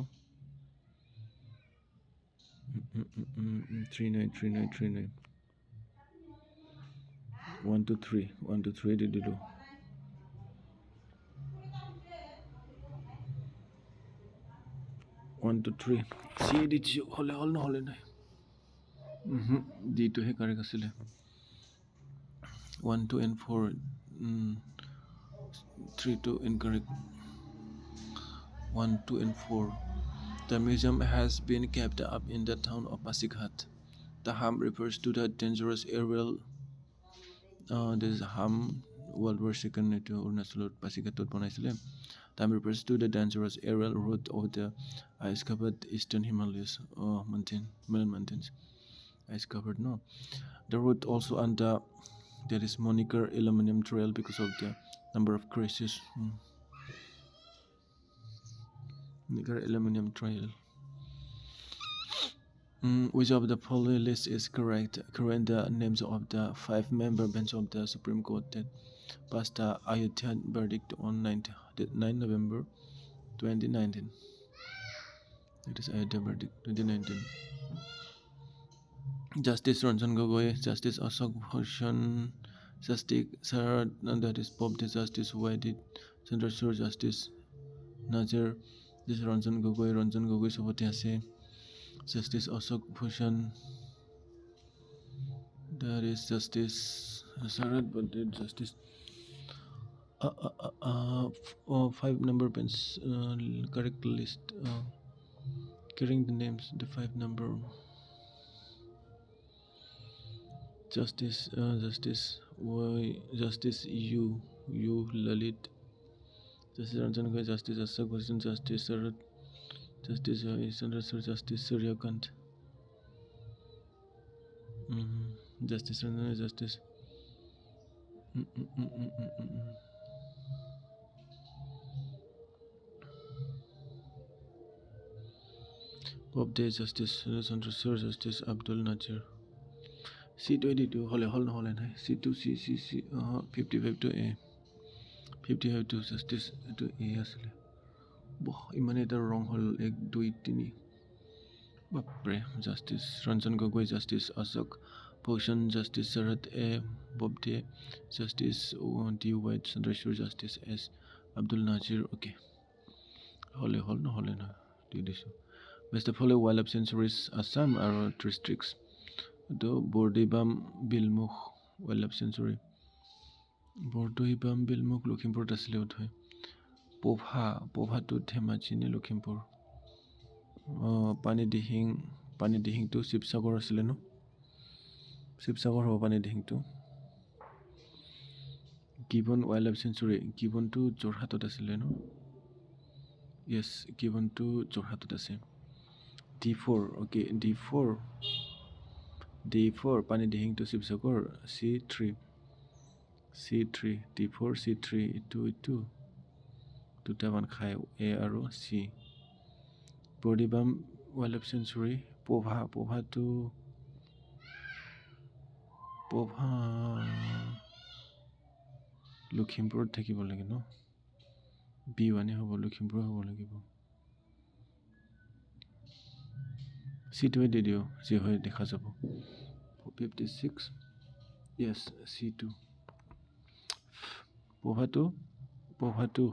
39 1 to 3 দি দিলোঁ 1 to 3 C দিছোঁ হ'লে হ'ল নহ'লে নাই ডিটোহে কাৰেক্ট আছিলে 1 2 and 4 3 2 incorrect 1 2 and 4 The museum has been kept up in the town of Pasighat. The Humb refers to the dangerous aerial this is Humb World War II to Arunachalot Pasighatot banaisile Time refers to the dangerous aerial route of the ice-covered eastern Himalayas mountains. Ice-covered, no. The route also under there is moniker Aluminium Trail because of the number of crashes. Moniker Aluminium Trail. Which of the following list is correct? Current the names of the 5-member bench of the Supreme Court that passed the Ayodhya verdict on 9 November 2019. That is Ayodhya verdict 2019. Justice Ranjan Gogoi, Justice Ashok Bhushan, Justice Sarad, that is Bob the Justice Wadid, Chandrasur, Justice Nazir, this Ranjan Gogoi Soboti Ase, Justice Ashok Bhushan, that is Justice Sarad, but Justice 5-number bench, correct list, carrying the names, the 5-number. Justice U Lalit, Justice Ranjan Gogoi, Justice Ashok Bhushan, Justice Sarad, Justice Chandrasur, Justice Suryakant, Justice Ranjan, Justice Bob Day, Justice Chandrasur, Justice Abdul Najir. C22 hole C2 C 55 to A 55 to Justice to A asle imane eta wrong hol 1 2 3 bapre Justice Ranjan Gogoi, Justice Ashok Bhushan, Justice Sarad A Bobde, Justice D White Chandrasur, Justice S Abdul Najir. Okay, hole na di disu. Best of all wildlife sanctuaries Assam are 3 districts. The Bordibam Bilmukh Wildlife Sanctuary. Bordibam Bilmukh Lakhimpur asile uthoy. Pobha to Dhemaji ne Lakhimpur. Pani dihing to Sibsagar asile no. Sibsagar ho Pani dihing to. Gibbon Wildlife Sanctuary. Gibbon to Jorhatot asile no. Yes, Gibbon to Jorhatot ase. D4, okay, D4 Pani dihing to Sibsagar. C3 D4 C3 itu দুটা মান খায় A আৰু C. Bordibam Wildlife Sanctuary Pobha Lakhimpur থাকিব লাগে ন B1 হ'ব Lakhimpur হ'ব লাগিব C2 দি দিও যি হয় দেখা যাব 56 yes C2 Pobha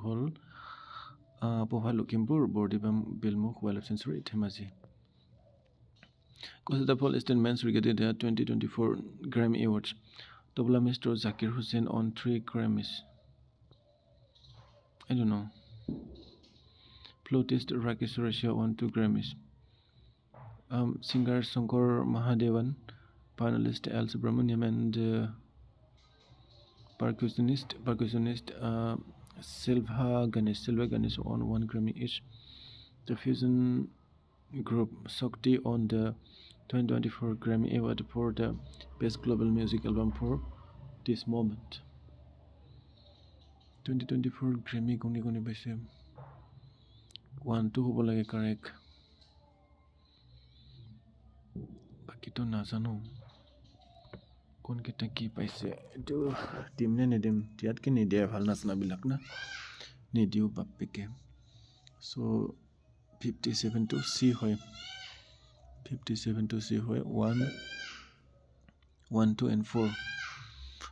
hall Pobha Lakhimpur Bordibam Bilmukh Wildlife Sanctuary Dhemaji. Consider the following statements regarding the 2024 Grammy Awards. Tabla Mr. Zakir Hussain on 3 Grammys. I don't know. Flautist Rakesh Surashia on 2 Grammys. Singer Shankar Mahadevan, panelist Al Subramaniam, and percussionist Silva Ganesh on 1 Grammy each. The fusion group Shakti on the 2024 Grammy Award for the Best Global Music Album for This Moment. 2024 Grammy koni paise 1 2 hobo lage correct. Baki to nazano কোন কেটা কি পাইছে এটো team নে Nedim টিয়াত কি নিদিয়া ভাল নাচনা বিলাক না নিদিও বাপেকে সো 57 to C হয় 57 to C হয় 1 2 and 4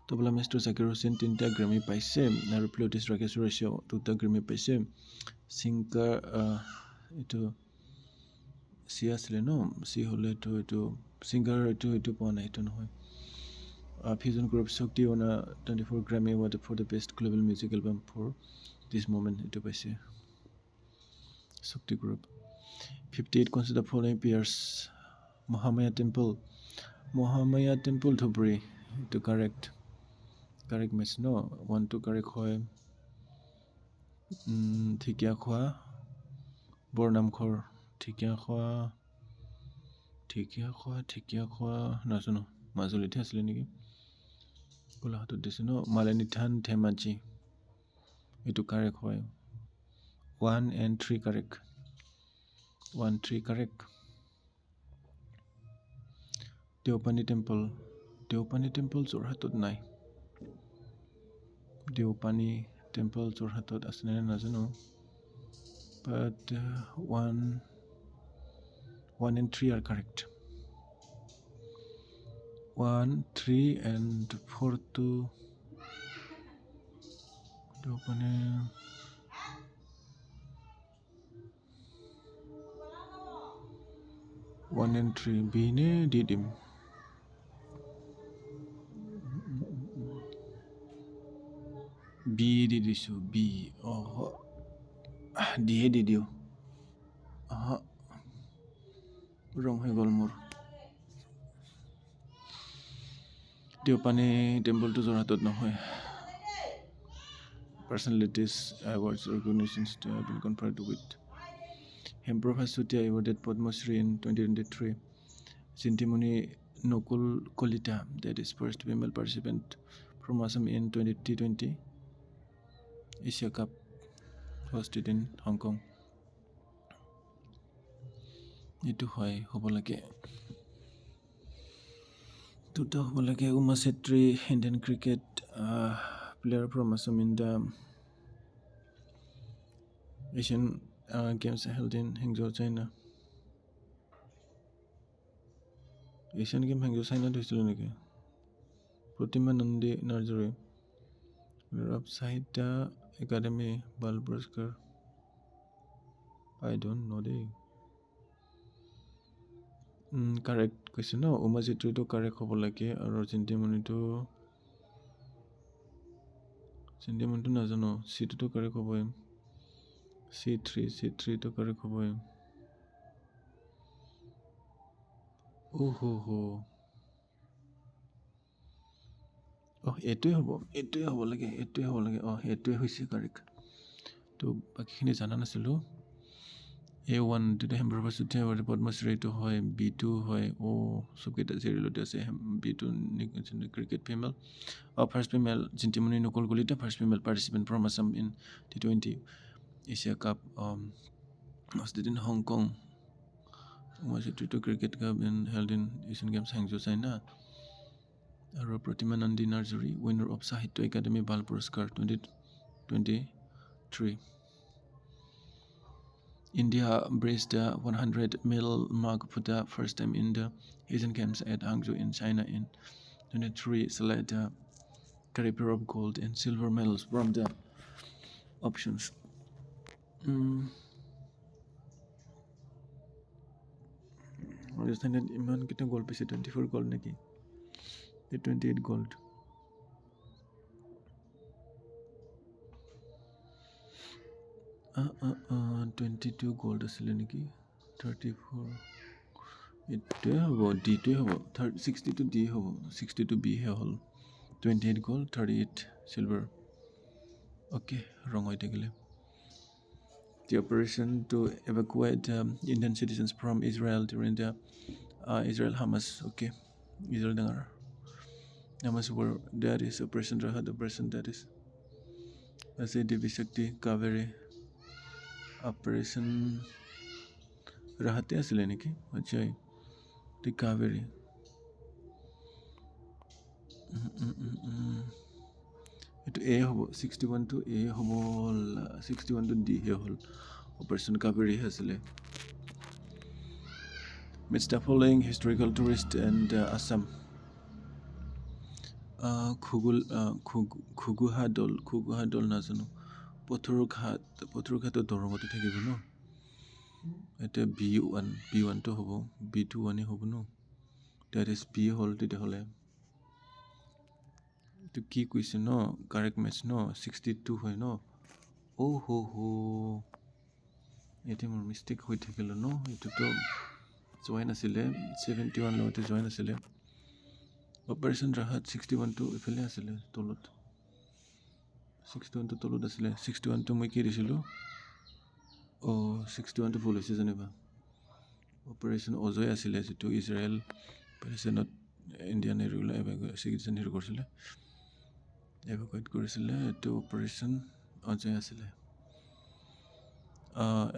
tabla mister Zakir Hussain 3টা গ্রামি পাইছে আৰু ফ্লুটিস্ট ৰাকেশ সুৰেশে 2টা গ্রামি পাইছে সিঙ্গার এটো C আসলে ন C হলে তো এটো সিঙ্গার এটো পোৱা নাই এটো নহয় Fusion Group Shakti on a 24 Grammy Award for the Best Global Music Album for This Moment. Ito paise Shakti Group. 58 consider the following pairs. Mahamaya Temple Dhubri. Ito correct match no 1 2 correct hoy. Thikya khwa Bornam khor Thikya khwa nazono মাজুলীতে আসলে নেকি কোলাহাটত দিছে ন মালিনী থান ধেমাজি এটো correct হয় 1 and 3 correct 1 3 correct Deopani temple যোৰহাটত নাই Deopani temple যোৰহাটত আছেনে নাজানো but 1 and 3 are correct 1 3 and 4 to Deopani 1 and 3 B নে D দিম B দি দিছো B D হে দি দিও ৰং হৈ গ'ল মোৰ দেওপানী টেম্পলটো যোৰহাটত নহয় personalities awards recognitions have been conferred with Hemprabha Sutia awarded Padma Shri in 2023 Sintimoni Nokul Kolita that is first female participant from Assam in 2020 Asia Cup hosted in Hong Kong itu hoy hobo lage tuta hobo lage Uma Setri Indian cricket player from Assam in the Asian Games held in Hangzhou, China. Asian Games Hangzhou, China হৈছিল নেকি প্ৰতিমা Nandi Narzary of Sahitya Academy Bal Puraskar I don't know দেই correct কৈছে ন Uma চিত্ৰীটো correct হ'ব লাগে আৰু চিন্তিমণিটো নাজানো চিটোটো correct হ'ব C3 to correct হ'ব এইটোৱে হ'ব লাগে এইটোৱে হৈছে correct তো বাকিখিনি জানা নাছিলো A1 to the Hemprabha Sutia award Padma Shri to hoy B2 hoy subketa seriality ase B2 cricket female first female Jintimoni Nokul Kolita first female participant from Assam in T20 Asia Cup hosted in Hong Kong was it to cricket cup held in Asian Games Hangzhou China Pratima Nandi Narsari winner of Sahitya Academy Bal Puraskar 2023 India braced the 100 medal mark for the first time in the Asian Games at Hangzhou in China in 2023 select a pair of gold and silver medals from the options Rajasthan ইমান কিটা গোল পাইছে 24 গোল নেকি 28 gold 22 gold আছিলে নেকি 34 এইটোৱে হ'ব D টোৱে হ'ব 60 to D হ'ব 60 to B হে হ'ল 28 gold 38 silver okay wrong হৈ থাকিলে The operation to evacuate Indian citizens from Israel during the Israel-Hamas Israel dangar Hamas war that is operation Rahat operation that is as a Devi Shakti Kaveri operation Rahate asile niki achai the Kaveri It A hobo 61 to A hobo 61 to D he hol operation Kaveri hasile Midst the following historical tourist and Assam Khuguhadol নাজানো পথৰুঘাট দৰঙতে থাকিব ন এটা B1 তো হ'ব B2 1 হ'ব ন that is B হল তেতিয়াহলে তো কি কৈছে ন কারেক্ট ম্যাচ ন 62 হয় ন এটি মোৰ মিস্টেক হৈ থাকিল ন এটো তো জয়েন আছিলে 71 লগতে জয়েন আছিলে অপাৰেশন ৰাহাত 61 to ইফালে আছিলে তলত 61 to তলত আছিলে 61 to মই কি দিছিলো 61 to ফুল হৈছে জানিবা অপাৰেশন অজয় আছিলে যেটো Israel president Indian regular citizen hero কৰিছিলে এভাকুৱেট কৰিছিলে তো অপাৰেশন অজয় আছিলে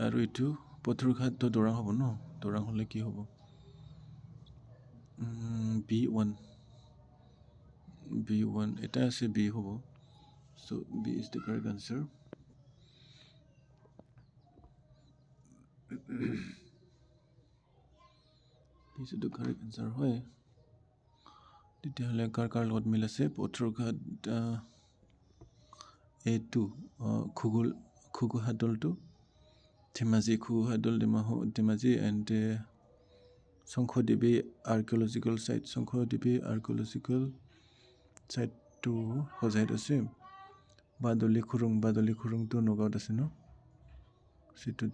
আৰু এটো পথৰুঘাট তো দৰাং হ'ব ন দৰাং হলে কি হ'ব B1 এটা আছে B হ'ব so B is the correct answer B is the correct answer হয় তেতিয়াহ'লে কাৰ লগত মিল আছে পত্ৰঘাট A2 খুগুহাট দলটো ধেমাজি খুগুহাট দল ধেমাজি and শংখদেৱী আৰ্কিঅলজিকেল চাইটটো সজাইত আছে বাদলি খুৰুংটো নগাঁৱত আছে ন সেইটো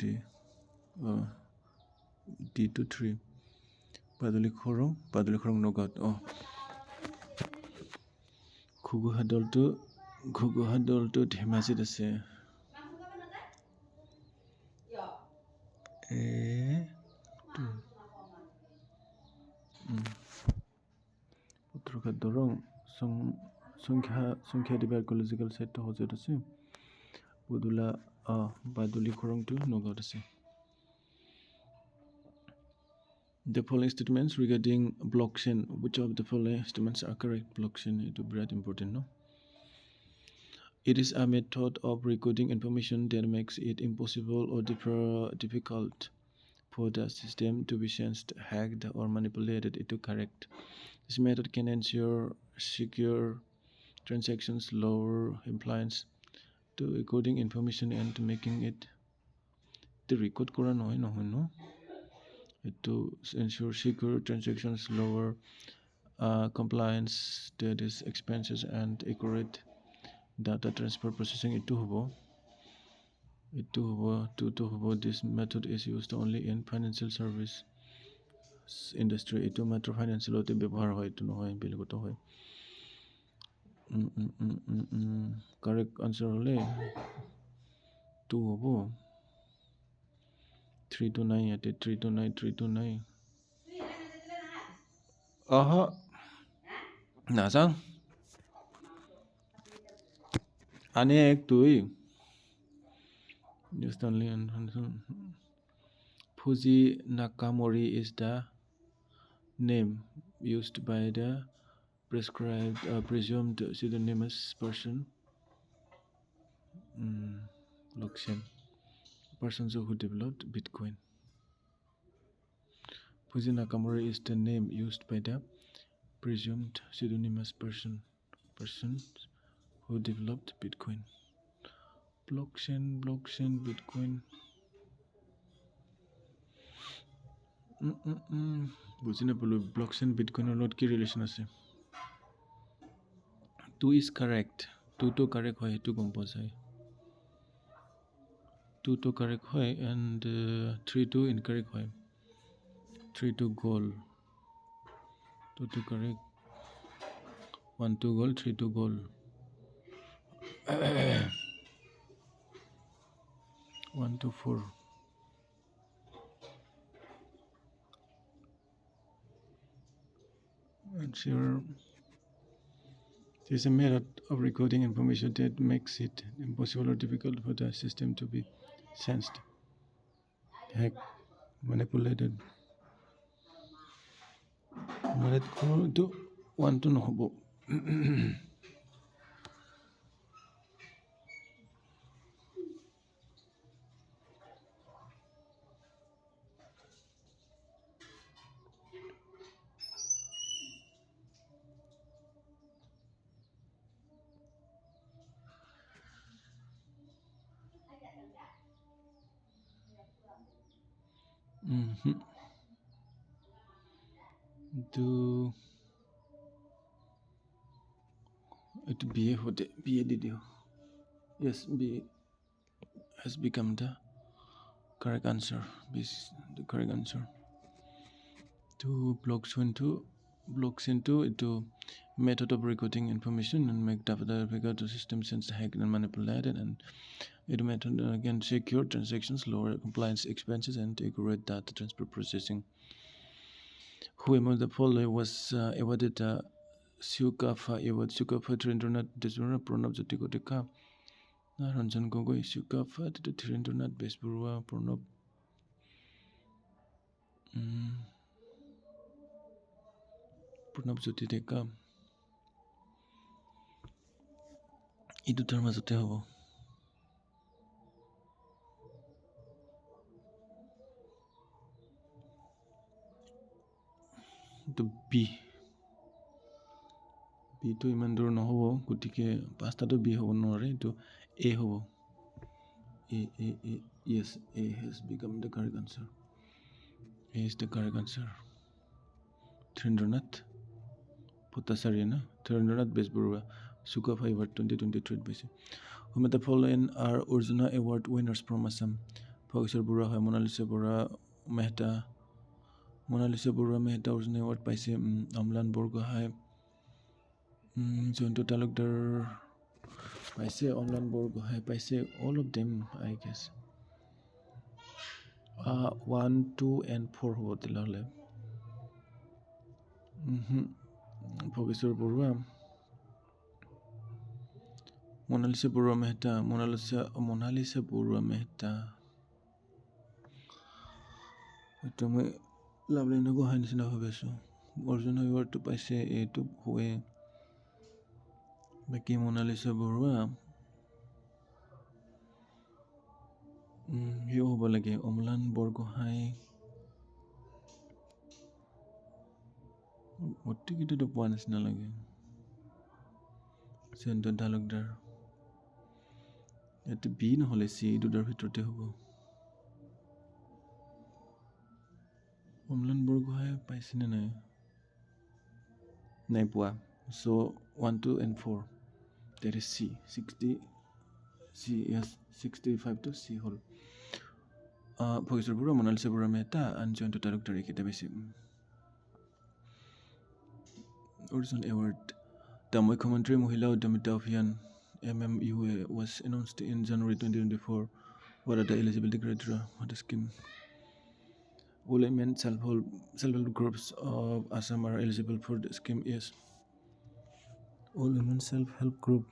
D2 3 বাদলি খুৰুং নগাঁৱত খুগুহাট দলটো ধেমাজিত আছে পত্ৰঘাট দৰং সংখ্যাদেৱী আৰ্কিঅলজিকেল চাইটটো সজাইত আছে বাদলি খুৰুংটো নগাঁৱত আছে The following statements regarding blockchain, which of the following statements are correct? Blockchain is very important, no? It is a method of recording information that makes it impossible or difficult for the system to be changed, hacked, or manipulated. It is correct. This method can ensure secure transactions, lower compliance to recording information and to making it the record kora no. To ensure secure transactions, lower compliance, that is expenses and accurate data transfer processing. Itu hobo. This method is used only in financial service industry. Itu matter financial ote ব্যবহার হয় itu নহয় বেলেগত হয় correct answer হলে 2 hobo 3 to 9 ইয়াতে 3 to 9 নাযাওঁ আনে এক দুই just only Fuji Nakamori is the name used by the prescribed presumed pseudonymous person blockchain persons who developed Bitcoin. Fuji Nakamori is the name used by the presumed pseudonymous persons who developed Bitcoin. Blockchain, Bitcoin. বুজি নাপালো blockchain Bitcoinৰ লগত কি relation আছে 2 is correct 2 to correct হয় সেইটো গম পোৱা যায় 2 to correct হয় and 3 to incorrect হয় 3 to goal 2 to correct 1 to goal 3 to goal 1 to 4 and sure there's a method of recording information that makes it impossible or difficult for the system to be sensed, hacked, manipulated. Do want to know about to BA for the BA did you? Yes, B has become the correct answer. B is the correct answer. To blockchain into method of recording information and make data difficult to system sense hacked and manipulated, and it method again secure transactions, lower compliance expenses, and accurate data transfer processing. Who among the following was awarded Sukafa award? Sukafa Thirendra Pranab Jyotikoteka Ranjan Gogoi Sukafa Thirendra Besburua Pranab Pranabjyoti ডেকা এই দুটাৰ মাজতে হ'ব এইটো বিটো ইমান দূৰ নহ'ব গতিকে পাঁচটাটো B হ'ব নোৱাৰে এইটো এ হ'ব yes A has become the correct answer A is the correct answer Thrindrnath Bhattacharya na Thrindrnath Besbarua Suka Award 2023 পাইছে Who met the following are Arjuna Award winners from Assam Phageshwar Bura হয় Monalisa Bura Mehta Arjuna Award পাইছে Amlan Borgohai Jonto Talukdar পাইছে Amlan Borgohai পাইছে all of them I guess 1 2 and 4 হ'ব তেতিয়াহ'লে Phageshwar Bura Monalisa Bura Mehta এইটো মই লাভলীনা গোহাঁই নিচিনা ভাবি আছোঁ অৰ্জুন এৱাৰ্ডটো পাইছে এইটো হয় বাকী মনালিসা বৰুৱা হিও হ'ব লাগে অম্লান বৰগোহাঁই গোটেইকেইটাতো পোৱা নিচিনা লাগে জয়ন্ত তালুকদাৰ ইয়াতে বি নহ'লে চি দুটাৰ ভিতৰতে হ'ব অম্লান বৰগোহাঁই পাইছেনে নাই পোৱা so 1 2 and 4 that is C 60 C yes 65 to C হ'ল Phageshwar Bura Monalisa Bura Mehta and Jayanta Talukdar এইকেইটা বেছি Arjun Award The Mukhyamantri Mahila Udyamita Abhiyan MMUA was announced in January 2024 What are the eligibility criteria for the scheme Women self-help groups of Assam are eligible for the scheme yes all women self-help group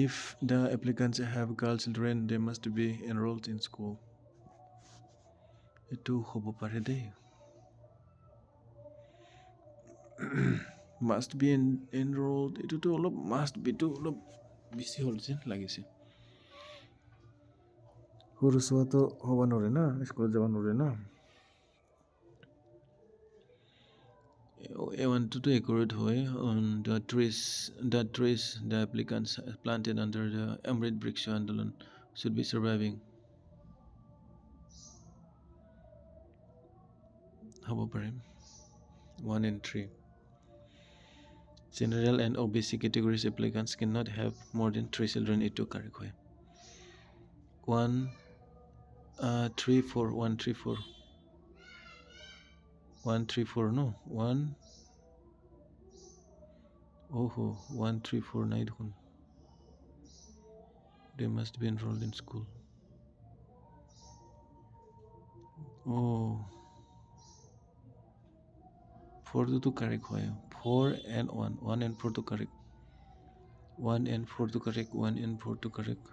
If the applicants have girl children, they must be enrolled in school. Itu hobo pare de. Must be enrolled. Itu to olop must be to olop bisi hol jen lagise. Huru soa to hoba nore na, school jaba nore na. I want to accurate hoy on the trees the applicants planted under the Amrit Briksha Andolan should be surviving. Hobo pare 1 and 3. General and OBC categories applicants cannot have more than 3 children. It took correct way. 1 3 4 1 3 4 1 3 4 no 1 1 3 4 night hun they must be enrolled in school 4 to correct way 4 and 1 and 4 to correct 1 and 4 to correct 1 and 4 to correct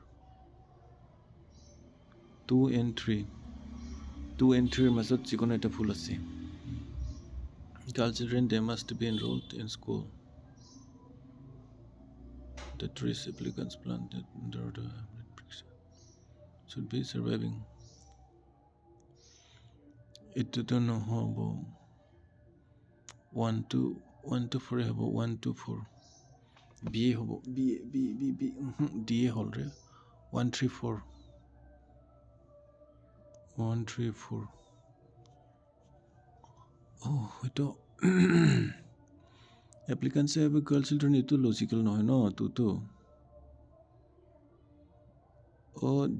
2 and 3 2 and 3 mazot chikon eta full ase girl children they must be enrolled in school the 3 applicants planted under the should be surviving it don't know how 1 to 4 hobo 1 to 4 B hobo B D hol re 1 3 4 1 3 4 ito applicants have girl children ito logical নহয় ন to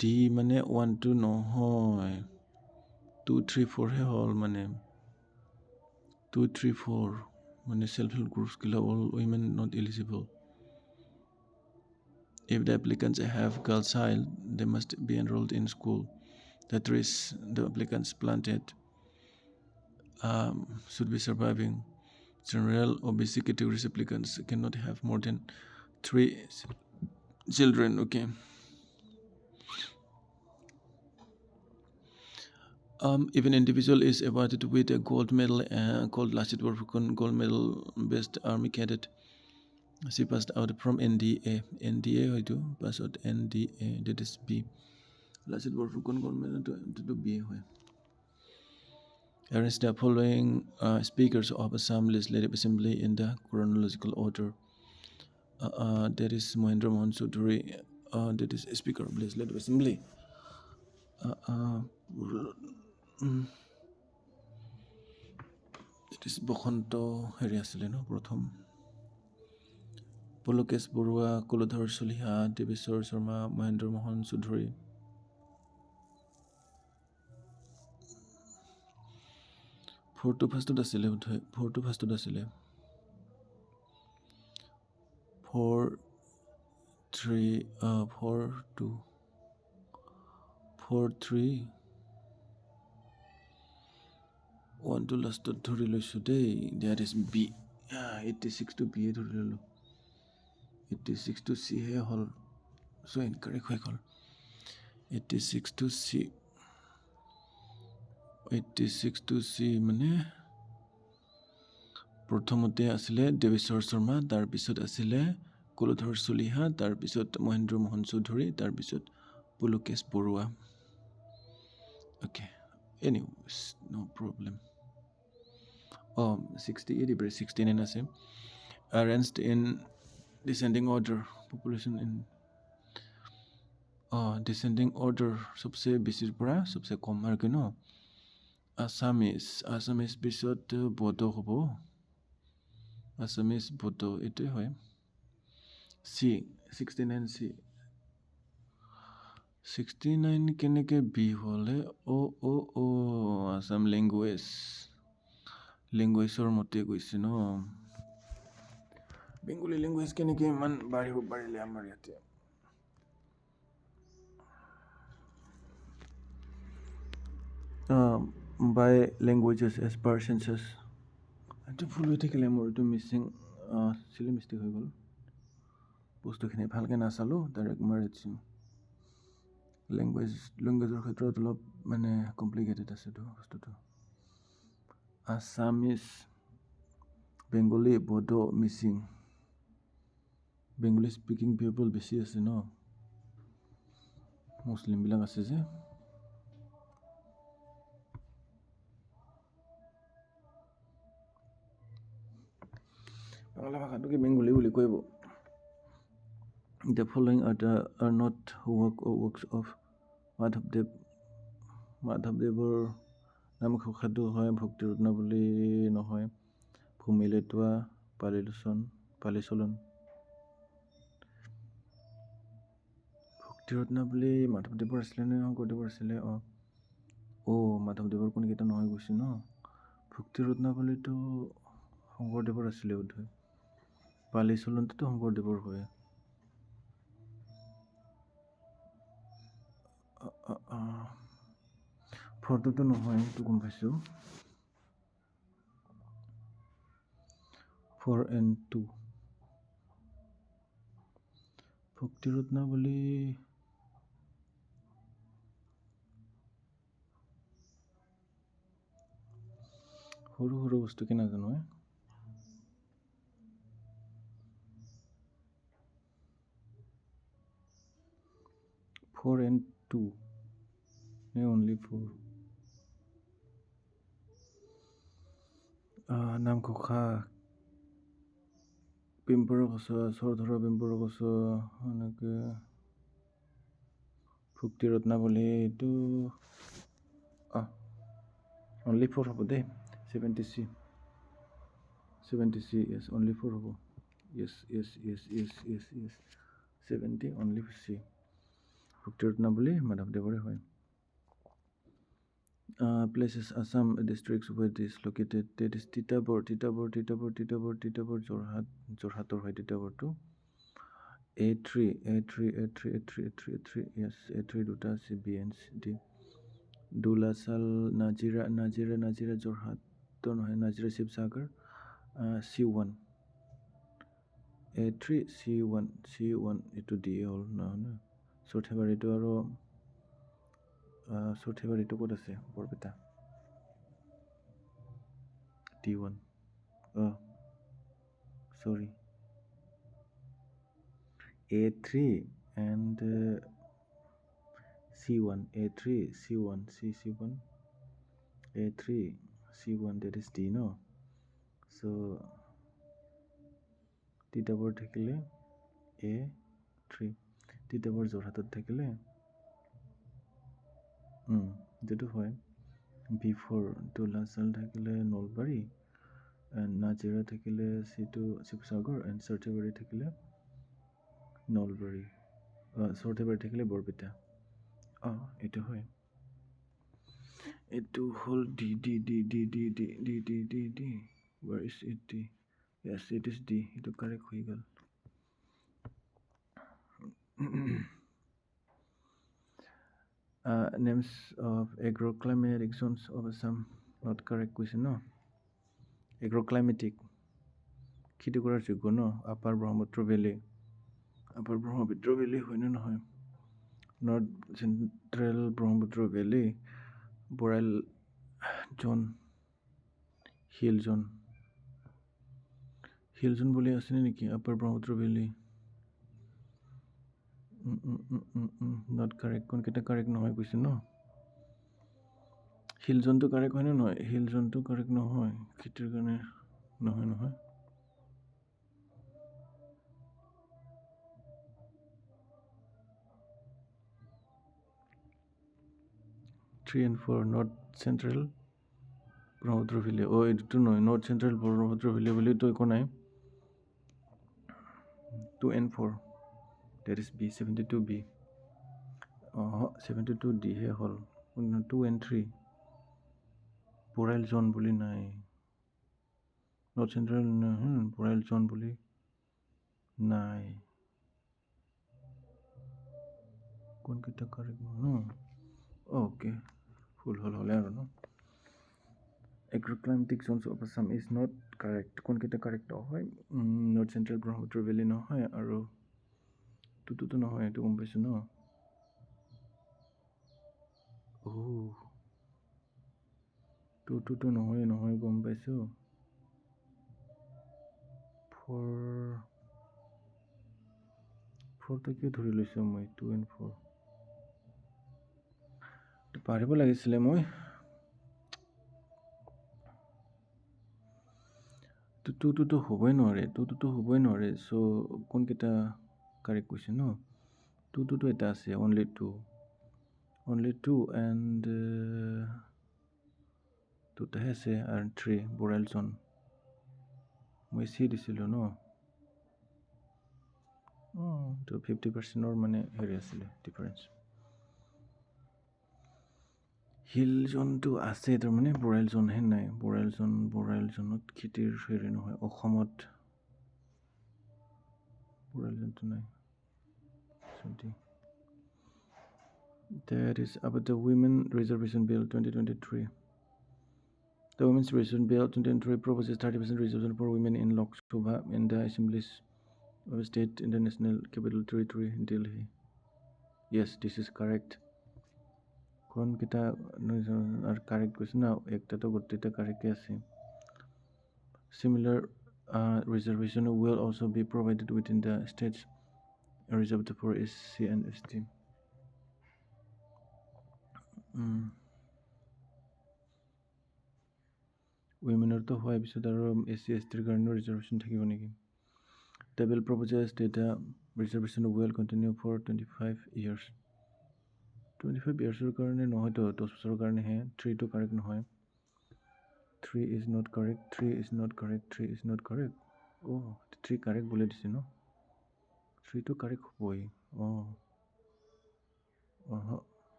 D মানে 1 2 নহয় 2 3 4 হে হল মানে 2 3 4 মানে self-help groups kila all women not eligible if the applicants have girl child they must be enrolled in school the 3 the applicants planted should be surviving general OBC categories applicants cannot have more than 3 children okay If an individual is awarded with a gold medal called Lasit Borfukun gold medal best army cadet, she passed out from NDA. NDA hoitu passed NDA, that is B. Lasit Borfukun gold medal to B hoy. Arrange the following speakers of Assam Legislative Assembly in the chronological order. That is Mahendra Mohan Chaudhary, that is Speaker of Legislative Assembly. That is Bokhanto হেৰি আছিলে ন প্ৰথম পুলকেশ বৰুৱা কুলধৰ চলিহা দেৱেশ্বৰ শৰ্মা মহেন্দ্ৰ মোহন চৌধুৰী ফ'ৰটো ফাৰ্ষ্টত আছিলে বোধহয় 1 to লাষ্টত ধৰি লৈছোঁ দেই that is B 86 to B ধৰি ল'লোঁ 86 to C হে হ'ল so incorrect হৈ গ'ল 86 to C 86 to C মানে প্ৰথমতে আছিলে দেৱেশ্বৰ শৰ্মা তাৰপিছত আছিলে কুলধৰ চলিহা তাৰপিছত মহেন্দ্ৰ মোহন চৌধুৰী তাৰপিছত Pulakesh Barua okay anyways no problem 68 এবাৰ 69 আছে arranged in descending order population in descending order सबसे बेसिर পৰা सबसे কম আৰু কি ন Assamese পিছত বড়ো হ'ব Assamese বড়ো এইটোৱে হয় C 69 C 69 কেনেকে বি হলে Assam languageৰ মতে গৈছে ন বেংগলী ল্যাঙ্গুয়েজ কেনেকে ইমান বাঢ়িব পাৰিলে আমাৰ ইয়াতে by languages as per census এইটো ফুল হৈ থাকিলে মোৰ এইটো মিছিং চিলি মিষ্টেক হৈ গ'ল বস্তুখিনি ভালকে নাচালো ডাইৰেক্ট মাৰি দিছোঁ ল্যাঙ্গুৱেজৰ ক্ষেত্ৰত অলপ মানে কমপ্লিকেটেড আছে তো বস্তুটো Assamese বেংগলী বড়ো মিচিং বেংগলী স্পিকিং পিপল বেছি আছে ন মুছলিম বিলাক আছে যে বাংলা ভাষাটোকে বেংগলী বুলি কইব The following are not works of মাধৱদেৱৰ নাম ঘোষাটো হয় ভক্তি ৰত্নাৱলী নহয় ভূমিলেটুৱা পালিচলন ভক্তি ৰত্নাৱলী মাধৱদেৱৰ আছিলে নে শংকৰদেৱৰ আছিলে মাধৱদেৱৰ কোনকেইটা নহয় গৈছে ন ভক্তি ৰত্নাৱলীটো শংকৰদেৱৰ আছিলে বোধহয় পালিচলনটোতো শংকৰদেৱৰ হয় ফটোটো নহয় এইটো গম পাইছোঁ 4 and 2 ভক্তি ৰত্নাৱলী সৰু বস্তুকে নাজানো 4 and 2 only 4 নাম ঘোষা পিম্পৰ গছ চৰধৰা পিম্পৰ গছ এনেকে ভক্তি ৰত্নাৱলী এইটো only 4 হ'ব দেই 70C yes only 4 হ'ব yes 70 only C ভক্তি ৰত্নাৱলী মাধৱদেৱৰে হয় places Assam districts where it is located that is Titapur Jorhator হয় Titapurটো A3 yes A3 দুটা আছে B and D Dulasal Najira Jorhat তো নহয় Najira Shivsagar C1 A3 C1 এইটো D হ'ল না সৰ্থেবাৰীটো আৰু Sorthebari to ক'ত আছে Barpeta D1 sorry A3 and C1 A3 C1 C1 A3 C1 that is D no so D double থাকিলে A3 D double যোৰহাটত থাকিলে যেটো হয় B4 Tulasal থাকিলে নলবাৰী and Najira থাকিলে C2 শিৱসাগৰ and Sorthebari থাকিলে নলবাৰী Sorthebari থাকিলে বৰপেটা এইটো হয় এইটো হল D where is it D yes it is D এইটো correct হৈ গল names of agroclimatic zones of Assam not correct question no agroclimatic খেতি কৰাৰ যোগ্য ন আপাৰ ব্ৰহ্মপুত্ৰ ভেলী হয় নে নহয় north central Brahmaputra valley Barail zone hill zone বুলি আছে নেকি upper Brahmaputra valley not correct কোনকেইটা correct নহয় কৈছে ন হিল জোনটো correct হয় নে নহয় হিল জোনটো correct নহয় খেতিৰ কাৰণে নহয় 3 and 4 North Central Brahmaputra valley এইটো নহয় North Central ব্ৰহ্মপুত্ৰ ভেলী বুলি তো একো নাই 2 and 4 that is B 72B 72D হে হল 2 and 3 বৰাইল জন বুলি নাই North Central বৰাইল জন বুলি নাই কোনকেইটা correct নহয় okay full হলে আৰু ন agroclimatic zones of Assam is not correct কোনকেইটা correct হয় North Central ব্ৰহ্মপুত্ৰ ভেলী নহয় আৰু তুতুটো নহয় এইটো গম পাইছো ন তুতুটো নহয় গম পাইছো 4 কিয় ধৰি লৈছো মই 2 and 4 পাৰিব লাগিছিলে মই তুতুটো হ'বই নোৱাৰে সো কোনকেইটা কাৰেক্ট কৈছে ন তুতুটো এটা আছে only two and দুটাহে আছে আৰু 3 বৰাইল জন মই চি দিছিলো ন তো 50% মানে হেৰি আছিলে ডিফাৰেন্স হিল জোনটো আছে তাৰ মানে বৰাইল জন হে নাই বৰাইল জনত খেতিৰ হেৰি নহয় অসমত বৰাইল জনটো নাই that is about the women reservation bill 2023 the women's reservation bill 2023 proposes 30% reservation for women in Lok Sabha in the assemblies of state in the national capital territory Delhi yes this is correct কোন কিটা আর correct question না একটা তো গোটেটা correct আছে similar reservation will also be provided within the states reserved for SC and ST women তো হয় পিছত আৰু SC ST ৰ কাৰণে ৰিজাৰ্ভেশন থাকিব নেকি the bill proposes that the reservation will continue for 25 years 25 years ৰ কাৰণে নহয় তো 10 বছৰৰ কাৰণে হে 3 to correct নহয় 3 is not correct 3 is not correct 3 correct বলে দিছে ন 3 to correct হবই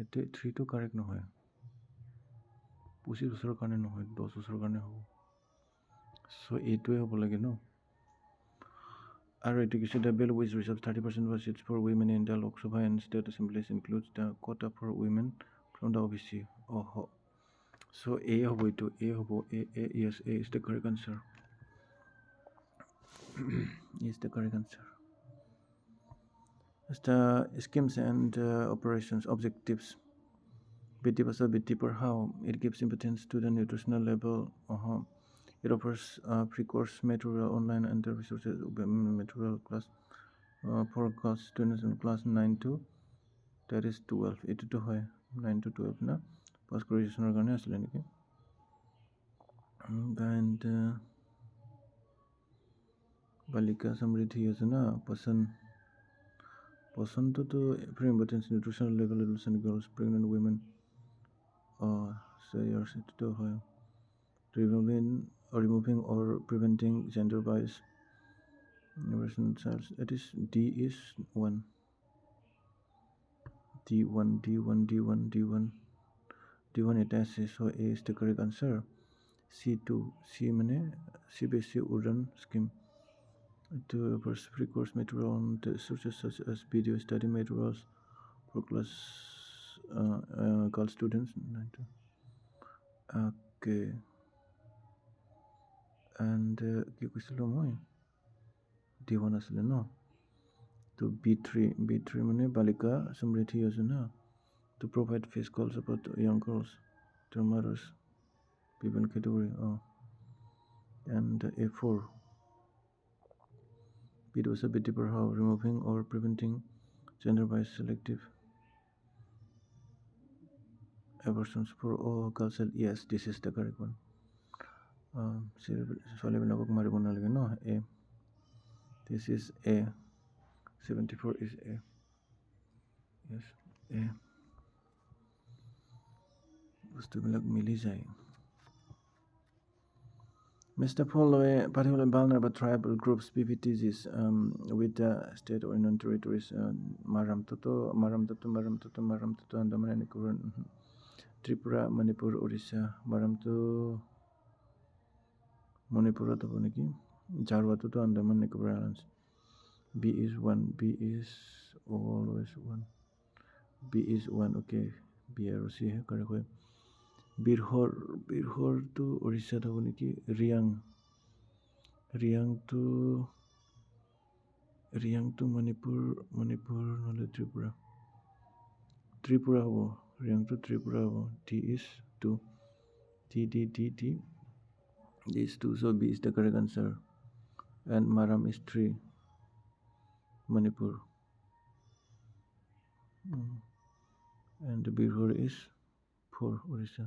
এতে 3 to correct নহয় 25 বছৰৰ কাৰণে নহয় 10 বছৰৰ কাৰণে হ'ব সো এইটোৱে হ'ব লাগে ন Our education bill which reserves 30% of seats for women in the Lok Sabha and state assemblies includes the quota for women from the OBC. So A hobo to A hobo yes A is the correct answer. Is the correct answer. The schemes and operations objectives. BT Basa BT How it gives importance to the nutritional level. It offers pre-course material online and the resources material class for class students in class 9 to that is 12 8 to 9 to 12 na post graduation or gane asle niki and balika samriddhi yojana pasan to very important nutritional level adolescent girls pregnant women so years it to removing or preventing gender bias nutrition cells it is D is 1 D1 D1 D1 D1 D1 it has so A is the correct answer C2 C mane CBSE Udan scheme to free course material on the sources such as video study materials for class girl students okay and কি কৈছিলো মই D1 আছিলে ন to B3 মানে balika samriddhi yojana to provide physical support to young girls their mothers people category and A4 it was a bit deeper how removing or preventing gender bias selective abortions for all girls. Yes, this is the correct one. A this is A 74 is A yes A বস্তুবিলাক মিলি যায় Mr. Following particularly vulnerable tribal groups PVTGs with the state or non territories Maram Toto Andaman and Nicobar Tripura Manipur Odisha Maram to Manipura to Boniki Jarwa to Andaman Nicobar Islands B is 1 B is always 1 B is 1 okay BROC correct Birhor to Odisha to Boniki Riang to Manipur nole Tripura ho Riang to Tripura ho T is 2 T is 2 so B is the correct answer and Maram is 3 Manipur and Birhor is 4 Odisha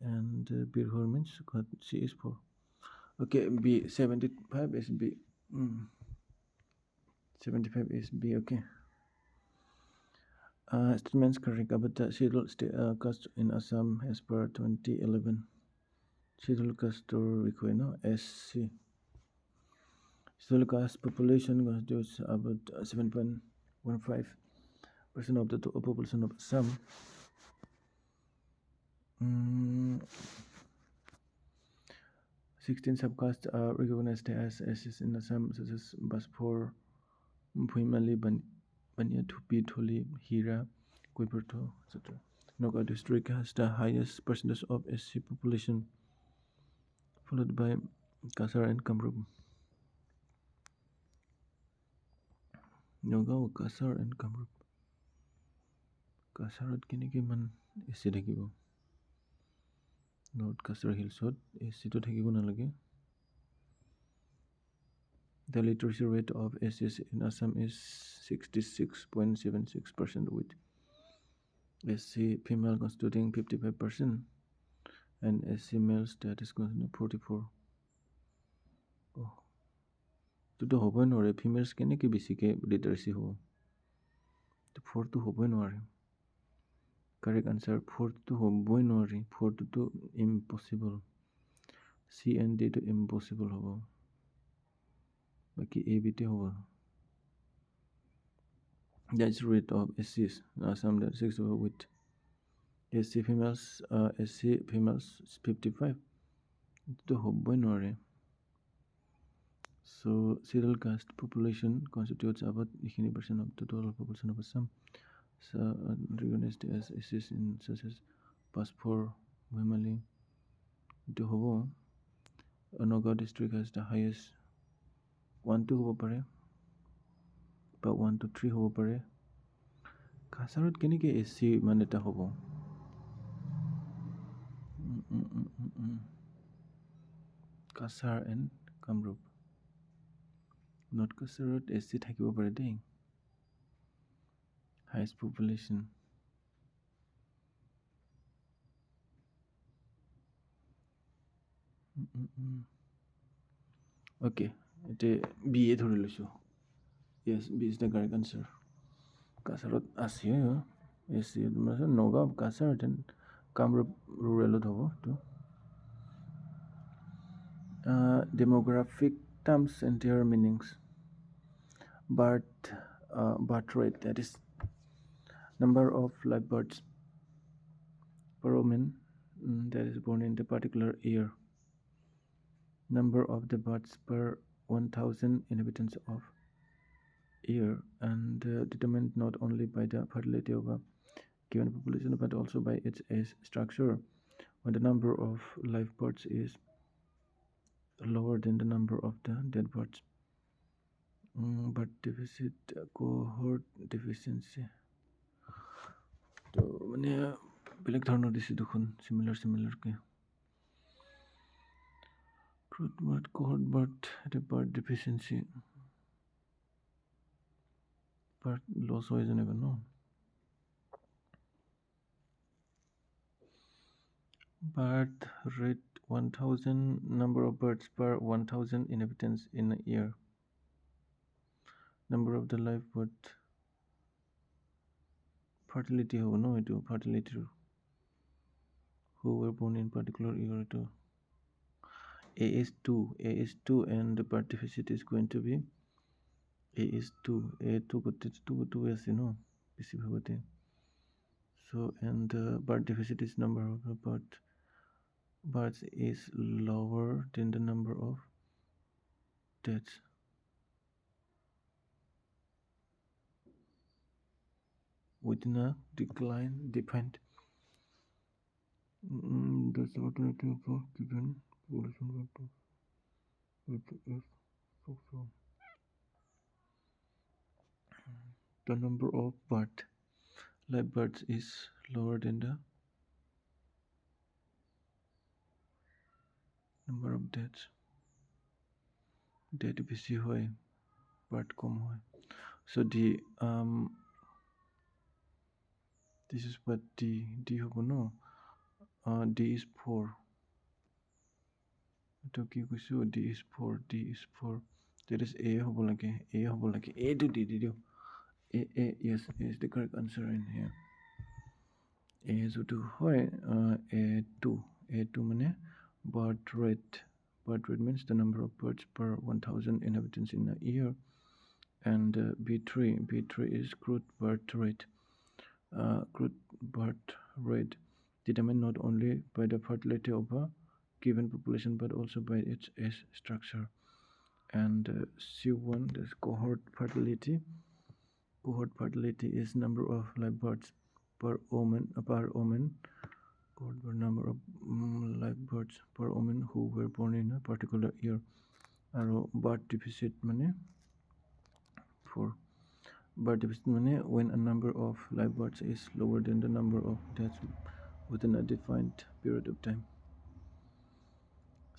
and Birhor means C is 4 okay B 75 is B 75 is B okay statements correct about the scheduled caste in Assam as per 2011 scheduled caste no SC scheduled caste population constitutes about 7.15% of the total population of Assam 16 subcastes are recognized as SCs in Assam such as Baspor, Bhuimali, Banya Thupi, Tholi, Hira, Kuiperto, etc. Noga district has the highest percentage of SC population, followed by Kasar and Kamrup. Noga, Kasar and Kamrup. Kasarat kiniki man SC thakibo. North Kasar Hillsot SC to thakibo nalage. The literacy rate of SCs in Assam is 66.76% with SC female constituting 55% and SC male status constituting 44. Oh. To hoboi nore females keneki besike literacy ho. To 4 to hoboi nore. Correct answer 4 to hoboi nore. 4 to impossible. C and D to impossible hobo. Baki A B T hobo. That's rate of SCs in Assam that 6 with SC females 55 to hoboi nore. So serial caste population constitutes about 80% of the total population of Assam. So recognized as SCs in such as Paspor, Bhuimali, Hobo. Noga district has the highest 1 to Hobo pare বা 1 to 3 হ'ব পাৰে কাছাৰত কেনেকৈ AC মানে এটা হ'ব Cachar and Kamrup north কাছাৰত AC থাকিব পাৰে দেই হাইষ্ট পপুলেশ্যন okay এতিয়া BA ধৰি লৈছোঁ yes B is the correct answer কাছাৰত আছে AC মানে নগাঁও কাছাৰ এণ্ড কামৰূপ ৰুৰেলত হ'ব এইটো demographic terms and their meanings birth rate that is number of live births per woman that is born in the particular year number of the births per 1000 inhabitants of year and determined not only by the fertility of a given population but also by its age structure when the number of live births is lower than the number of the dead births but deficit cohort deficiency তো মানে বেলেগ ধৰণৰ দিছে দুখন সিমিলাৰকে growth birth cohort birth এটা birth deficiency birth loss হয় যেনেকৈ ন birth rate 1000 number of births per 1000 inhabitants in a year number of the live birth fertility হ'ব ন এইটো fertility who were born in particular year to AS2 and the birth deficit is going to be AS2 A2 gote আছে no বেছি ভাগতে so and the birth deficit is number of the births is lower than the number of deaths within a decline defined the alternative of given population the number of live births is lower than the number of deaths death বেছি হয় birth কম হয় so this is what D হ'ব ন D is 4 to কি কৈছো D is 4 that is A হ'ব লাগে A to D দিও yes is the correct answer in here A যোনটো হয় A2 মানে birth rate means the number of births per 1000 inhabitants in a year and B3 is growth birth rate determined not only by the fertility of a given population but also by its age structure and C1 is cohort fertility is number of live births per woman cohort number of live births per woman who were born in a particular year and birth deficit মানে 4 birth deficit মানে when a number of live births is lower than the number of deaths within a defined period of time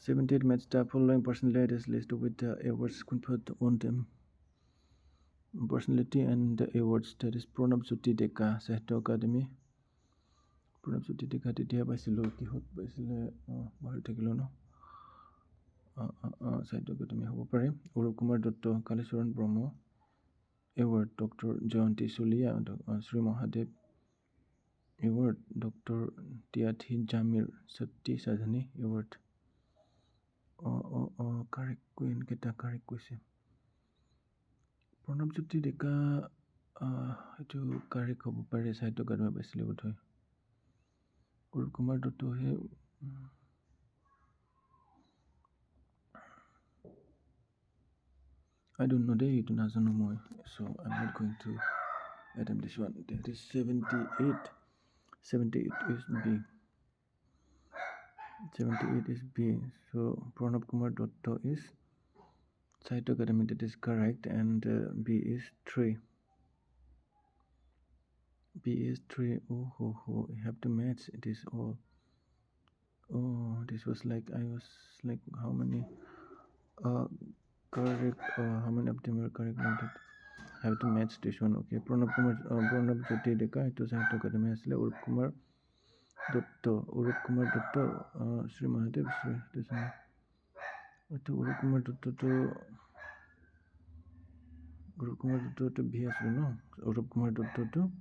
78 match the following personalities list with the awards conferred on them personality and the awards that is Pranabjyoti Deka Sahitya Academy Pranabjyoti Deka তেতিয়া পাইছিলো কিহত পাইছিলে বাহিৰ থাকিলো ন Sahitya Academy হ'ব পাৰে Urup Kumar Dutta Kaleeswaran Brahma award Dr. Jayanti Sulia Sri Mahadev award Dr. Tiathi Jamir Satti Sadhani award correct queen কেটা correct কৈছে Pranabjyoti Deka এইটো correct হ'ব পাৰে Sahitya Academy পাইছিলে বোধহয় Urup Kumar Dutta হে I don't know day এইটো নাজানো মই so I'm not going to attempt this one that is 78 is B 78 is B so Pranab Kumar Dutta is Saito Academy, that is correct, and B is 3. B is 3. Oh, I have to match. It is all. Oh, this was like I was like how many correct? How many of them were correct? Like that. I have to match this one. Okay, Pranab Jyoti Deka. It was Saito Academy. Asle Urup Kumar Dutta. Sri Mahadev Sri. This one. It Urup Kumar Dutta to B asle no. Urup Kumar Dutta to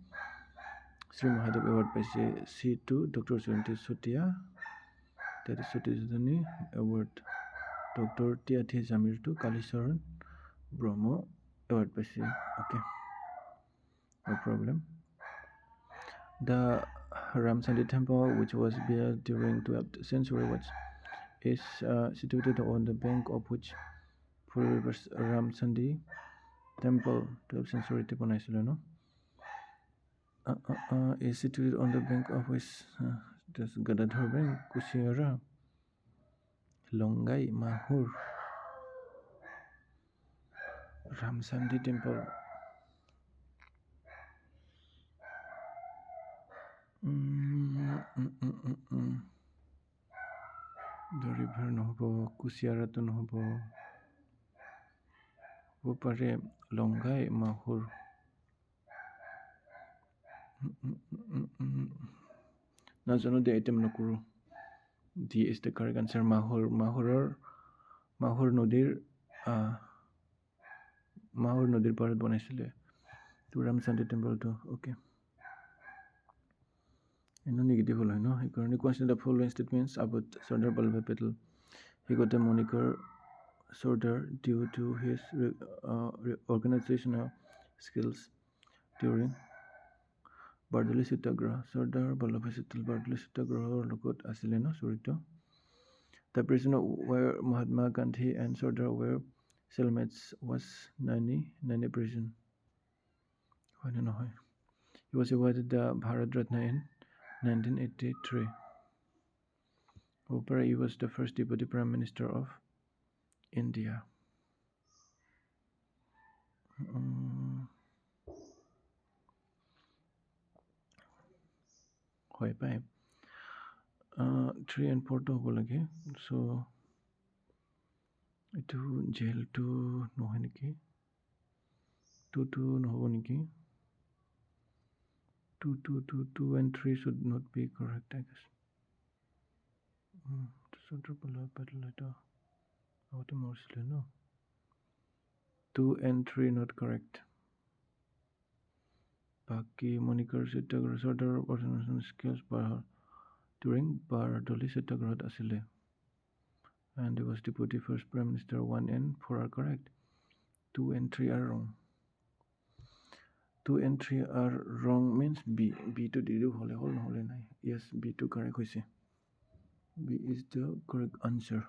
Sri Mahadev Award paise C2 Dr. Suyanti Sotia. That is Sotijani Award. Dr. Tiathi Jamir to Kalisaran Brahmo Award paise. Okay, no problem. The Ramsandi temple, which was built during 12th century, is situated on the bank of which full rivers Ramsandi temple 12th century no? Is situated on the bank of which this Gadadhar Bank, Kusiara, Longai, Mahur, Ramsandi temple. The river no hobo, Kusiara to no hobo. Pare Longai, Mahur. Nazano the item no kuru. D is the correct answer. Mahur Nodir parat banaisile to Ramsandi temple to. Okay. No negative hole no. He currently consider the following statements about Sardar Vallabhbhai Patel. He got the moniker Sardar due to his organizational skills during Bardoli Satyagraha. Sardar Vallabhbhai Patel Bardoli Satyagraha logot asile no surito. The prison where Mahatma Gandhi and Sardar were cellmates was Nani prison. He was awarded the Bharat Ratna in 1983. He was the first Deputy Prime Minister of India. Hoy pai 3 and 4 to hobo lage so etu jail to no hoy niki 2 no hobo niki 2 and 3 should not be correct, I guess. Sardar Vallabhbhai Patel eta auto morsile no 2 and 3 not correct. Baki moniker Satyagraha Sardar organization skills during Bardoli Satyagraha asile, and he was deputy first prime minister. 1 and 4 are correct. 2 and 3 are wrong. 2 and 3 are wrong means B to D hole nai. Yes, B to correct hoise. B is the correct answer.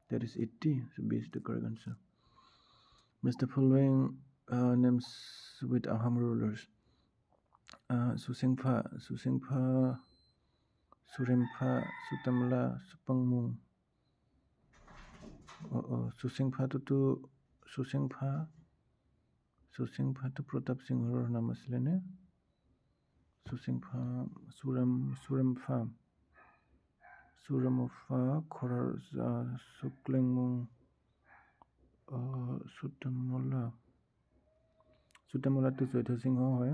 That is 80. So B is the correct answer. Miss the following names with Aham rulers. Susengpha, Surempha, Sutamla, Supangmung. Susengpha to Pratap Singh or naam asile ne. Susengpha, Surempha, Khorar Suklengmung, Sutamala to Zoita Singh hoy.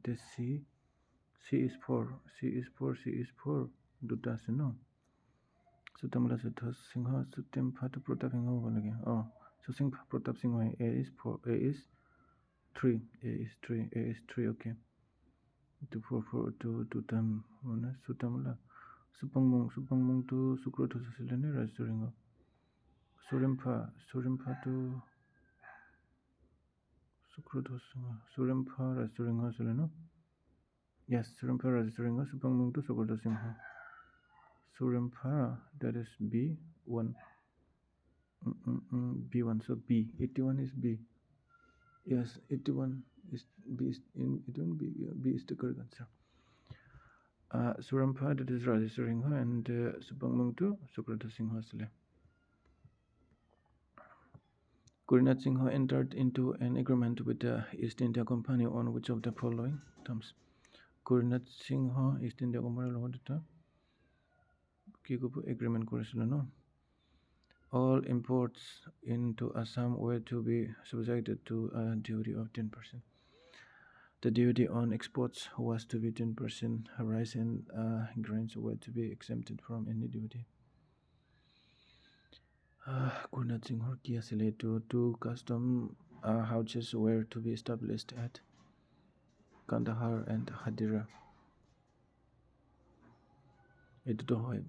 The C is 4. Duta ase no. Sutamala Zoita Singh, Sutempha to Pratap Singh hobo lage. Susengpha Pratap Singh hoy. A is 4. A is 3. Okay. 4 to Dutam Sutamala. Supangmung to Sukrothos asile ne Rajdoringo. Surempha to Sukrothos. Surempha Rajdoringo asile no. Yes, Surempha Rajdoringo. Supangmung to Sukrothos Singha. Surempha, that is B1. B1, so B. 81 is B. Yes, 81 is B. B is the correct answer. Surempha, that is Rajeshwar Singha, and Supangmung to Sukrothos Singha asile. Gurinath Singh entered into an agreement with the East India Company on which of the following terms? Gurinath Singh East India Company লগত এটা কি ক'ব agreement কৰিছিল ন? All imports into Assam were to be subjected to a duty of 10%. The duty on exports was to be 10%. Rice and grains were to be exempted from any duty. Gurinath Singh কি আছিলে এইটো? Two custom houses were to be established at Kandahar and Hadira. এইটোতো হয়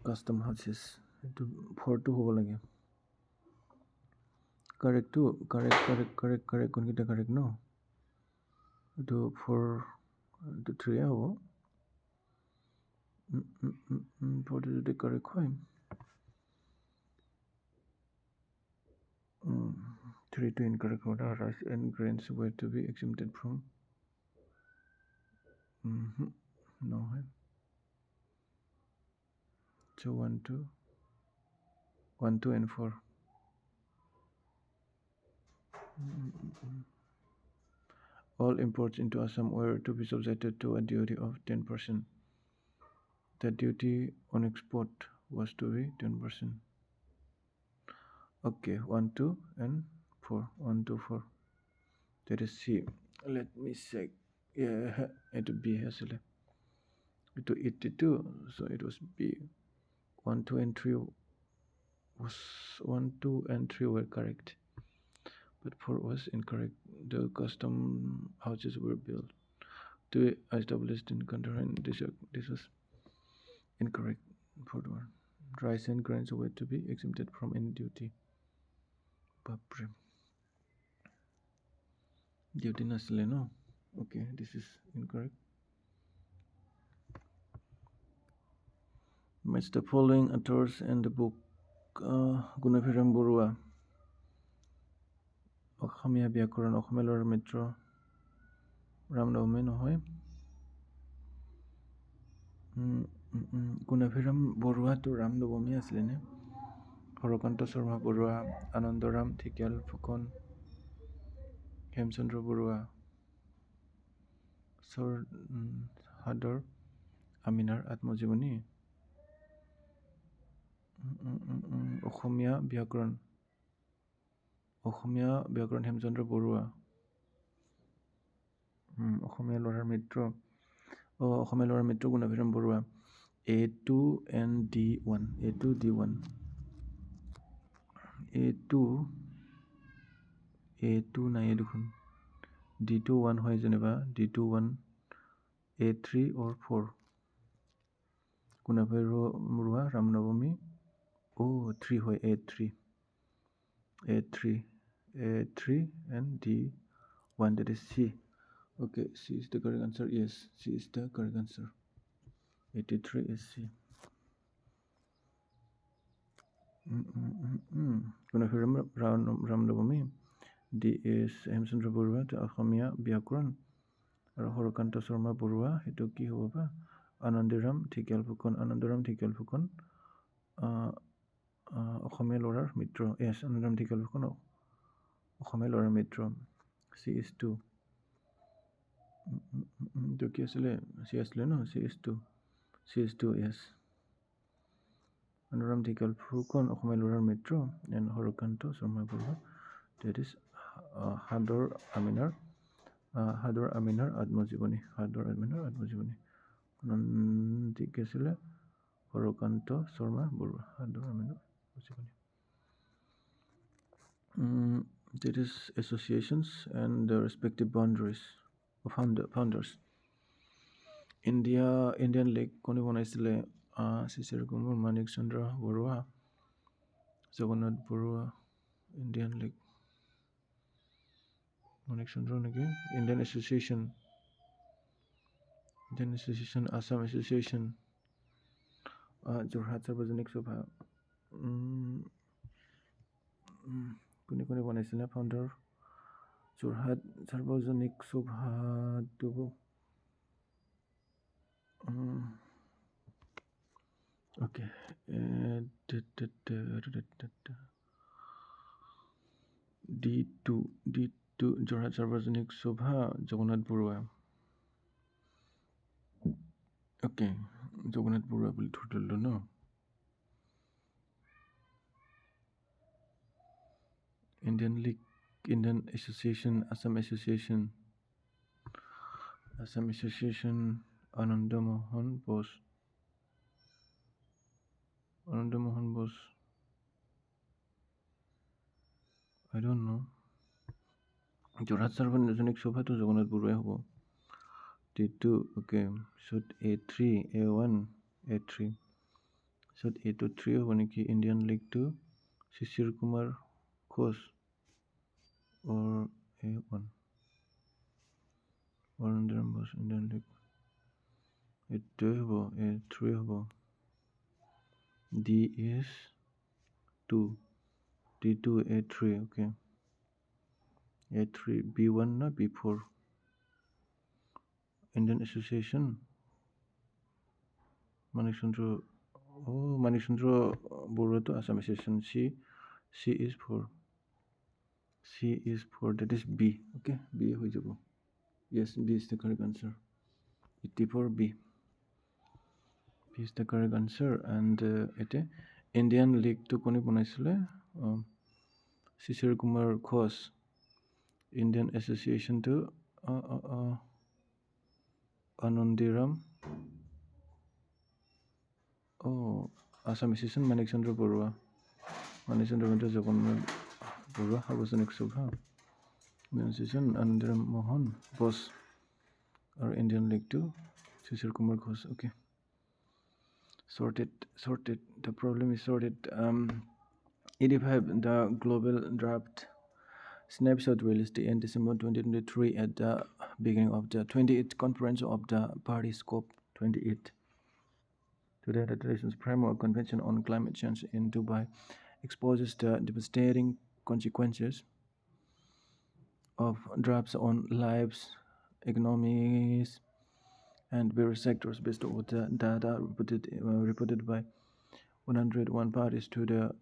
custom houses. এইটো 4টো হ'ব লাগে। Correct to correct কোনকেইটা correct ন? এইটো 4 এইটো 3 হ'ব। 4টো যদি correct হয় 3 to incorrect order. Rice and grains were to be exempted from no. So 1, 2 and 4. All imports into Assam were to be subjected to a duty of 10%. The duty on export was to be 10%. Okay, 1, 2 and 4. 1, 2, 4. That is C. Let me check. Yeah, it would be actually. It was 82, so it was B. 1, 2 and 3 was 1, 2 and 3 were correct, but 4 was incorrect. The custom houses were built to be established in Kandahar, and this was incorrect. 4th one. Rice and grains were to be exempted from any duty. Bapre. Duty nasle no. Okay, this is incorrect. Match the following authors and the book. Gunafiram Borua. অসমীয়া ব্যাকৰণ অসমীয়া ল'ৰাৰ মিত্ৰ ৰামনৱমী নহয়। গুণাভিৰাম বৰুৱাটো ৰামনৱমী আছিলে নে? হৰকান্ত শৰ্মা বৰুৱা, আনন্দৰাম ঢেকিয়াল ফুকন, হেমচন্দ্ৰ বৰুৱা, হাদৰ আমিনাৰ আত্মজীৱনী, অসমীয়া ব্যাকৰণ হেমচন্দ্ৰ বৰুৱা, অসমীয়া ল'ৰাৰ মিত্ৰ Gunabhiram Barua. A2 and D1. A2 D1. A2 নাই দেখোন। D2 1 হয় যেনিবা। D2 1 A3 or 4. Gunabhiram Barua Ram Navami 3 হয়। A3 and D1, that is C. Okay, C is the correct answer. Yes, C is the correct answer. 83 is C. Gunafiram Ramnavami. D is Hemchandra Borua, the Ahamia Byakran. Horokanta Sarma Borua, Hitoki Hova, Anandiram Tikel Fukon, Ohamel or Mitro. Yes, Anandram Tikel Fukon, Ohamel or Mitro. C is 2. C is 2, yes. Anandram Tikel Fukon, Ohamel or Mitro, and Horokanto Sarma Borua. That is Hador Aminar Atmojiboni. Nantikesile Horokanto Sarma Borua. Hador Aminar Atmojiboni. That is associations and the respective boundaries of founders. Indian Lake Koni Bonaisile Sisir Gumur Manik Chandra Borua, Jagannath Borua, Indian Lake Manik Chandra again. Indian Association, Assam Association, Jorhat Sarvajanik Sabha. Kuni Bonaisile founder Jorhat Sarvajanik Sabha Dubu. Okay. D2 Jorhat Sarvajanik Sobha Jagannath Barua. Okay, Jagannath Barua will total no. Indian League, Indian Association, Assam Association, Ananda Mohan Bose. I don't know. Jorhat Sarvajanik Sobha to Jagannath Barua hobo. D2, okay. Should A3, A1, A3. Should A2 3 hobo niki Indian League 2, Shishir Kumar Ghosh or A1. Ananda Bose Indian League. A2 hobo, A3 hobo. D is 2. D2, A3, okay. A3, B1 na B4. Indian Association. Manikchandra. Oh, Manikchandra Barua to Assam Association. C is 4. C is 4. That is B. Okay, B hoy jabo. Yes, B is the correct answer. 84 B. B is the correct answer. And ete Indian League to koni banaisile Shishir Kumar Ghosh. Indian Association to Anandiram. Oh, Assam Association Manikchandra Barua. Manikchandra Jagannath Barua Sarvajanik Sobha. Association Anandiram Mohan Bose. Or Indian League 2, Shishir Kumar Ghosh. Okay. Sorted. The problem is sorted. 85. The global draft snapshot released in December 2023 at the beginning of the 28th conference of the Paris COP 28. The United Nations Framework Convention on Climate Change in Dubai exposes the devastating consequences of droughts on lives, economies, and various sectors based on the data reported by 101 parties to the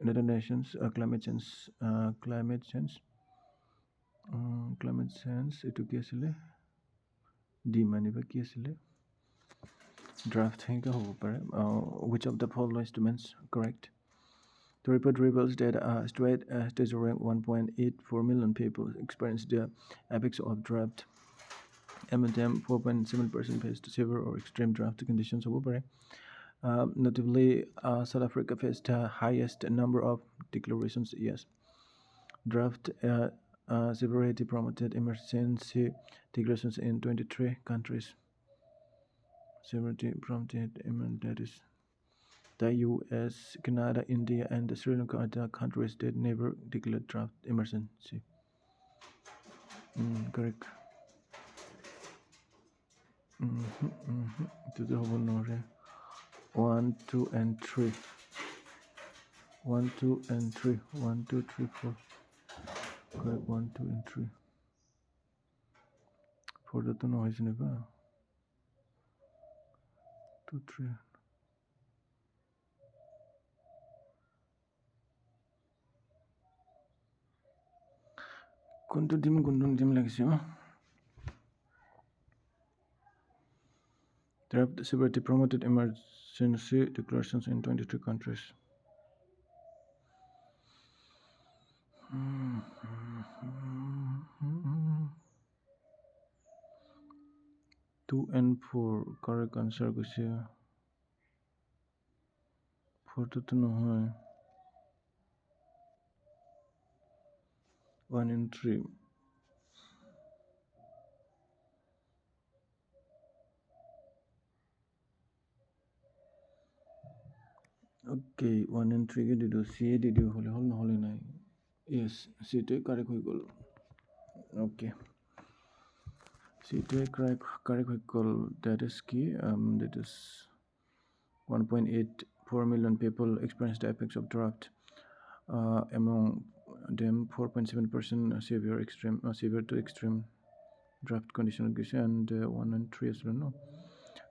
United Nations climate change itu ki asile demand ba ki asile draft henka hobo pare which of the following statements correct. The report reveals that staggering 1.84 million people experienced the apex of drought. Among them, 4.7% faced severe or extreme drought conditions. Notably, South Africa faced the highest number of declarations. Yes, drought severity promoted emergency declarations in 23 countries. Severity prompted that is the US, Canada, India, and Sri Lanka are the countries that never declared drought emergency. Correct. To the whole number 1, 2, and 3. 1, 2, and 3. 1, 2, 3, 4. Correct. 1, 2, and 3. For the two noise never. 2, 3. Kundun dim lagisi. Drought severity promoted emergency declarations in 23 countries. 2 and 4 correct answer gusi. 4 to no hoy. 1 and 3. Okay, 1 and 3 did you see? Did you holy night? Yes, see to correct hoy gol. Okay. See to correct hoy gol. That is key. That is 1.84 million people experienced the effects of drought. Among them, 4.7% severe to extreme drought condition, and 1 and 3 as well. No,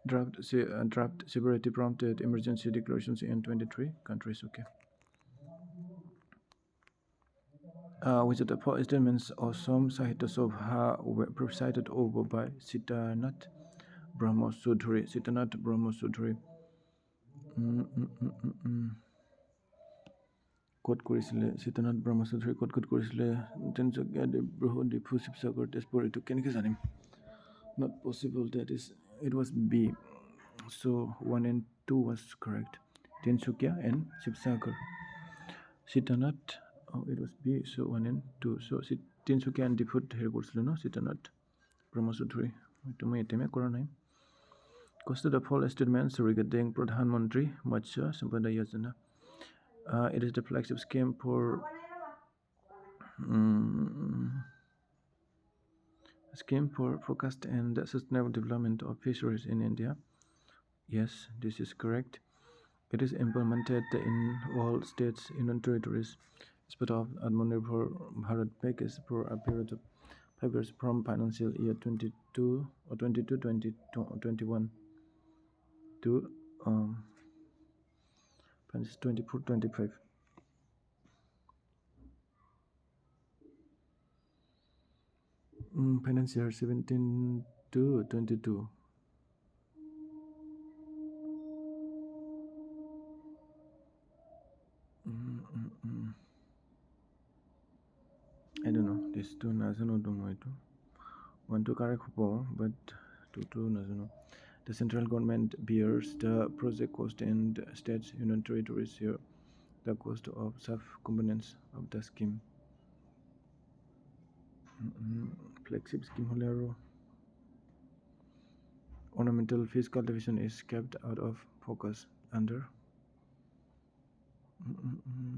drought severity prompted emergency declarations in 23 countries. Okay. which of the following statements Assam Sahitya Sabha were presided over by Sitanath Brahmasudhuri. Sitanath Brahmasudhuri. ক'ত কৰিছিলে সীতানাথ ব্ৰহ্মচৌধুৰী ক'ত কৰিছিলে তিনিচুকীয়া ডিব্ৰুগড় ডিফু শিৱসাগৰ তেজপুৰ এইটো কেনেকৈ জানিম not possible that is it was B so 1 and 2 was correct Tinsukia and Sivasagar Sitanath it was B so 1 and 2 so Tinsukia and ডিফুত হেৰি কৰিছিলে ন সীতানাথ ব্ৰহ্মচৌধুৰী এইটো মই এটেমে কৰা নাই Consider the following statements regarding Pradhan Mantri Matsya Sampada Yojana. It is the flagship scheme for focused and sustainable development of fisheries in India. Yes, this is correct. It is implemented in all states, union territories as part of Atmanirbhar Bharat package for a period of 5 years from financial year 22-21 to 24-25. Financial year 17 to 22. I don't know. This two nazano to moito. One to correct but two nazano. The central government bears the project cost and states, union territories here the cost of sub-components of the scheme. Flagship scheme holero. Ornamental fish cultivation is kept out of focus under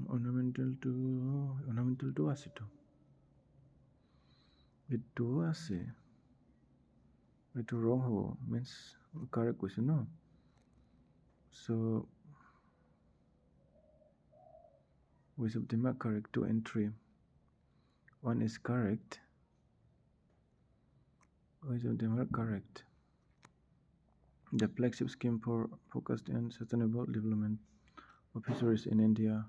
ornamental to asito. Itu ase. Itu wrong ho means correct question no. So we should mark correct 2 and 3. 1 is correct. We should mark correct. The flagship scheme for focused and sustainable development of fisheries in India.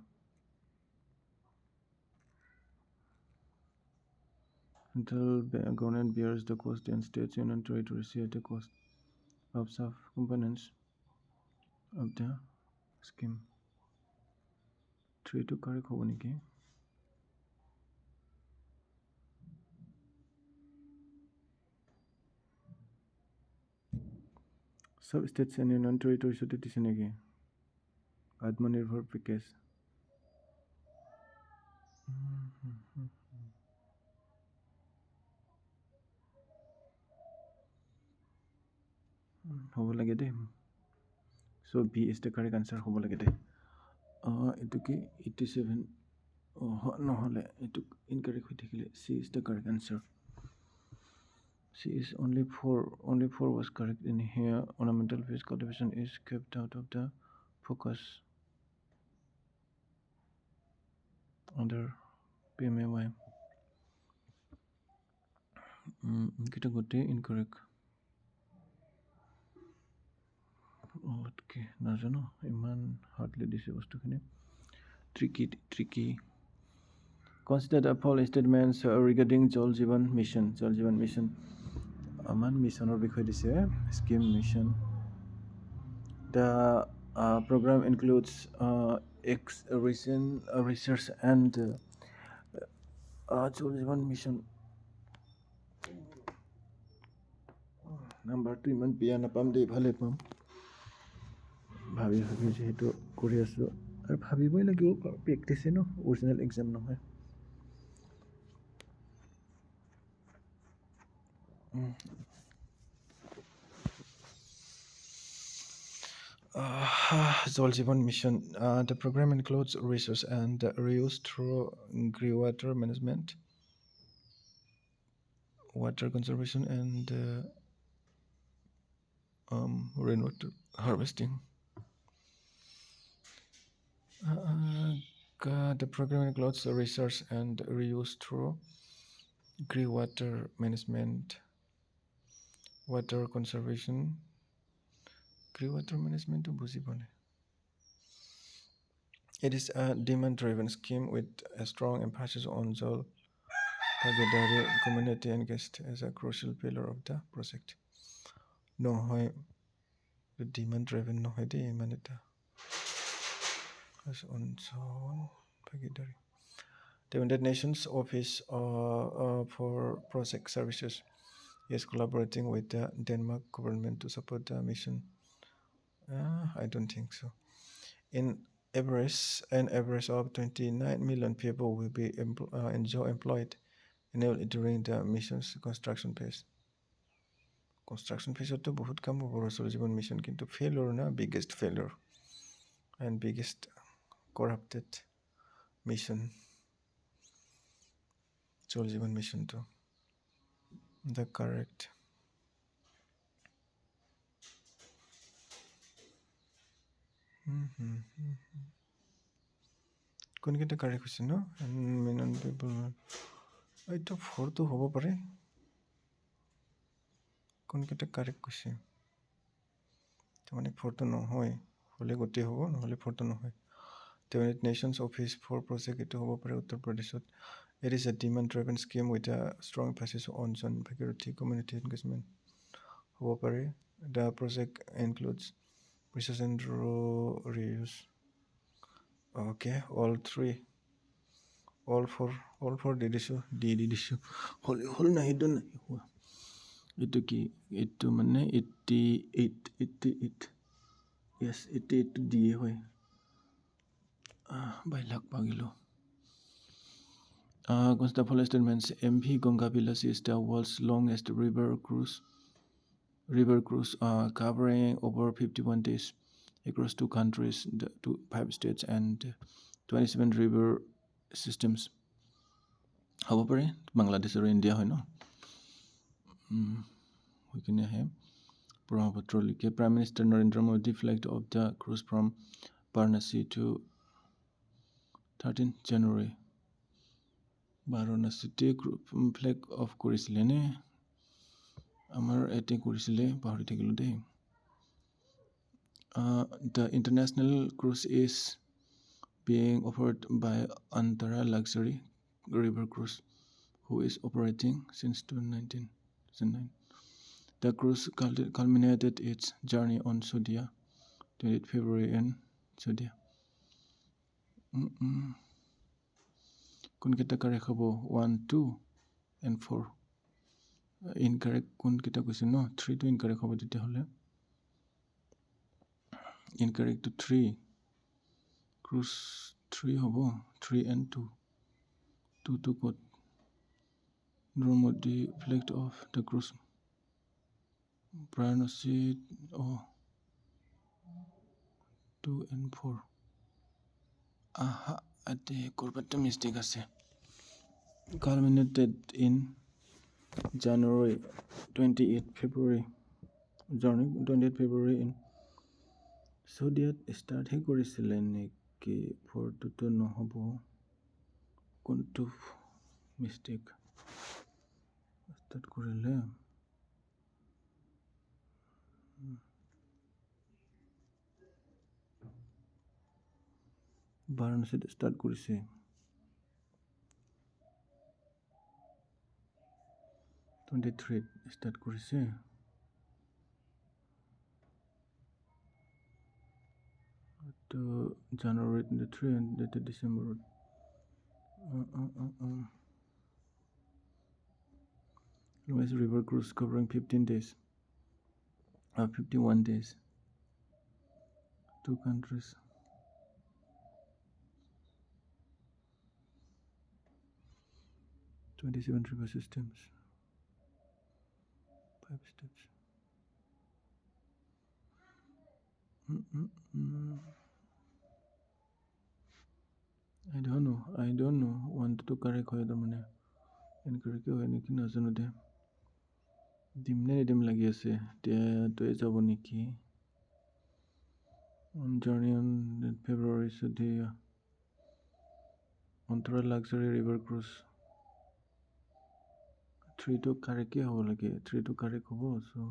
Central government bears the cost and states, union territories share the cost of sub-components of the scheme. 3 to correct hobo niki. Sub states and union territories should it is niki. Atmanirbhar package. Hobo lage de. So B is the correct answer hobo lage de. Itu ki 87 no hole itu incorrect hoite gele C is the correct answer. C is only 4 was correct in here. Ornamental fish cultivation is kept out of the focus under PMAY. Kita gote incorrect. Okay, nazano iman hardly dise bostukhini tricky. Consider the following statements regarding Jal Jeevan Mission. Aman mission or bikhoy dise scheme mission. The program includes research and Jal Jeevan Mission. Number 2 iman piya napam de bhale pam. ভাবি যেহেতু কৰি আছো আৰু ভাবিবই লাগিব প্ৰেক্টিছে ন original exam নহয় Jal Jeevan Mission. The program includes research and reuse through groundwater management, water conservation, and rainwater harvesting. The program includes research and reuse through groundwater management, water conservation. Groundwater management to বুজি পোৱা নাই It is a demand-driven scheme with a strong emphasis on Jol Pagedari community engaged as a crucial pillar of the project. No, the demand-driven no idea manita as on Jol Pagedari. The United Nations Office for Project Services is collaborating with the Denmark government to support the mission. I don't think so. An average of 29 million people will be employed annually during the mission's construction phase. Construction phase to बहुत काम हो रहा जीवन mission किंतु failure ना biggest failure and biggest corrupted mission. Jal Jeevan mission to the correct. কোন কেইটা correct হৈছে ন million people এইটো 4 তো হ'ব পাৰে কোন কেইটা correct কৈছে মানে 4 তো নহয় হলে গতি হ'ব নহলে 4 তো নহয় The United Nations Office for Project itu হ'ব পাৰে Uttar Pradeshত It is a demand-driven scheme with a strong emphasis on security community engagement. হ'ব পাৰে The project includes research and reuse. Okay, all four দি দিছো হল না হিডন এইটো কি এইটো মানে 88 yes 88 দিয়ে হয় by luck pagilo the following statements MV Ganga Villas is the world's longest river cruise covering over 51 days across 2 countries 5 states and 27 river systems হ'ব পাৰে বাংলাদেশ আৰু ইন্ডিয়া হয় ন we can have Brahmaputra like Prime Minister Narendra Modi flagged off the cruise from Varanasi to 13 January Varanasi flag off কৰিছিলে নে আমাৰ এতে কৰিছিলে পাহৰি থাকিলো দেই The international cruise is being offered by Antara Luxury River Cruise who is operating since 2009 The cruise culminated its journey on Saudia 28 February in Saudia কোন কেইটা correct হ'ব 1 2 and 4 incorrect কোন কেইটা কৈছে ন 3 to incorrect হ'ব তেতিয়া হলে incorrect to 3 cruise 3 হ'ব 3 and 2 2 to code Modi flagged off the cruise Varanasi 2 and 4 aha ate korbatta mistake আছে culminated in January 28 February journey 28 February in Saudiat start হে কৰিছিলে নেকি 4 to নহব কোনটো mistake start কৰিলে Varanasi start কৰিছে start কৰিছে to January 23 and December Louis River Cruise covering 15 days 51 days 2 countries 27 river systems 5 steps I don't know want to correct হয় তাৰমানে incorrect হয় নেকি নাজানো দে দিম লাগি আছে তই যাব নেকি on journey on February Saudia Antara Luxury River Cruise 3 to correct হ'ব লাগে 3 to correct হ'ব so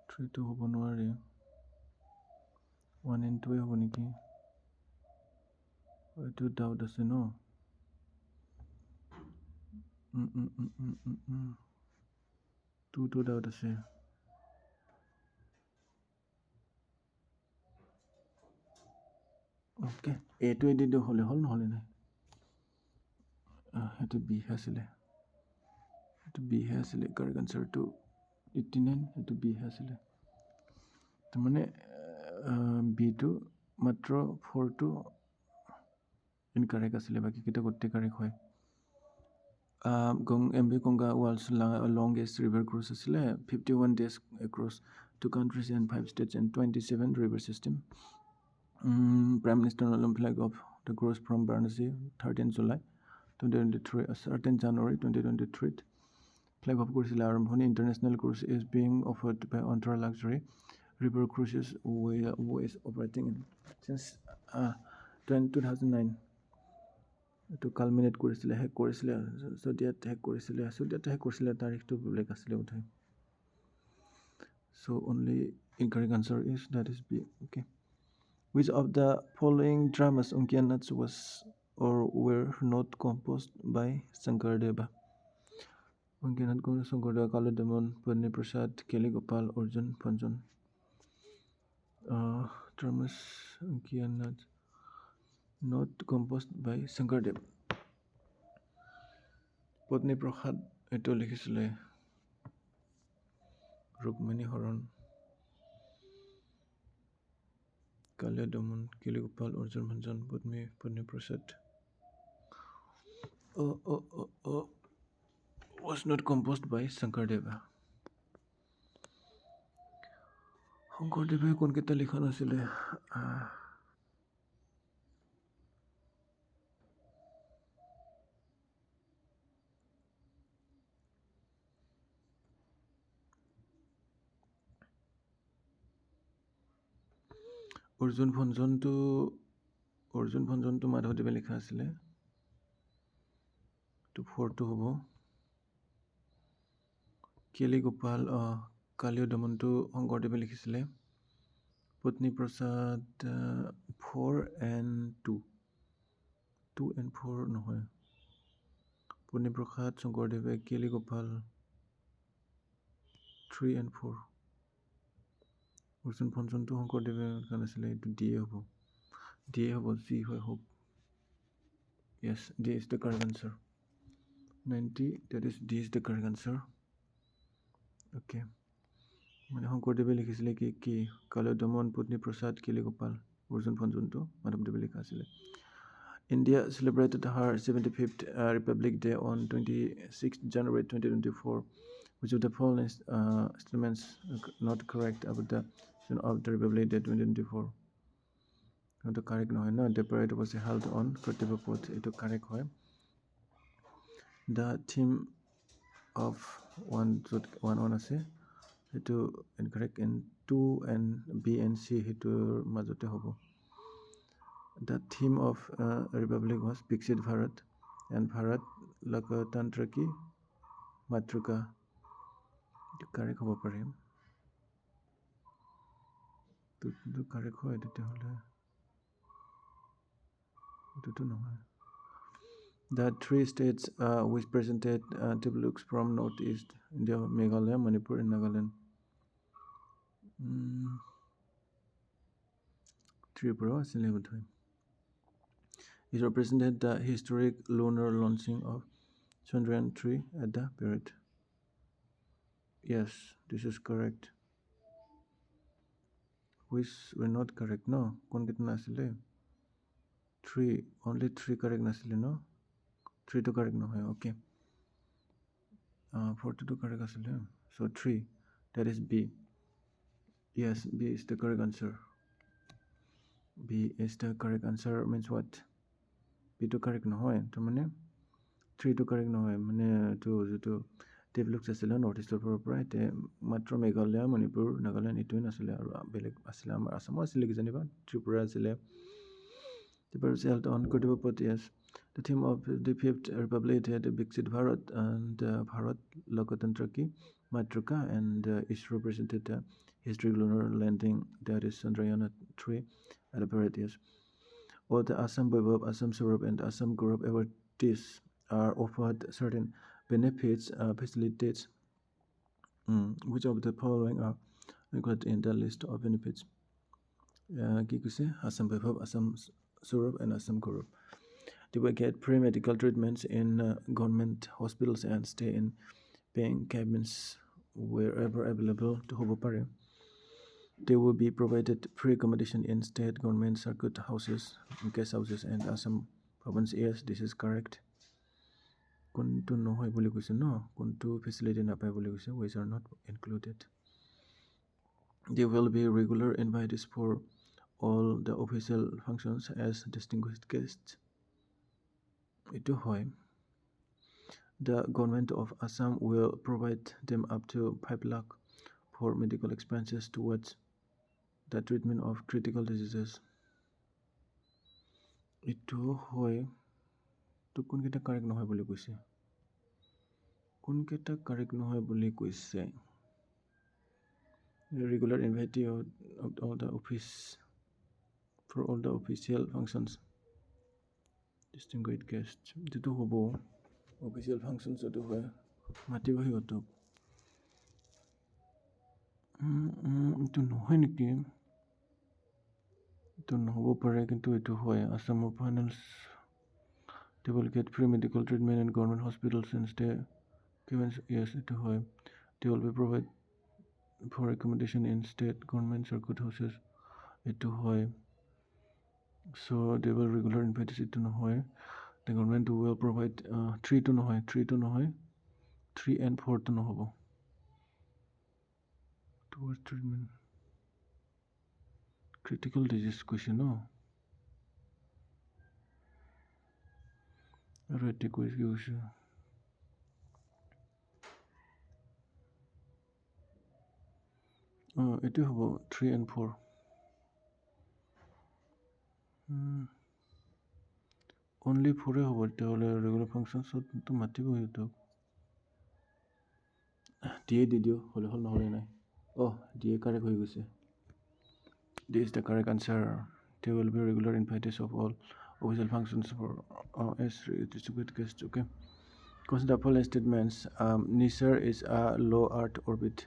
3 to হ'ব নোৱাৰে 1 and 2 হ'ব নেকি এইটো ডাউট আছে ন টুটো ডাউট আছে অ'কে এইটো এদিটো হ'লে হ'ল নহ'লে নাই সেইটো বিহে আছিলে এইটো বিহে আছিলে কাৰেক্ট আনচাৰটো 89 সেইটো বিহে আছিলে তাৰমানে বিটো মাত্ৰ 4টো ইনকাৰেক্ট আছিলে বাকীকেইটা গোটেই কাৰেক্ট হয় MV Conga world's longest river cruise asile 51 days across 2 countries and 5 states and 27 river system. Prime Minister Nolan flag of the cruise from Varanasi 13 July 2023 13 January 2023 flag of cruise Arambhoni international cruise is being offered by Ontra Luxury River Cruises who is operating since 2009 to culminate কৰিছিলে hack কৰিছিলে সদিয়াত hack কৰিছিলে তাৰিখটো বেলেগ আছিলে উঠাই so only incorrect answer is that is B okay which of the following dramas Unkianats was or were not composed by Sankardeva Unkianat Guru Sankardeva Kaladamon Pani Prasad Keli Gopal Arjun Panjan dramas Unkianats not composed by Sankardeva পত্নী প্ৰসাদ এইটো লিখিছিলে ৰুক্মিণী হৰণ কালিয়া দমন কেলিগোপাল অৰ্জুন ভঞ্জন পত্নী প্ৰসাদ was not composed by Shankardeva শংকৰদেৱে কোনকেইটা লিখন আছিলে অৰ্জুন ভঞ্জনটো মাধৱদেৱে লিখা আছিলে তো 4টো হ'ব কেলিগোপাল কালিয় দমনটো শংকৰদেৱে লিখিছিলে পত্নী প্ৰসাদ 4 and 2 and 4 নহয় পত্নী প্ৰসাদ শংকৰদেৱে কেলিগোপাল 3 and 4 অৰ্জুন ভঞ্জনটো শংকৰদেৱে লিখা নাছিলে এইটো দিয়ে হ'ব যি হয় হোক yes D is the correct answer 90 that is D is the correct answer okay মানে শংকৰদেৱে লিখিছিলে কি কালিয় দমন পত্নী প্ৰসাদ কেলিগোপাল অৰ্জুন ভঞ্জনটো মাধৱদেৱে লিখা আছিলে India celebrated her 75th Republic Day on 26th January 2024 which of the following statements not correct about the of the Republic Day 2024 এইটো correct নহয় না the parade was held on Kartiba Path এইটো correct হয় the theme of one আছে সেইটো incorrect and 2 and B and C হেতুৰ মাজতে হ'ব the theme of Republic was Viksit Bharat and Bharat Lokatantra ki Matrika এইটো correct হ'ব পাৰে তো correct হয় তেতিয়াহ'লে এইটোতো নহয় The 3 states which presented developments from Northeast India, Meghalaya, Manipur, and Nagaland. Tripura, it represented the historic lunar launching of Chandrayaan 3 at the period. Yes, this is correct. Which were not correct, no? Kon kitna asile? 3, only 3 correct nasile, no? 3 to correct no hai, okay. 42 correct asile. So 3, that is B. Yes, B is the correct answer. B is the correct answer means what? B to correct no hoy. To mane 3 to correct no hoy. Mane to develops asile north east of right. Matro Meghalaya, Manipur, Nagaland ituin asile aru beleg asile amar Assam asile ki janiba Tripura asile. The birth held on Kartiba Path, yes. The theme of the 5th Republic had Viksit Bharat and Bharat Lokatantra ki Matrika and ISRO presented historic lunar landing that is Chandrayaan 3 at the period, yes. All the Assam Vaibhav, Assam Saurabh, and Assam Gaurav awardees are offered certain benefits, facilities. Which of the following are included in the list of benefits? কি কৈছে Assam Vaibhav, Assam Saurabh, and Assam Gaurav. They will get pre-medical treatments in government hospitals and stay in paying cabins wherever available to হ'ব পাৰে. They will be provided free accommodation in state government circuit houses, guest houses, and Assam Bhavans. Yes, this is correct. কোনটো নহয় বুলি কৈছে ন কোনটো facility নাপায় বুলি কৈছে which are not included. There will be regular invitees for all the official functions as distinguished guests. Ito hoy. The government of Assam will provide them up to 5 lakh for medical expenses towards the treatment of critical diseases. Ito hoy. To kun kita correct nohoy boli koise. Kun kita correct nohoy boli koise. Regular invitee of all the office for all the official functions. Distinguished guests. Ito hobo official functions ito hoy. Matiba hiyoto. Ito nohoy niki. Ito nohobo pare kintu ito hoy. Assam panels. They will get free medical treatment in government hospitals and stay. Yes, ito hoy. They will be provided for accommodation in state government circuit houses. Ito hoy. So they will regular invitees ito nohoy. The government will provide 3 to nohoy. 3 and 4 to nohobo. Towards treatment. Critical disease question no. Alright, question. Ito hobo 3 and 4. Only 4 hobo tehole regular functions so to matibo hiyoto. DA didio hole hol nahole nai. Oh, DA correct hoy gise. This is the correct answer. There will be regular invitees of all official functions for as distributed guests. Okay. Consider the following statements. NISR is a low Earth orbit.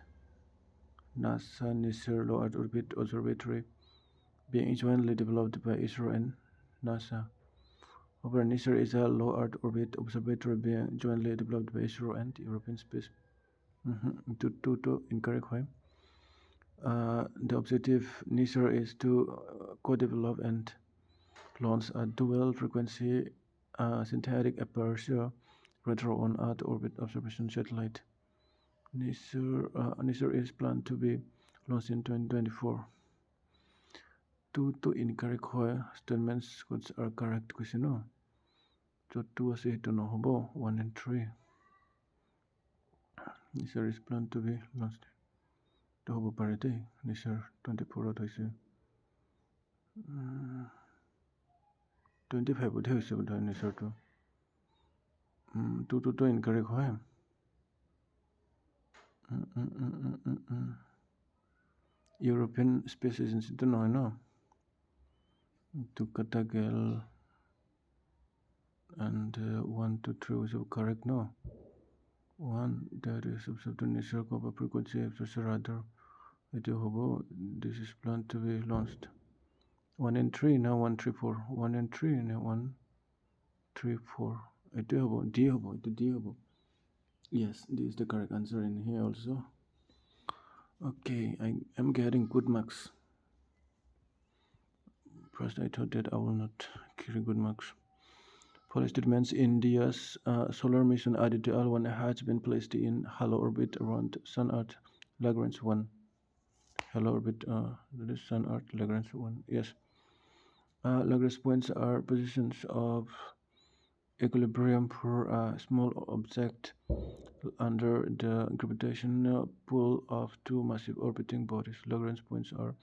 NASA NISR low Earth orbit observatory being jointly developed by ISRO and NASA. However, NISR is a low Earth orbit observatory being jointly developed by ISRO and European Space. To incorrect way. The objective NISR is to co-develop and launch a dual frequency synthetic aperture radar on Earth orbit observation satellite. NISR is planned to be launched in 2024. To incorrect way statements which are correct question no. So 2 was it no hobo 1 and 3. NISR is planned to be launched. To hobo parity NISR 24 hoise. 25 would have said NISR to. 2 incorrect way. European Space Agency to no. To Katagal and 1 to 3 was correct no. 1 that is substitute NISR of a frequency aperture radar. This is planned to be launched. 1 and 3 now 1 3 4 1 and 3 now 1 3 4. D hobo. Yes, this is the correct answer in here also. Okay, I am getting good marks. First, I thought that I will not carry good marks. For statements, India's solar mission Aditya L1 has been placed in hollow orbit around Sun Earth Lagrange 1. Hollow orbit, that is Sun Earth Lagrange 1. Yes. Lagrange points are positions of equilibrium for a small object under the gravitational pull of 2 massive orbiting bodies. Lagrange points are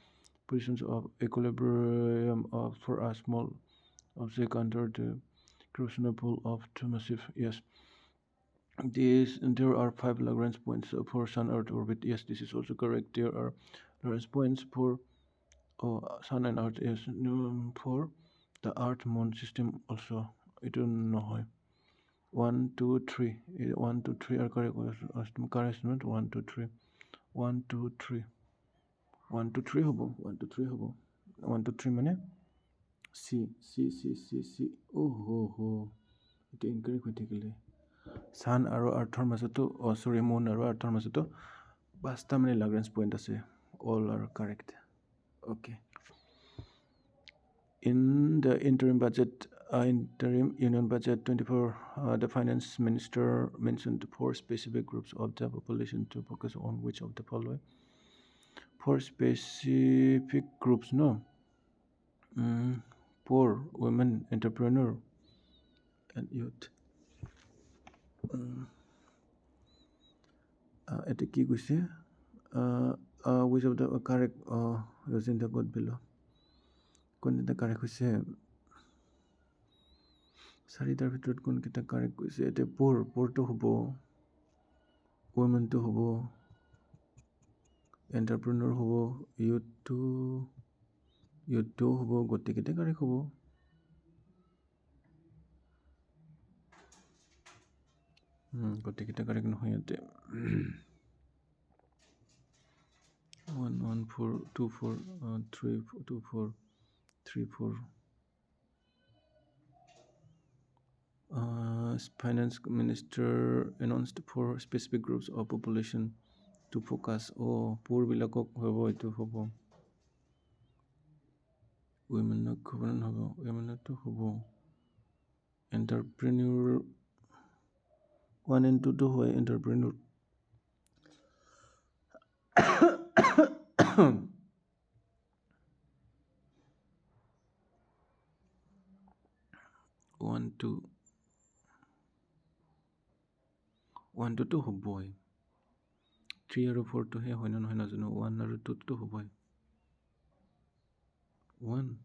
positions of equilibrium for a small object under the gravitational pull of 2 massive. Yes. There are 5 Lagrange points for Sun Earth orbit. Yes, this is also correct. There are Lagrange points for Sun and Earth. Yes, 4 The earth moon system also itu নহয় 1 2 3 1 2 3 are correct not 1 2 3 1 2 3 1 2 3 হব 1 2 3 হব 1 2 3 মানে C ho এটা incorrect হৈ থাকিলে সান আৰু আৰ্থৰ মাজতো সৰি মুন আৰু আৰ্থৰ মাজতো পাঁচটা মানে লাগৰেঞ্জ পইণ্ট আছে all are correct okay in the interim union budget 24 the finance minister mentioned 4 specific groups of the population to focus on which of the following 4 specific groups no poor women entrepreneur and youth এটা কি কৈছে which of the correct using the code below কোনটা correct হৈছে চাৰিটাৰ ভিতৰত কোনকেইটা correct কৈছে এতিয়া পৰটো হ'ব ওমেনটো হ'ব এণ্টাৰপ্ৰেনৰ হ'ব ইউথটো হ'ব গোটেইকেইটা কাৰেক্ট হ'ব গোটেইকেইটা কাৰেক্ট নহয় ইয়াতে 1 1 4 2 4 3 2 4 3 4 finance minister announced 4 specific groups of population to focus poor bilakok hobo itu hobo women to hobo entrepreneur 1 and 2 to hoy entrepreneur 1 2 1 to 2 হ'বই 3 আৰু 4 to হে হয় না নহয় নাজানো 1 আৰু 2 to হ'বই 1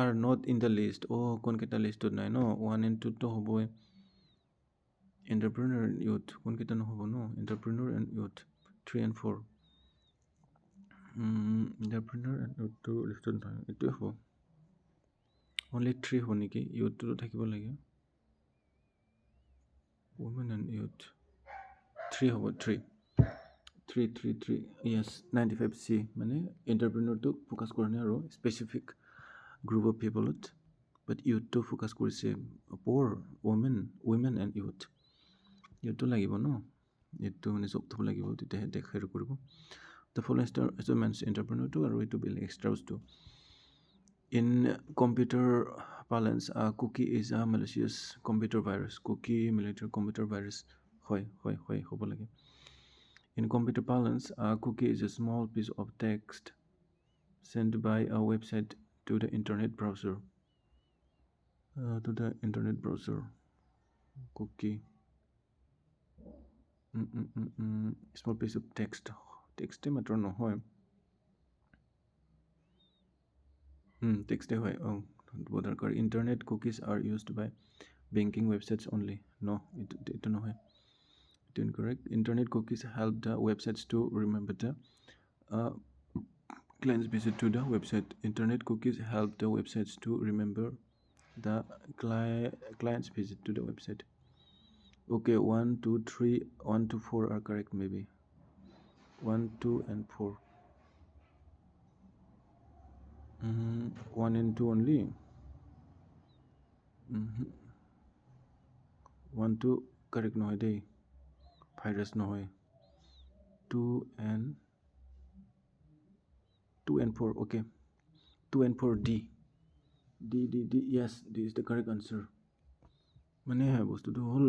are not in the list কোন কেইটা লিষ্টত নাই ন 1 and 2 to হ'বই entrepreneur and youth কোন কেইটা নহ'ব ন entrepreneur and youth 3 and 4 entrepreneur and youth to লিষ্টত নহয় এইটোৱে হ'ব only 3 হ'ব নেকি youth to থাকিব লাগে women and youth 3 হ'ব 3 yes 95C মানে entrepreneur to focus কৰা নাই আৰু specific group of people but youth to focus কৰিছে poor women and youth to লাগিব ন এইটো মানে জব থব লাগিব তেতিয়াহে দেখাই কৰিব the following instruments entrepreneur to আৰু এইটো বেলেগ extra বস্তু in computer parlance cookie is a malicious computer virus computer virus হয় হ'ব লাগে in computer parlance a cookie is a small piece of text sent by a website to the internet browser cookie small piece of text মাত্ৰ নহয় text হয় internet cookies are used by banking websites only no it নহয় it incorrect internet cookies help the websites to remember the clients visit to the website internet cookies help the websites to remember the clients visit to the website okay 1 2 3 1 to 4 are correct maybe 1 2 and 4 1 and 2 only 1 2 correct নহয় দেই virus নহয় 2 and 4 okay 2 and 4 D yes D is the correct answer মানে বস্তুটো হ'ল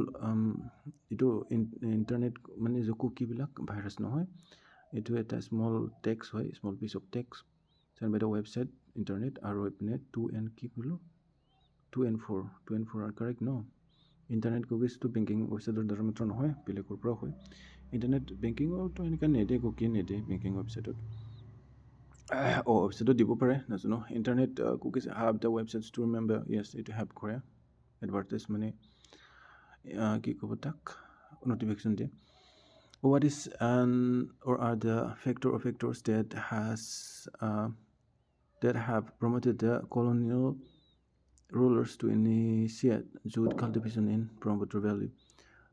এইটো internet মানে যে কুকিবিলাক virus নহয় এইটো এটা স্মল টেক্সট হয় small piece of text sent by the website internet আৰু এপিনে 2 and কি ক'লো 2 and 4 are correct no internet cookies to banking website দ্বাৰা মাত্ৰ নহয় বেলেগৰ পৰা হয় internet banking তো এনেকা নেদে কুকি নেদে banking website website দিব পাৰে নাজানো internet cookies have the websites to remember yes it have কৰে advertise মানে কি ক'ব তাক notification দিয়ে What is an or are the factor or factors that have promoted the colonial rulers to initiate jute cultivation in Brahmaputra Valley?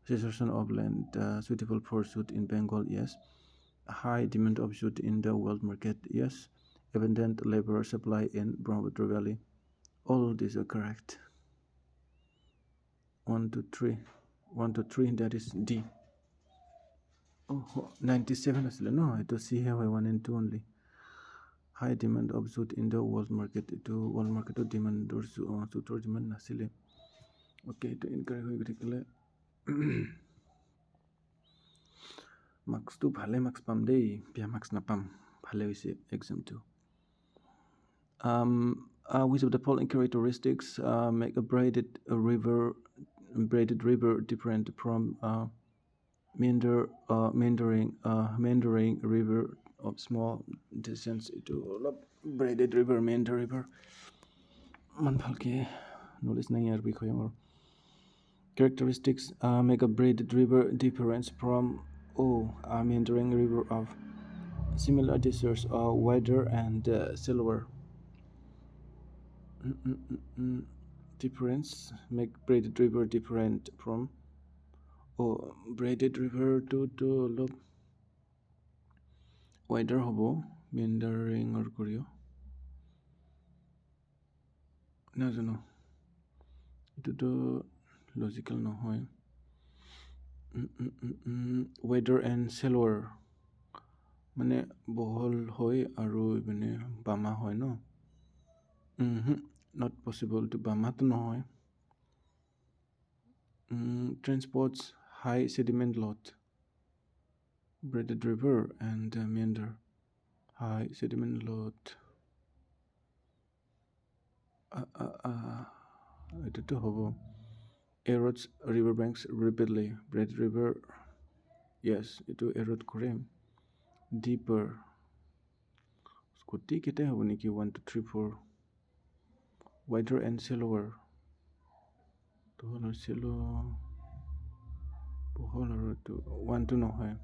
Cessation of land suitable for jute in Bengal, yes. High demand of jute in the world market, yes. Abundant labor supply in Brahmaputra Valley. All these are correct. 1 to 3. 1 to 3, that is D. Oh, 97 asile no, it was C here 1 and 2 only. High demand of jute in the world market. To world market to demand or jute or demand nasile. Okay, to incorrect hoy gotile marks to bhale marks pam dei, bia marks na pam. Bhale hoise exam 2. Which of the following characteristics make a braided river different from meandering river of small distance to braided river, meander river? Man bhalke knowledge nahi yar bikhoy amar. Characteristics make a braided river difference from meandering river of similar distance, wider and shallower. Difference make braided river different from braided river to look wider hobo meandering or korio নাজানো এটোতো logical নহয় wider and shallower মানে বহল হয় আৰু মানে বামা হয় ন not possible to বামা তো নহয় transports high sediment load braided river and meander high sediment load এটোতো হ'ব erodes riverbanks rapidly braided river yes এটো erode কৰে deeper স্কুটি কেইটাই হ'ব নেকি 1 2 3 4 wider and shallower বহল আৰু shallow বহল আৰু এটো 1 2 নহয়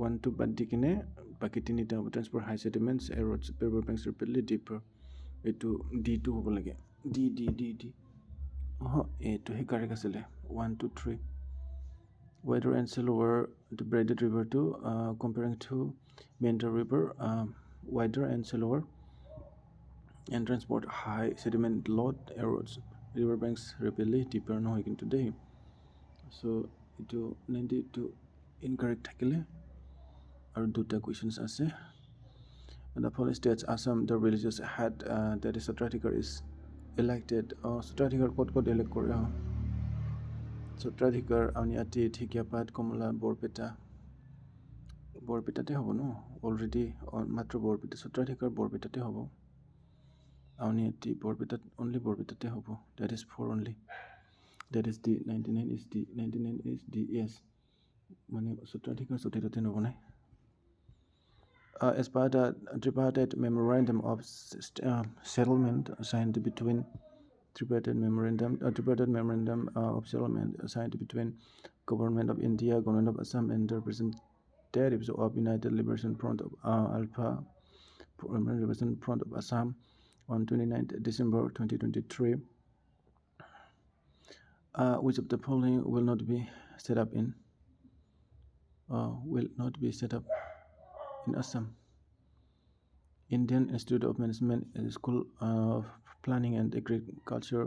1 2 বাদ দি কিনে বাকি তিনিটা হ'ব transport high sediments erodes riverbanks rapidly deeper এটো D2 হ'ব লাগে D এটো হে correct আছিলে 1 2 3 wider and shallower the braided river to comparing to meander river wider and shallower and transport high sediment load erodes riverbanks rapidly deeper নহয় কিন্তু দেই so এটো 92 incorrect থাকিলে আৰু দুটা questions আছে and the following states Assam the religious head that is Satrathikar is elected Satrathikar ক'ত elect কৰে Satrathikar Auniati Thikiapat Komala বৰপেটাতে হ'ব ন অলৰেডি মাত্ৰ বৰপেটা Satrathikar বৰপেটাতে হ'ব Auniati বৰপেটাত only বৰপেটাতে হ'ব that is 4 only that is D 99 is D 99 is D yes মানে Satrathikar সতেৰতে নবনাই as part of a tripartite memorandum of settlement signed between tripartite memorandum of settlement signed between Government of India, Government of Assam, and the representatives of United Liberation Front of Alpha Liberation Front of Assam on 29th December 2023. Which of the following will not be set up in Assam? Indian Institute of Management, School of Planning and Agriculture,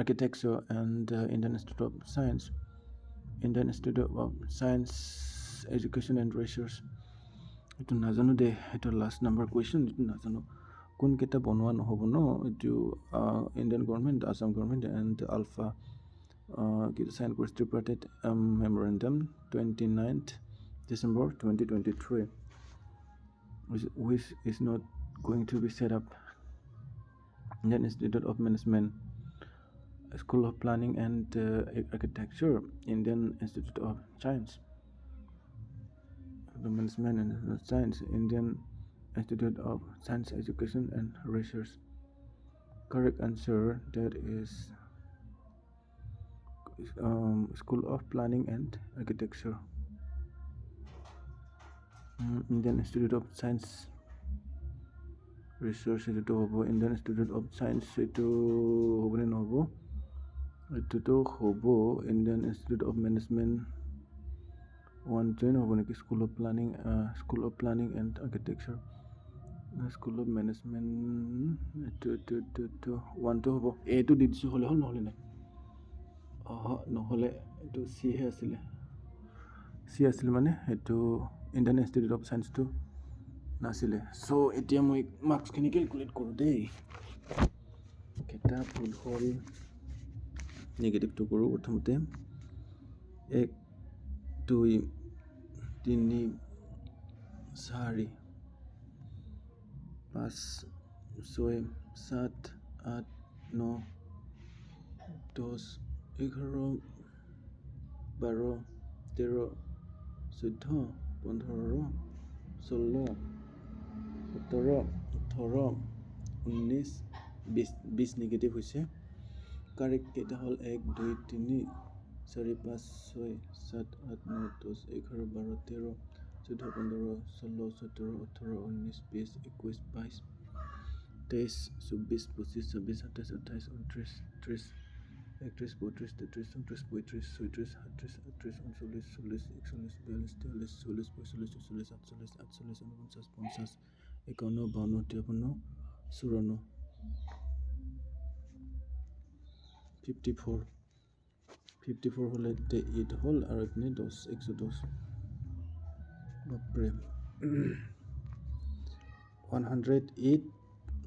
Architecture, and Indian Institute of Science, Indian Institute of Science, Education and Research. Ito nazano de ito last number question ito nazano kun kita bonwa no hobo no ito Indian government, Assam government, and Alpha kita sign course tripartite memorandum 29th December 2023. Which is not going to be set up Indian Institute of Management, School of Planning and Architecture, Indian Institute of Science, Management and Science, Indian Institute of Science, Education and Research. Correct answer that is School of Planning and Architecture, Indian Institute of Science Research এইটোতো হ'ব, Indian Institute of Science এইটো হ'বনে নহ'ব, এইটোতো হ'ব, Indian Institute of Management 1 হ'ব নেকি, School of Planning and Architecture, School of Management এইটো 1 হ'ব, এইটো দি দিছোঁ, হ'লে হ'ল নহ'লে নাই, নহ'লে এইটো চিহে আছিলে, চি আছিলে মানে সেইটো ইণ্ডিয়ান ইনষ্টিটিউট অফ চায়েন্সটো নাছিলে। চ' এতিয়া মই মাৰ্কছখিনি কেলকুলেট কৰোঁ দেই, কেইটা ভুল হ'ল, নিগেটিভটো কৰোঁ প্ৰথমতে, 1 2 3 4 5 6 7 8 9 10 11 12 13 14 15 16 17 18 19 20 নিগেটিভ হৈছে। কাৰেক্ট কেইটা হ'ল 1 2 3 4 5 6 7 8 9 10 11 12 13 14 15 16 17 18 19 20 21 22 23 24 25 26 27 28 29 30 31 32 33 34 35 36 37 38 39 40 41 42 43 44 45 46 47 48 49 50 51 52 53 54 54 হ'লে 8 হ'ল আৰু এইপিনে 10 110 বাপৰে 108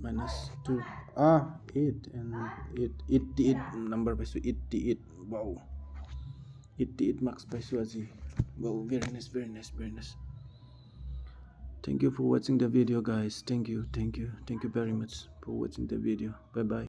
minus 2 8 and 88 number পাইছোঁ, 88, wow, 88 marks পাইছোঁ আজি, wow, very nice, very nice, very nice. Thank you for watching the video, guys. Thank you very much for watching the video. Bye bye.